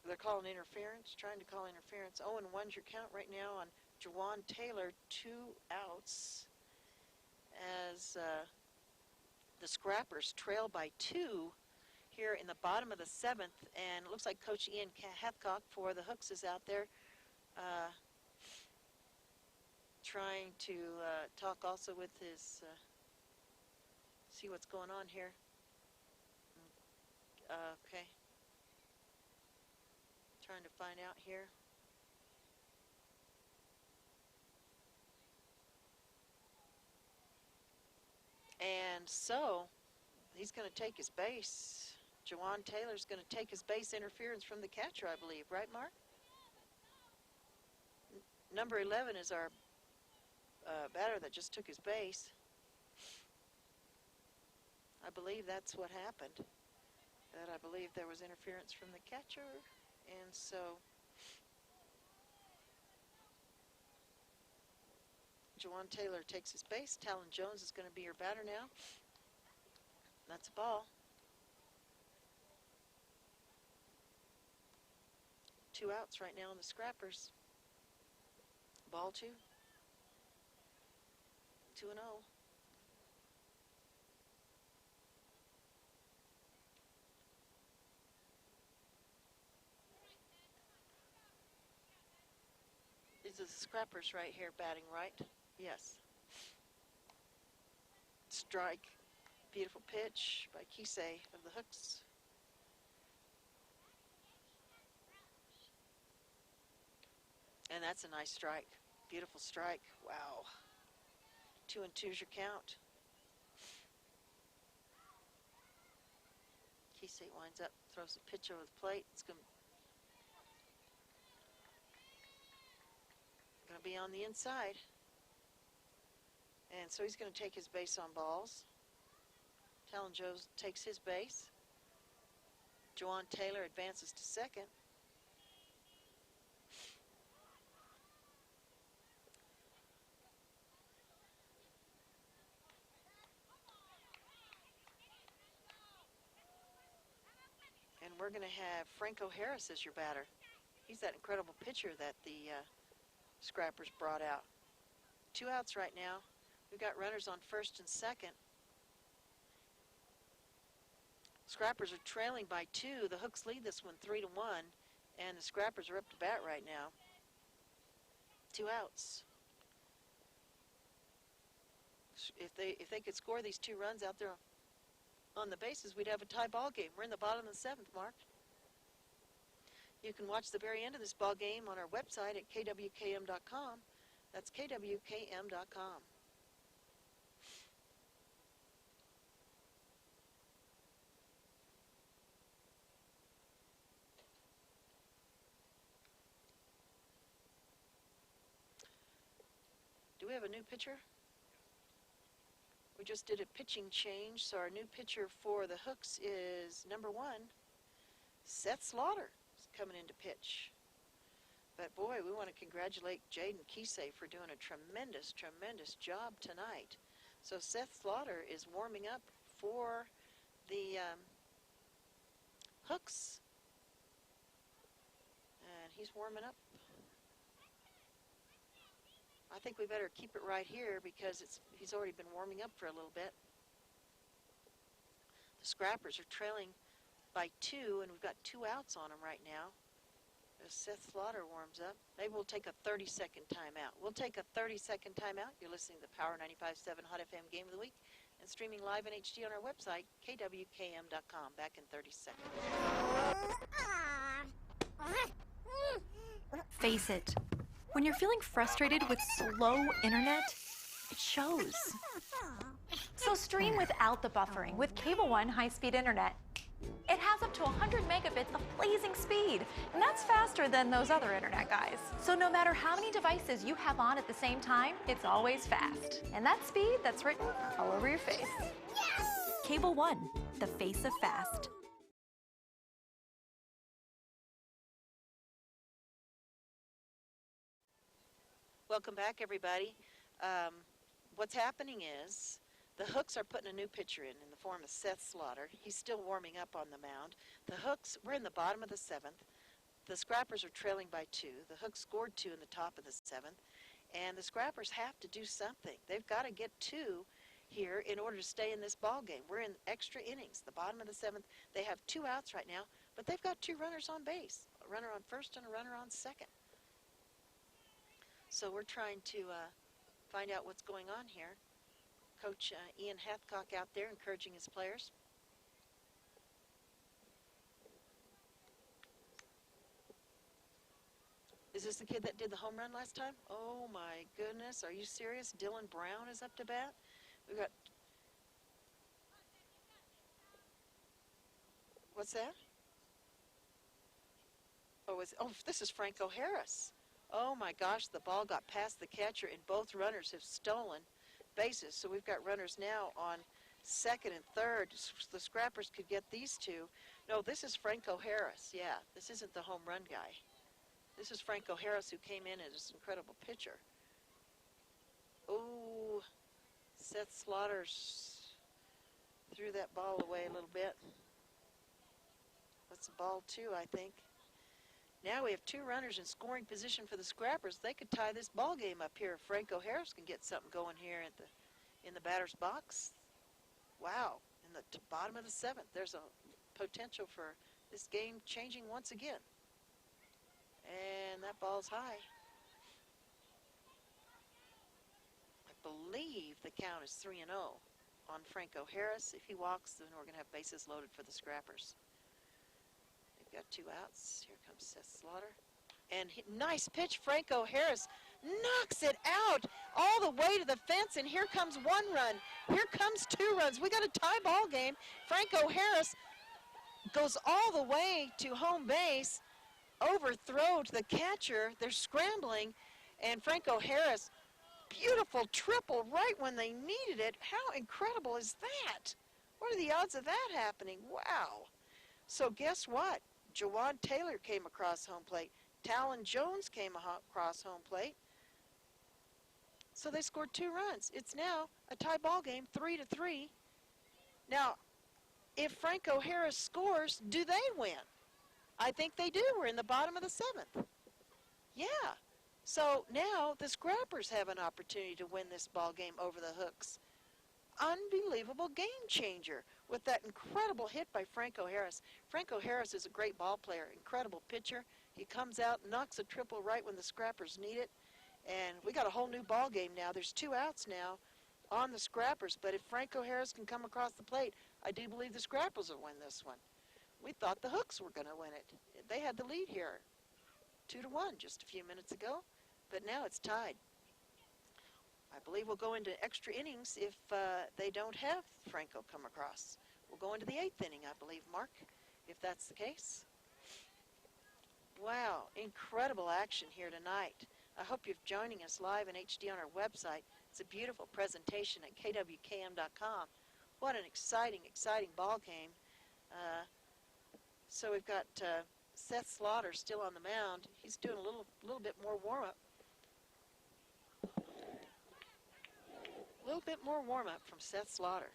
They're calling interference, trying to call interference. 0-1's your count right now on Jawan Taylor, 2 outs, as the Scrappers trail by 2 here in the bottom of the 7th, and it looks like Coach Ian Hathcock for the Hooks is out there trying to talk also with his, see what's going on here. Okay. Trying to find out here. And so he's going to take his base. Jawan Taylor's going to take his base interference from the catcher, I believe. Right, Mark? Number 11 is our batter that just took his base. I believe that's what happened. That I believe there was interference from the catcher. And so Juwan Taylor takes his base. Talon Jones is going to be your batter now. That's a ball. 2 outs right now on the Scrappers. Ball 2. 2-0. These are the Scrappers right here batting right. Yes. Strike. Beautiful pitch by Kisei of the Hooks. And that's a nice strike. Beautiful strike. Wow. 2-2's your count. Kisei winds up, throws a pitch over the plate. It's going to be on the inside. And so he's going to take his base on balls. Talon Jones takes his base. Juwan Taylor advances to second. And we're going to have Franco Harris as your batter. He's that incredible pitcher that the Scrappers brought out. 2 outs right now. We've got runners on first and second. Scrappers are trailing by 2. The Hooks lead this one 3-1, and the Scrappers are up to bat right now. 2 outs. If they could score these 2 runs out there on the bases, we'd have a tie ball game. We're in the bottom of the 7th, Mark. You can watch the very end of this ball game on our website at KWKM.com. That's KWKM.com. Do we have a new pitcher? We just did a pitching change, so our new pitcher for the Hooks is number 1, Seth Slaughter, is coming in to pitch. But boy, we want to congratulate Jaden Kisei for doing a tremendous, tremendous job tonight. So Seth Slaughter is warming up for the Hooks. And he's warming up. I think we better keep it right here because he's already been warming up for a little bit. The Scrappers are trailing by 2, and we've got 2 outs on them right now. As Seth Slaughter warms up, maybe we'll take a 30-second timeout. We'll take a 30-second timeout. You're listening to the Power 95.7 Hot FM Game of the Week and streaming live in HD on our website, KWKM.com. Back in 30 seconds. Face it. When you're feeling frustrated with slow internet, it shows. So stream without the buffering with Cable One high-speed internet. It has up to 100 megabits of blazing speed, and that's faster than those other internet guys. So no matter how many devices you have on at the same time, it's always fast. And that speed, that's written all over your face. Yes! Cable One, the face of fast. Welcome back, everybody. What's happening is the Hooks are putting a new pitcher in the form of Seth Slaughter. He's still warming up on the mound. The Hooks, we're in the bottom of the 7th. The Scrappers are trailing by 2. The Hooks scored 2 in the top of the 7th. And the Scrappers have to do something. They've got to get 2 here in order to stay in this ball game. We're in extra innings, the bottom of the 7th. They have 2 outs right now, but they've got 2 runners on base, a runner on first and a runner on second. So we're trying to find out what's going on here. Coach Ian Hathcock out there encouraging his players. Is this the kid that did the home run last time? Oh my goodness, are you serious? Dylan Brown is up to bat. We've got... What's that? Oh, this is Franco Harris. Oh my gosh, the ball got past the catcher and both runners have stolen bases. So we've got runners now on second and third. The Scrappers could get these 2. No, this is Franco Harris. Yeah, this isn't the home run guy. This is Franco Harris who came in as this incredible pitcher. Oh, Seth Slaughters threw that ball away a little bit. That's a ball 2, I think. Now we have 2 runners in scoring position for the Scrappers. They could tie this ball game up here. Franco Harris can get something going here at in the batter's box. Wow, in the bottom of the 7th, there's a potential for this game changing once again. And that ball's high. I believe the count is 3-0 on Franco Harris. If he walks, then we're going to have bases loaded for the Scrappers. They've got 2 outs. Here comes Seth Slaughter. And nice pitch, Franco Harris knocks it out all the way to the fence, and here comes 1 run. Here comes 2 runs. We got a tie ball game. Franco Harris goes all the way to home base, overthrow to the catcher. They're scrambling, and Franco Harris, beautiful triple right when they needed it. How incredible is that? What are the odds of that happening? Wow. So guess what? Jawan Taylor came across home plate. Talon Jones came across home plate. So they scored 2 runs. It's now a tie ball game, 3-3. Now, if Franco Harris scores, do they win? I think they do. We're in the bottom of the 7th. Yeah. So now the Scrappers have an opportunity to win this ball game over the Hooks. Unbelievable game changer with that incredible hit by Franco Harris. Franco Harris is a great ball player, incredible pitcher. He comes out, knocks a triple right when the Scrappers need it. And we got a whole new ball game now. There's 2 outs now on the Scrappers. But if Franco Harris can come across the plate, I do believe the Scrappers will win this one. We thought the Hooks were going to win it. They had the lead here, 2-1 just a few minutes ago. But now it's tied. I believe we'll go into extra innings if they don't have Franco come across. We'll go into the 8th inning, I believe, Mark, if that's the case. Wow, incredible action here tonight. I hope you're joining us live in HD on our website. It's a beautiful presentation at KWKM.com. What an exciting, exciting ball game. So we've got Seth Slaughter still on the mound. He's doing a little bit more warm-up. A little bit more warm-up from Seth Slaughter.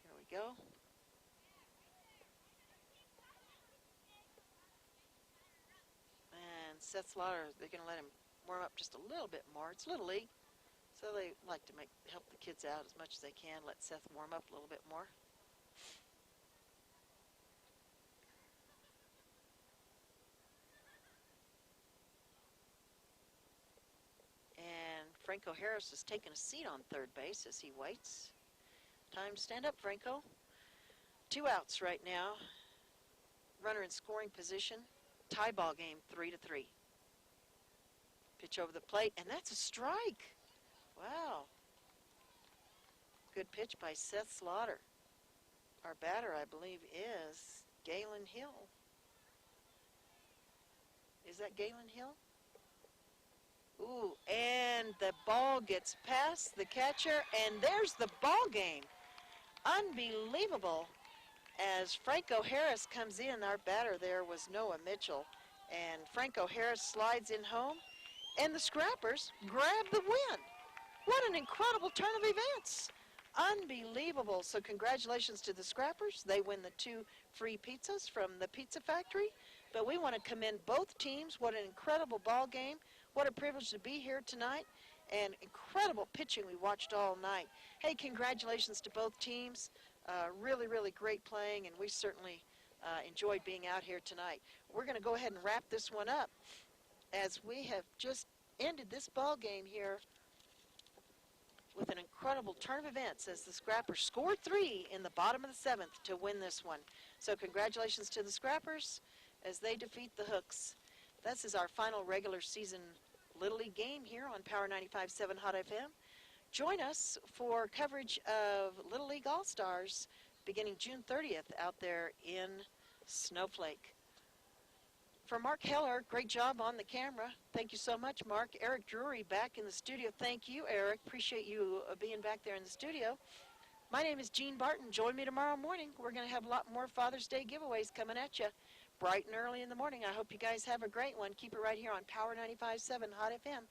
Here we go. And Seth Slaughter, they're going to let him warm up just a little bit more. It's Little League, so they like to help the kids out as much as they can, let Seth warm up a little bit more. And Franco Harris is taking a seat on third base as he waits. Time to stand up, Franco. 2 outs right now. Runner in scoring position. Tie ball game, 3-3. Pitch over the plate, and that's a strike. Wow. Good pitch by Seth Slaughter. Our batter, I believe, is Galen Hill. Is that Galen Hill? Ooh, and the ball gets past the catcher, and there's the ball game. Unbelievable. As Franco Harris comes in, our batter there was Noah Mitchell, and Franco Harris slides in home, and the Scrappers grab the win. What an incredible turn of events. Unbelievable. So congratulations to the Scrappers. They win the 2 free pizzas from the Pizza Factory. But we want to commend both teams. What an incredible ball game. What a privilege to be here tonight. And incredible pitching we watched all night. Hey, congratulations to both teams. Really, really great playing, and we certainly enjoyed being out here tonight. We're going to go ahead and wrap this one up as we have just ended this ball game here with an incredible turn of events as the Scrappers scored 3 in the bottom of the 7th to win this one. So congratulations to the Scrappers as they defeat the Hooks. This is our final regular season Little League game here on Power 95.7 Hot FM. Join us for coverage of Little League All-Stars beginning June 30th out there in Snowflake. For Mark Heller, great job on the camera. Thank you so much, Mark. Eric Drury back in the studio. Thank you, Eric. Appreciate you being back there in the studio. My name is Jean Barton. Join me tomorrow morning. We're going to have a lot more Father's Day giveaways coming at you. bright and early in the morning. I hope you guys have a great one. Keep it right here on Power 95.7 Hot FM.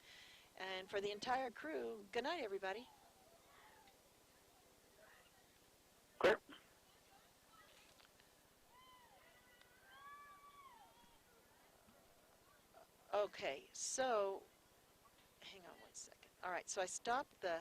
And for the entire crew, good night, everybody. Clear. Okay, so hang on one second. All right, so I stopped the